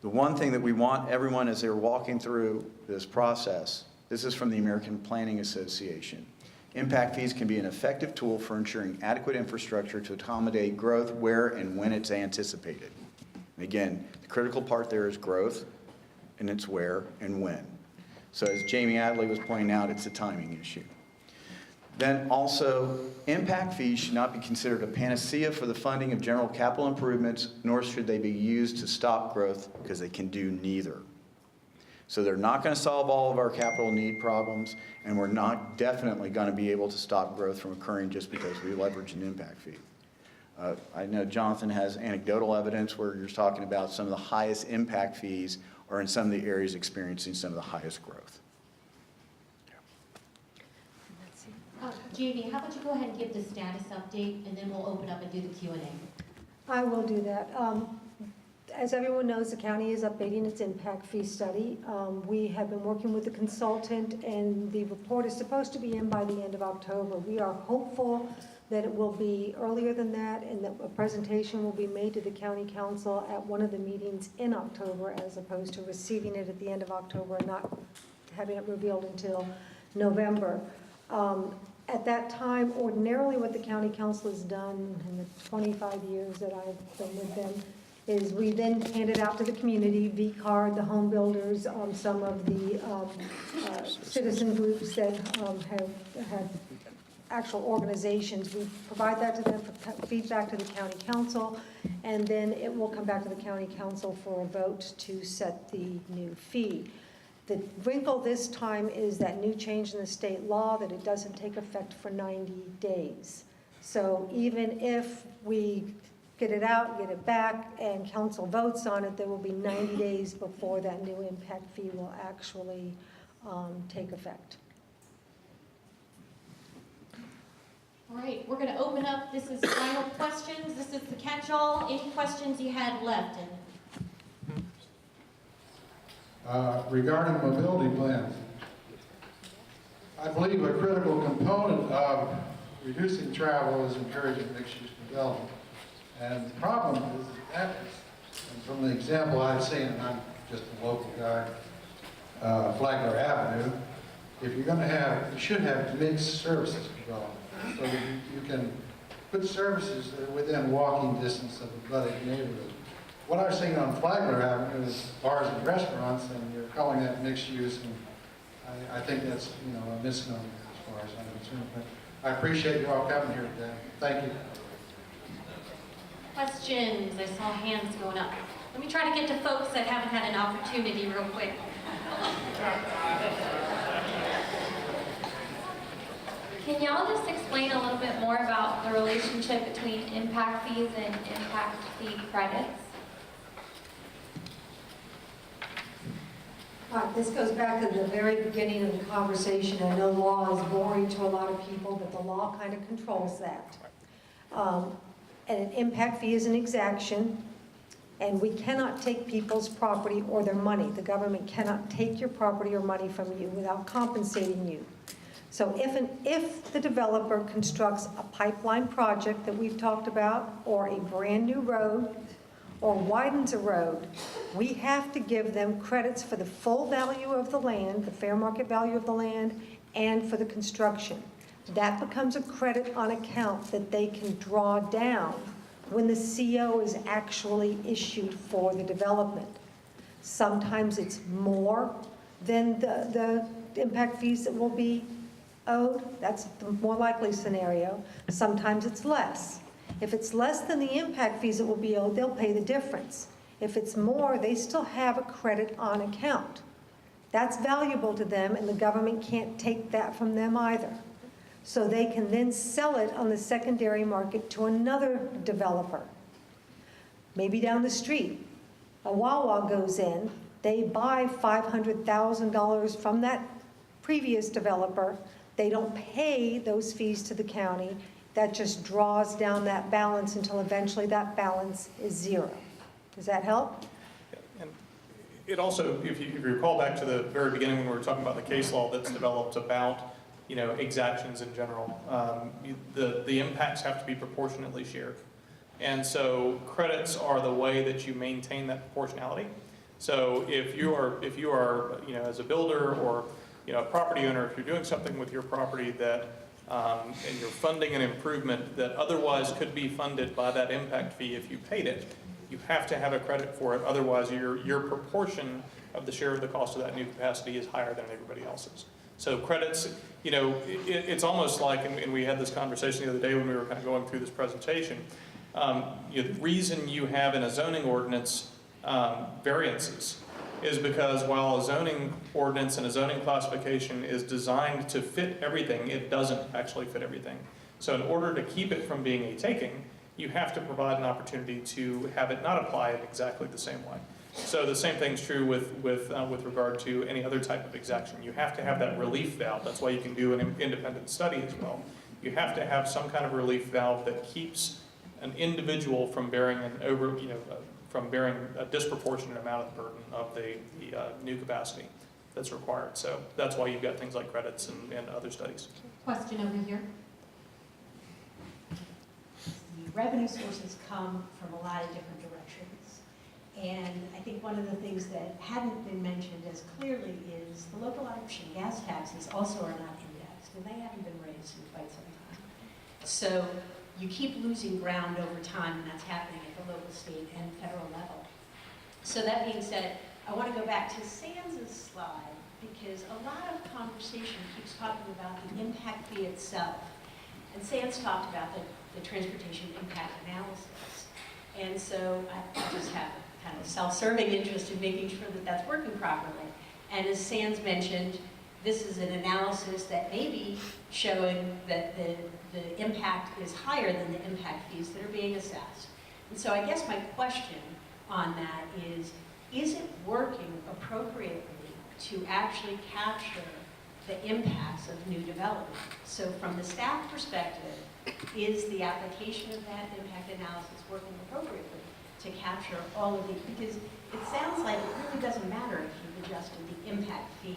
The one thing that we want everyone as they're walking through this process, this is from the American Planning Association. Impact fees can be an effective tool for ensuring adequate infrastructure to accommodate growth where and when it's anticipated. And again, the critical part there is growth, and it's where and when. So as Jamie Adley was pointing out, it's a timing issue. Then also, impact fees should not be considered a panacea for the funding of general capital improvements, nor should they be used to stop growth, because they can do neither. So they're not going to solve all of our capital need problems, and we're not definitely going to be able to stop growth from occurring just because we leverage an impact fee. I know Jonathan has anecdotal evidence where you're talking about some of the highest impact fees are in some of the areas experiencing some of the highest growth. Jamie, how about you go ahead and give the status update, and then we'll open up and do the Q&A. I will do that. As everyone knows, the county is updating its impact fee study. We have been working with the consultant, and the report is supposed to be in by the end of October. We are hopeful that it will be earlier than that, and that a presentation will be made to the county council at one of the meetings in October, as opposed to receiving it at the end of October and not having it revealed until November. At that time, ordinarily what the county council has done in the 25 years that I've been with them is we then hand it out to the community, VCARD, the home builders, some of the citizen groups that have actual organizations. We provide that to them for feedback to the county council, and then it will come back to the county council for a vote to set the new fee. The wrinkle this time is that new change in the state law that it doesn't take effect for 90 days. So even if we get it out, get it back, and council votes on it, there will be 90 days before that new impact fee will actually take effect. All right, we're going to open up. This is final questions. This is the catch-all. Any questions you had left? Regarding mobility plans, I believe a critical component of reducing travel is encouraging mixed-use development. And the problem is that, and from the example I've seen, and I'm just a local guy, Flagler Avenue, if you're going to have, you should have mixed services development. So you can put services that are within walking distance of a budding neighborhood. What I've seen on Flagler Avenue is bars and restaurants, and you're calling that mixed use, and I think that's, a misnomer as far as I'm concerned. But I appreciate you all coming here today. Thank you. Questions? I saw hands going up. Let me try to get to folks that haven't had an opportunity real quick. Can y'all just explain a little bit more about the relationship between impact fees and impact fee credits? This goes back to the very beginning of the conversation. I know law is boring to a lot of people, but the law kind of controls that. And an impact fee is an exaction, and we cannot take people's property or their money. The government cannot take your property or money from you without compensating you. So if the developer constructs a pipeline project that we've talked about, or a brand new road, or widens a road, we have to give them credits for the full value of the land, the fair market value of the land, and for the construction. That becomes a credit on account that they can draw down when the CO is actually issued for the development. Sometimes it's more than the impact fees that will be owed. That's the more likely scenario. Sometimes it's less. If it's less than the impact fees that will be owed, they'll pay the difference. If it's more, they still have a credit on account. That's valuable to them, and the government can't take that from them either. So they can then sell it on the secondary market to another developer. Maybe down the street, a Wawa goes in, they buy $500,000 from that previous developer. They don't pay those fees to the county. That just draws down that balance until eventually that balance is zero. Does that help? And it also, if you recall back to the very beginning when we were talking about the case law that's developed about exactions in general, the impacts have to be proportionately shared. And so credits are the way that you maintain that proportionality. So if you are as a builder or a property owner, if you're doing something with your property that and you're funding an improvement that otherwise could be funded by that impact fee if you paid it, you have to have a credit for it. Otherwise, your proportion of the share of the cost of that new capacity is higher than everybody else's. So credits, it's almost like, and we had this conversation the other day when we were kind of going through this presentation, the reason you have in a zoning ordinance variances is because while a zoning ordinance and a zoning classification is designed to fit everything, it doesn't actually fit everything. So in order to keep it from being a taking, you have to provide an opportunity to have it not apply in exactly the same way. So the same thing's true with regard to any other type of exaction. You have to have that relief valve. That's why you can do an independent study as well. You have to have some kind of relief valve that keeps an individual from bearing from bearing a disproportionate amount of the burden of the new capacity that's required. So that's why you've got things like credits and other studies. Question over here. The revenue sources come from a lot of different directions. And I think one of the things that hadn't been mentioned as clearly is the local option gas taxes also are not indexed, and they haven't been raised in quite some time. So you keep losing ground over time, and that's happening at the local, state, and federal level. So that being said, I want to go back to Sands' slide, because a lot of conversation keeps talking about the impact fee itself. And Sands talked about the transportation impact analysis. And so I just have a kind of self-serving interest in making sure that that's working properly. And as Sands mentioned, this is an analysis that may be showing that the impact is higher than the impact fees that are being assessed. And so I guess my question on that is it working appropriately to actually capture the impacts of new development? So from the staff perspective, is the application of that impact analysis working appropriately to capture all of the, because it sounds like it really doesn't matter if you've adjusted the impact fee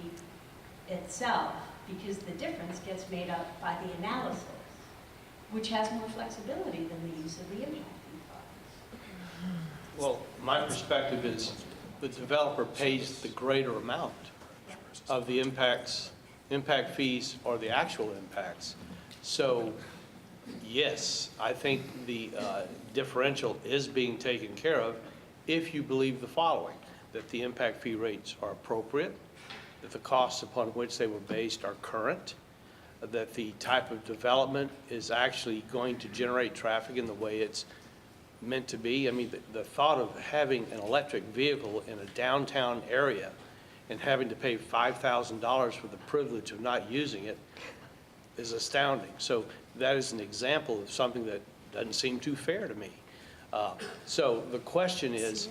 itself, because the difference gets made up by the analysis, which has more flexibility than the use of the impact fee funds. Well, my perspective is the developer pays the greater amount of the impact fees or the actual impacts. So yes, I think the differential is being taken care of if you believe the following, that the impact fee rates are appropriate, that the costs upon which they were based are current, that the type of development is actually going to generate traffic in the way it's meant to be. I mean, the thought of having an electric vehicle in a downtown area and having to pay $5,000 for the privilege of not using it is astounding. So that is an example of something that doesn't seem too fair to me. So the question is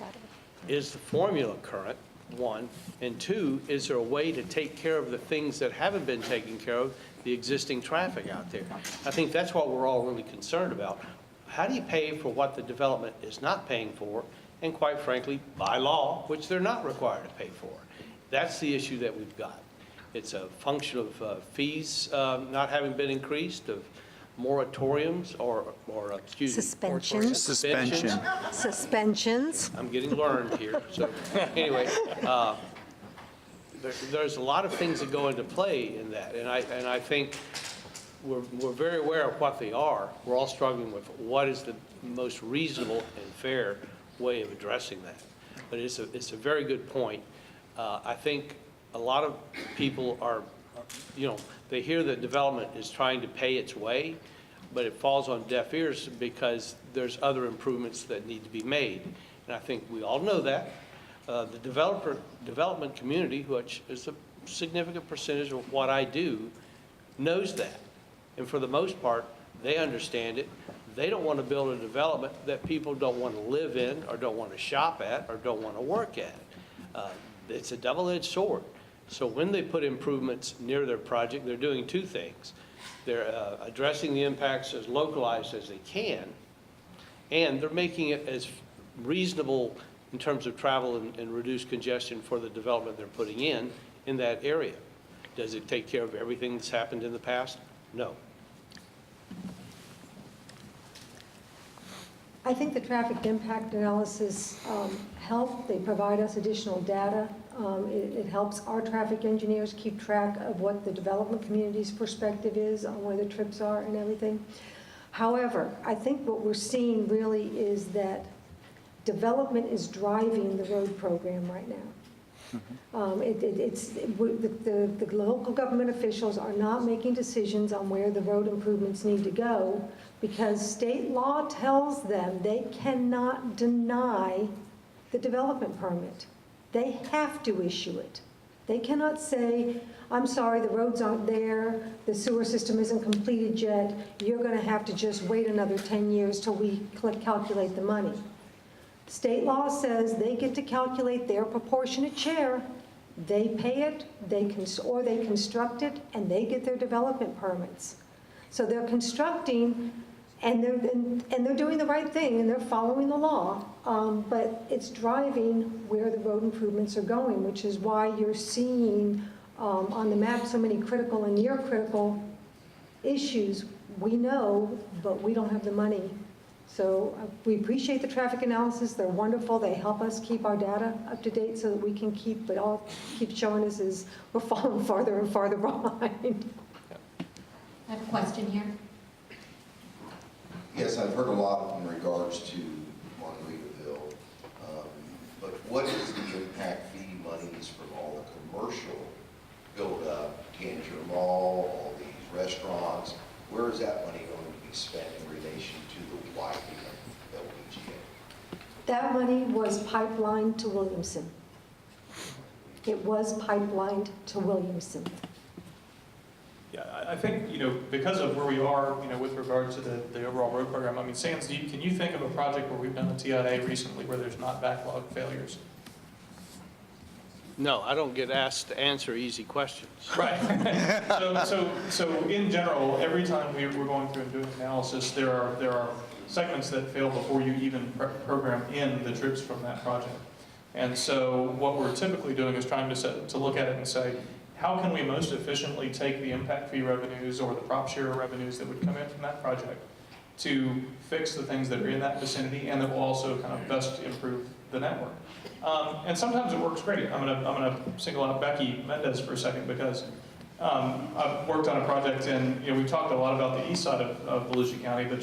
the formula current, one, and two, is there a way to take care of the things that haven't been taken care of, the existing traffic out there? I think that's what we're all really concerned about. How do you pay for what the development is not paying for, and quite frankly, by law, which they're not required to pay for? That's the issue that we've got. It's a function of fees not having been increased, of moratoriums or excuse me, Suspensions. Suspensions. I'm getting learned here. So anyway, there's a lot of things that go into play in that, and I think we're very aware of what they are. We're all struggling with what is the most reasonable and fair way of addressing that. But it's a very good point. I think a lot of people are, they hear that development is trying to pay its way, but it falls on deaf ears because there's other improvements that need to be made. And I think we all know that. The development community, which is a significant percentage of what I do, knows that. And for the most part, they understand it. They don't want to build a development that people don't want to live in or don't want to shop at or don't want to work at. It's a double-edged sword. So when they put improvements near their project, they're doing two things. They're addressing the impacts as localized as they can, and they're making it as reasonable in terms of travel and reduced congestion for the development they're putting in that area. Does it take care of everything that's happened in the past? No. I think the traffic impact analysis help. They provide us additional data. It helps our traffic engineers keep track of what the development community's perspective is on where the trips are and everything. However, I think what we're seeing really is that development is driving the road program right now. The local government officials are not making decisions on where the road improvements need to go because state law tells them they cannot deny the development permit. They have to issue it. They cannot say, I'm sorry, the roads aren't there, the sewer system isn't completed yet, you're going to have to just wait another 10 years till we calculate the money. State law says they get to calculate their proportionate share. They pay it, or they construct it, and they get their development permits. So they're constructing, and they're doing the right thing, and they're following the law. But it's driving where the road improvements are going, which is why you're seeing on the map so many critical and near critical issues. We know, but we don't have the money. So we appreciate the traffic analysis. They're wonderful. They help us keep our data up to date so that we can keep, but all keep showing us is we're falling farther and farther behind. I have a question here. Yes, I've heard a lot in regards to Margaritaville, but what is the impact fee monies from all the commercial build-up, Tangier Mall, all these restaurants? Where is that money going to be spent in relation to the widening of LBGA? That money was pipelined to Williamson. It was pipelined to Williamson. Yeah, I think, because of where we are, with regard to the overall road program, I mean, Sans, can you think of a project where we've done the TIA recently where there's not backlog failures? No, I don't get asked to answer easy questions. Right. So in general, every time we're going through and doing analysis, there are segments that fail before you even program in the troops from that project. And so what we're typically doing is trying to look at it and say, how can we most efficiently take the impact fee revenues or the prop share revenues that would come in from that project to fix the things that are in that vicinity and that will also kind of best improve the network. And sometimes it works great. I'm gonna single out Becky Mendez for a second because I've worked on a project and we talked a lot about the east side of Volusia County, but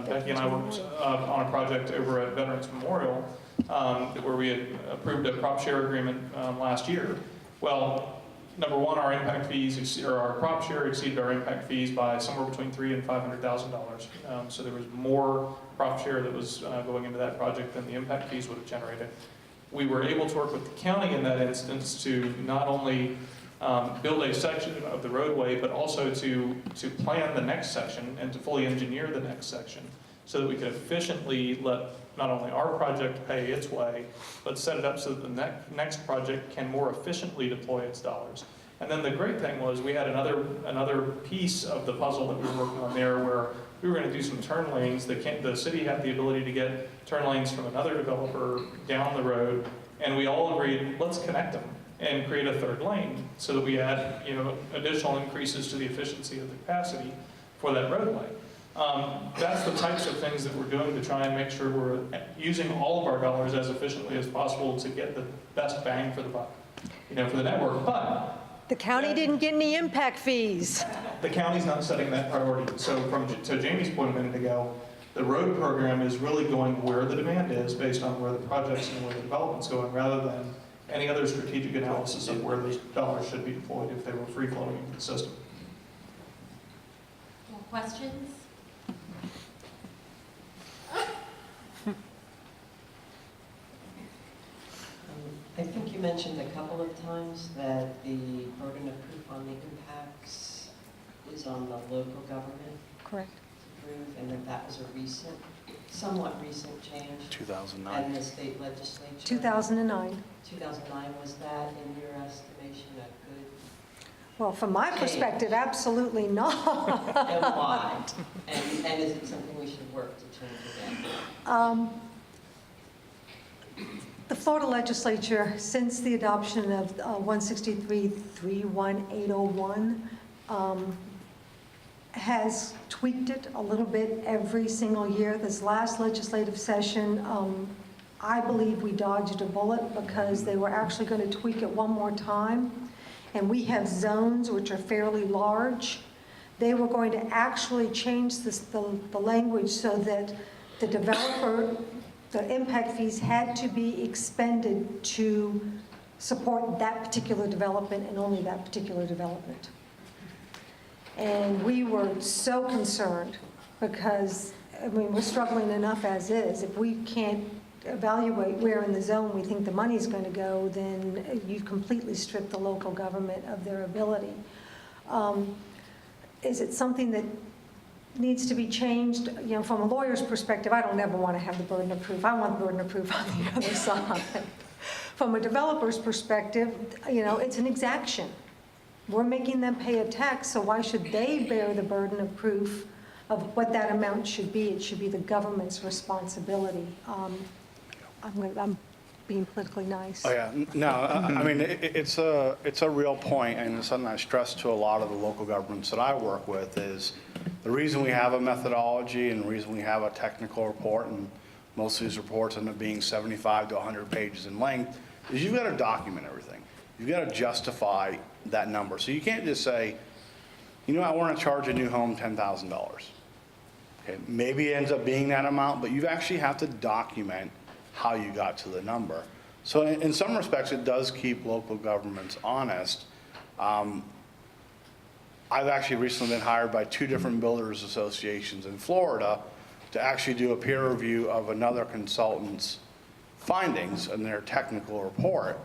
Becky and I worked on a project over at Veterans Memorial where we had approved a prop share agreement last year. Well, number one, our impact fees, or our prop share exceeded our impact fees by somewhere between $300,000 and $500,000. So there was more prop share that was going into that project than the impact fees would have generated. We were able to work with the county in that instance to not only build a section of the roadway, but also to plan the next section and to fully engineer the next section so that we could efficiently let not only our project pay its way, but set it up so that the next project can more efficiently deploy its dollars. And then the great thing was we had another piece of the puzzle that we were working on there where we were going to do some turn lanes. The city had the ability to get turn lanes from another developer down the road, and we all agreed, let's connect them and create a third lane so that we add additional increases to the efficiency of the capacity for that roadway. That's the types of things that we're doing to try and make sure we're using all of our dollars as efficiently as possible to get the best bang for the buck, for the network. But The county didn't get any impact fees. the county's not setting that priority. So to Jamie's point a minute ago, the road program is really going where the demand is based on where the projects and where the development's going, rather than any other strategic analysis of where those dollars should be deployed if they were free-flowing into the system. More questions? I think you mentioned a couple of times that the burden of proof on the impacts is on the local government. Correct. To prove, and that was a somewhat recent change. 2009. And the state legislature. 2009. 2009, was that, in your estimation, a good? Well, from my perspective, absolutely not. And why? And is it something we should work to change again? The Florida legislature, since the adoption of 163-31801, has tweaked it a little bit every single year. This last legislative session, I believe we dodged a bullet because they were actually going to tweak it one more time. And we have zones which are fairly large. They were going to actually change the language so that the developer, the impact fees had to be expended to support that particular development and only that particular development. And we were so concerned because, we're struggling enough as is. If we can't evaluate where in the zone we think the money's going to go, then you've completely stripped the local government of their ability. Is it something that needs to be changed? From a lawyer's perspective, I don't ever want to have the burden of proof. I want the burden of proof on the other side. From a developer's perspective, it's an exaction. We're making them pay a tax, so why should they bear the burden of proof of what that amount should be? It should be the government's responsibility. I'm being politically nice. Oh, yeah. No, it's a real point, and it's something I stress to a lot of the local governments that I work with is the reason we have a methodology and the reason we have a technical report, and most of these reports end up being 75 to 100 pages in length, is you've got to document everything. You've got to justify that number. So you can't just say, I want to charge a new home $10,000. Okay, maybe it ends up being that amount, but you actually have to document how you got to the number. So in some respects, it does keep local governments honest. I've actually recently been hired by 2 different builders associations in Florida to actually do a peer review of another consultant's findings in their technical report.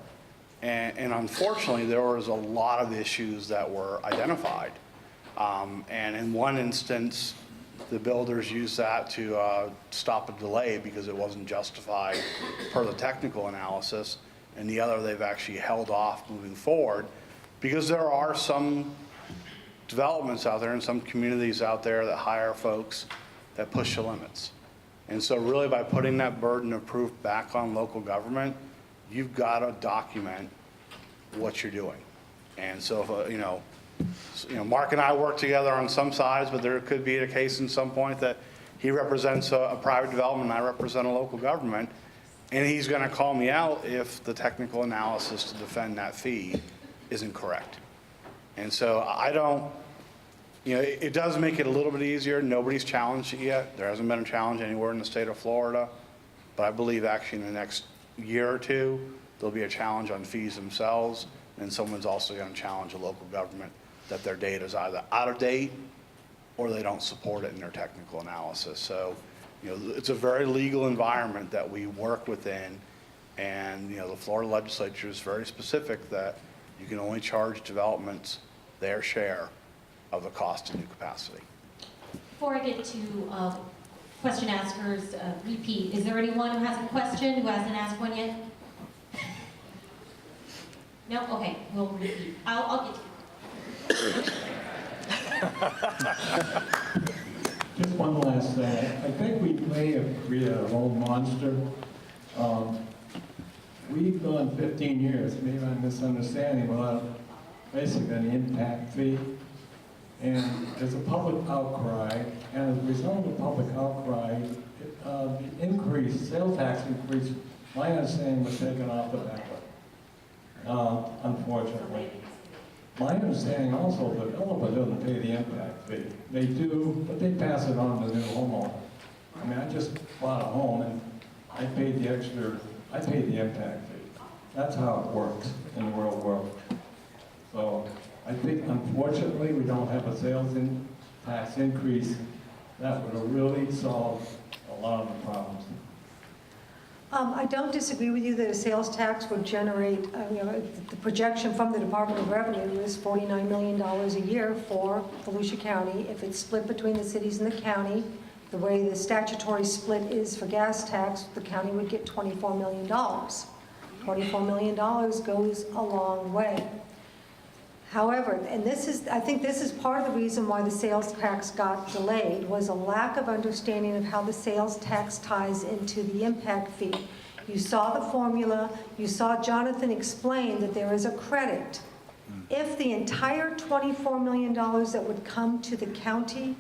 And unfortunately, there was a lot of issues that were identified. And in one instance, the builders used that to stop a delay because it wasn't justified per the technical analysis. And the other, they've actually held off moving forward because there are some developments out there and some communities out there that hire folks that push the limits. And so really by putting that burden of proof back on local government, you've got to document what you're doing. And so if, Mark and I work together on some sides, but there could be a case in some point that he represents a private development and I represent a local government, and he's going to call me out if the technical analysis to defend that fee isn't correct. And so I don't, it does make it a little bit easier. Nobody's challenged it yet. There hasn't been a challenge anywhere in the state of Florida, but I believe actually in the next year or two, there'll be a challenge on fees themselves, and someone's also going to challenge a local government that their data is either out of date or they don't support it in their technical analysis. So, it's a very legal environment that we work within, and, the Florida legislature is very specific that you can only charge developments their share of the cost of new capacity. Before I get to question askers repeat, is there anyone who has a question who hasn't asked one yet? No? Okay, we'll repeat. I'll get to you. Just one last thing. I think we may have created a whole monster. We've gone 15 years, maybe I'm misunderstanding, without basically an impact fee. And there's a public outcry, and as a result of the public outcry, the increase, sales tax increase, my understanding was taken off the ballot, unfortunately. My understanding also, the developer doesn't pay the impact fee. They do, but they pass it on to the new homeowner. I mean, I just bought a home and I paid the impact fee. That's how it works in the real world. So I think unfortunately we don't have a sales tax increase that would have really solved a lot of the problems. I don't disagree with you that a sales tax would generate, the projection from the Department of Revenue is $49 million a year for Volusia County. If it's split between the cities and the county, the way the statutory split is for gas tax, the county would get $24 million. $24 million goes a long way. However, and I think this is part of the reason why the sales tax got delayed, was a lack of understanding of how the sales tax ties into the impact fee. You saw the formula, you saw Jonathan explain that there is a credit. If the entire $24 million that would come to the county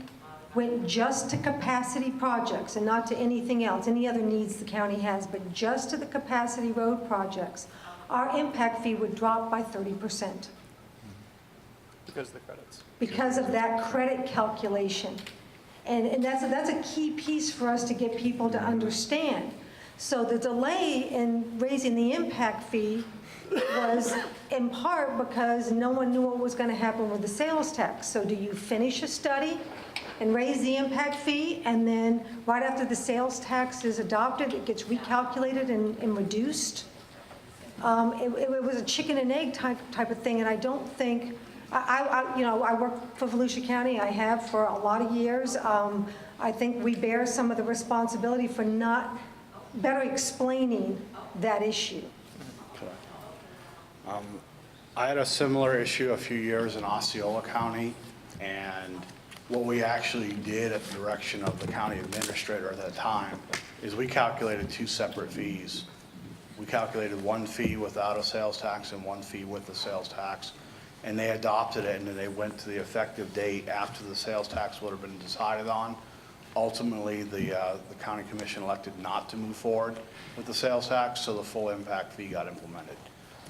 went just to capacity projects and not to anything else, any other needs the county has, but just to the capacity road projects, our impact fee would drop by 30%. Because of the credits. Because of that credit calculation. And that's a key piece for us to get people to understand. So the delay in raising the impact fee was in part because no one knew what was going to happen with the sales tax. So do you finish a study and raise the impact fee, and then right after the sales tax is adopted, it gets recalculated and reduced? It was a chicken and egg type of thing, and I don't think, I work for Volusia County. I have for a lot of years. I think we bear some of the responsibility for not better explaining that issue. I had a similar issue a few years in Osceola County, and what we actually did at the direction of the county administrator at that time is we calculated two separate fees. We calculated one fee without a sales tax and one fee with the sales tax. And they adopted it, and then they went to the effective date after the sales tax would have been decided on. Ultimately, the county commission elected not to move forward with the sales tax, so the full impact fee got implemented.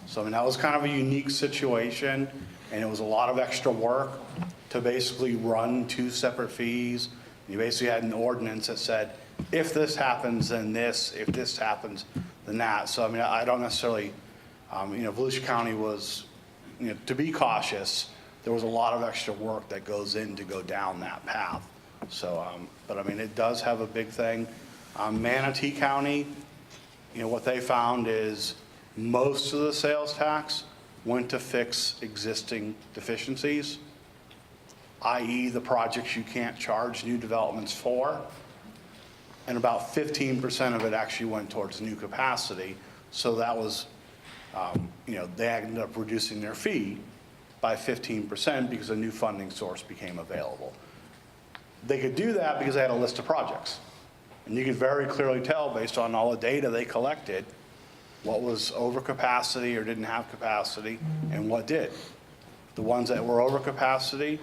So I mean, that was kind of a unique situation, and it was a lot of extra work to basically run two separate fees. You basically had an ordinance that said, if this happens, then this, if this happens, then that. So I mean, I don't necessarily, Volusia County was, to be cautious, there was a lot of extra work that goes in to go down that path. So, but I mean, it does have a big thing. Manatee County, what they found is most of the sales tax went to fix existing deficiencies. i.e. the projects you can't charge new developments for, and about 15% of it actually went towards new capacity. So that was, they ended up reducing their fee by 15% because a new funding source became available. They could do that because they had a list of projects. And you could very clearly tell based on all the data they collected what was over capacity or didn't have capacity and what did. The ones that were over capacity,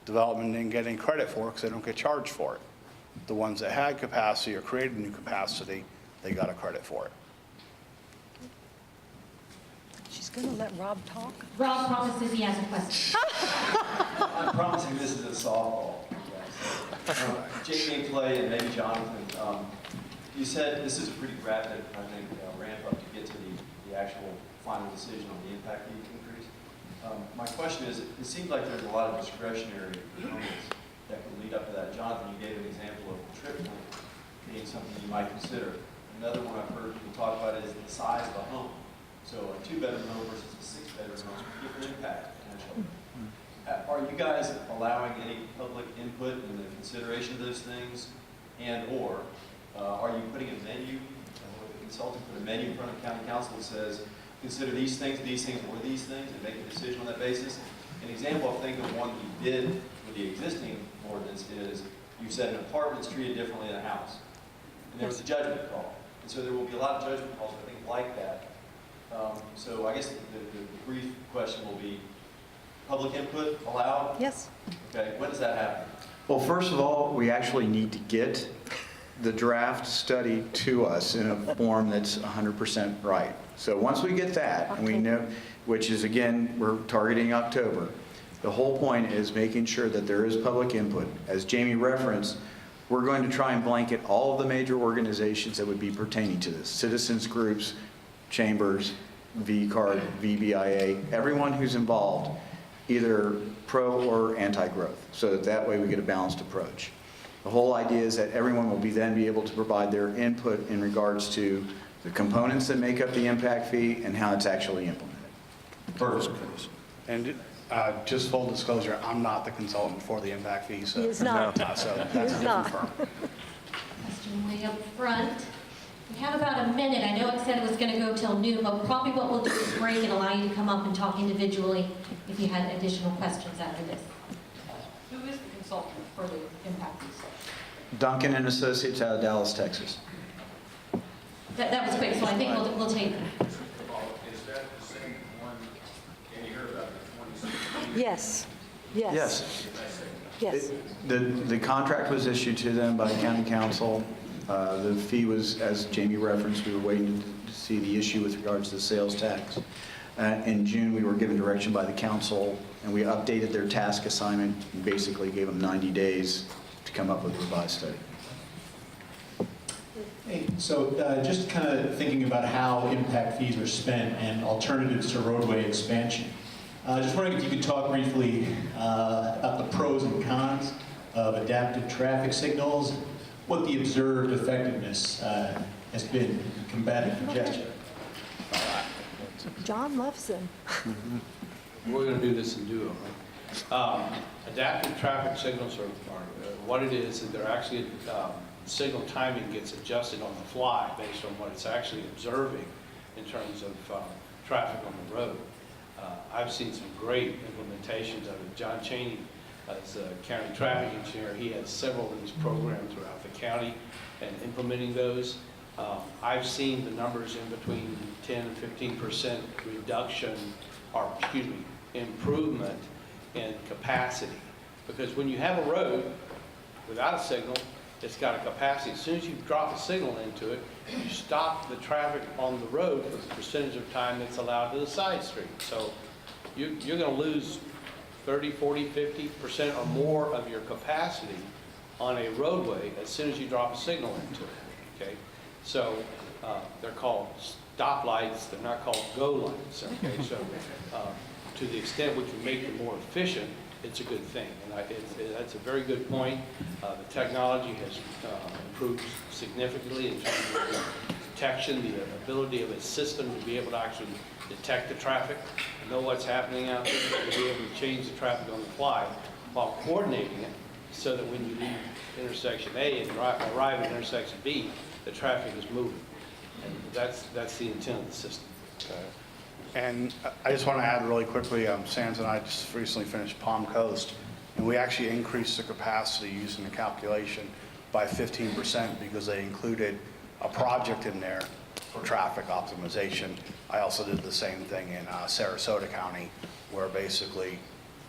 development didn't get any credit for because they don't get charged for it. The ones that had capacity or created new capacity, they got a credit for it. She's going to let Rob talk. Rob promises he has a question. I'm promising this is a softball. Jamie, Clay, and maybe Jonathan, you said this is a pretty rapid, I think, ramp up to get to the actual final decision on the impact fee increase. My question is, it seems like there's a lot of discretionary components that can lead up to that. Jonathan, you gave an example of trip length being something you might consider. Another one I've heard people talk about is the size of a home. So a 2-bedroom home versus a 6-bedroom home, different impact potential. Are you guys allowing any public input in the consideration of those things? And/or are you putting a menu, or the consultant put a menu in front of county council that says, consider these things, or these things, and make a decision on that basis? An example I think of one you did with the existing ordinance is you said an apartment's treated differently than a house. And there was a judgment call. And so there will be a lot of judgment calls, I think, like that. So I guess the brief question will be, public input allowed? Yes. Okay, when does that happen? Well, first of all, we actually need to get the draft study to us in a form that's 100% right. So once we get that, and we know, which is again, we're targeting October, the whole point is making sure that there is public input. As Jamie referenced, we're going to try and blanket all of the major organizations that would be pertaining to this. Citizens groups, chambers, VCARD, VBIA, everyone who's involved, either pro or anti-growth, so that way we get a balanced approach. The whole idea is that everyone will then be able to provide their input in regards to the components that make up the impact fee and how it's actually implemented. Perfect. And just full disclosure, I'm not the consultant for the impact fee, so. He is not. So He that's is a not. different firm. Question way up front. We have about a minute. I know it said it was going to go till noon, but probably what we'll do is break and allow you to come up and talk individually if you had additional questions after this. Who is the consultant for the impact fees? Duncan and Associates out of Dallas, Texas. That was quick, so I think we'll take them. Is that the same one, can you hear about the 2016? Yes. Yes. Yes. Yes. The contract was issued to them by county council. The fee was, as Jamie referenced, we were waiting to see the issue with regards to the sales tax. In June, we were given direction by the council, and we updated their task assignment and basically gave them 90 days to come up with a revised study. Hey, so just kind of thinking about how impact fees are spent and alternatives to roadway expansion. Just wondering if you could talk briefly about the pros and cons of adaptive traffic signals, what the observed effectiveness has been in combating congestion. John loves them. We're going to do this in duo, right? Adaptive traffic signals are what it is they're actually, signal timing gets adjusted on the fly based on what it's actually observing in terms of traffic on the road. I've seen some great implementations of it. John Cheney, as a county traffic engineer, he has several of these programs throughout the county and implementing those. I've seen the numbers in between 10 and 15% reduction, or excuse me, improvement in capacity. Because when you have a road without a signal, it's got a capacity. As soon as you drop a signal into it, you stop the traffic on the road for the percentage of time that's allowed to the side street. So you're going to lose 30, 40, 50% or more of your capacity on a roadway as soon as you drop a signal into it, okay? So they're called stoplights, they're not called go lights, okay? So to the extent we can make them more efficient, it's a good thing. And that's a very good point. The technology has improved significantly in terms of the detection, the ability of a system to be able to actually detect the traffic, know what's happening out there, to be able to change the traffic on the fly. while coordinating it so that when you leave intersection A and arrive at intersection B, the traffic is moving. And that's the intent of the system. Okay. And I just want to add really quickly, Sands and I just recently finished Palm Coast, and we actually increased the capacity using the calculation by 15% because they included a project in there for traffic optimization. I also did the same thing in Sarasota County, where basically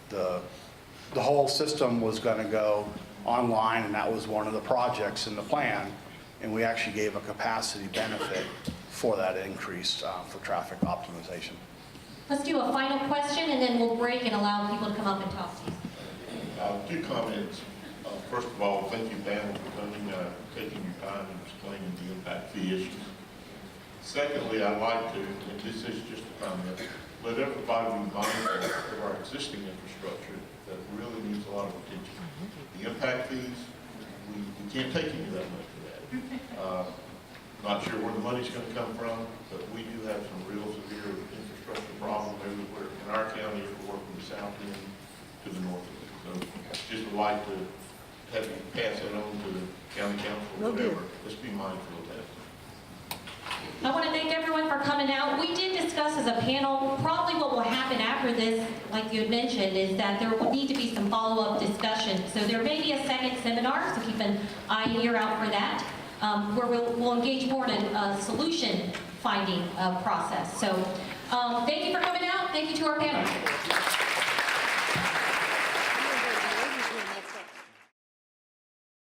the whole system was going to go online, and that was one of the projects in the plan, and we actually gave a capacity benefit for that increase for traffic optimization. Let's do a final question, and then we'll break and allow people to come up and talk to you. 2 comments. First of all, thank you, panel, for coming, taking your time and explaining the impact fee issues. Secondly, I'd like to, and this is just a comment, let everybody be mindful of our existing infrastructure that really needs a lot of attention. The impact fees, we can't take any of that money for that. Not sure where the money's going to come from, but we do have some real severe infrastructure problems everywhere in our county, everywhere from the south end to the north end. So just would like to have you pass that on to the county council or whatever. Let's be mindful of that. I want to thank everyone for coming out. We did discuss as a panel, probably what will happen after this, like you had mentioned, is that there will need to be some follow-up discussion. So there may be a second seminar, so keep an eye and ear out for that, where we'll engage more in a solution finding process. So thank you for coming out. Thank you to our panel.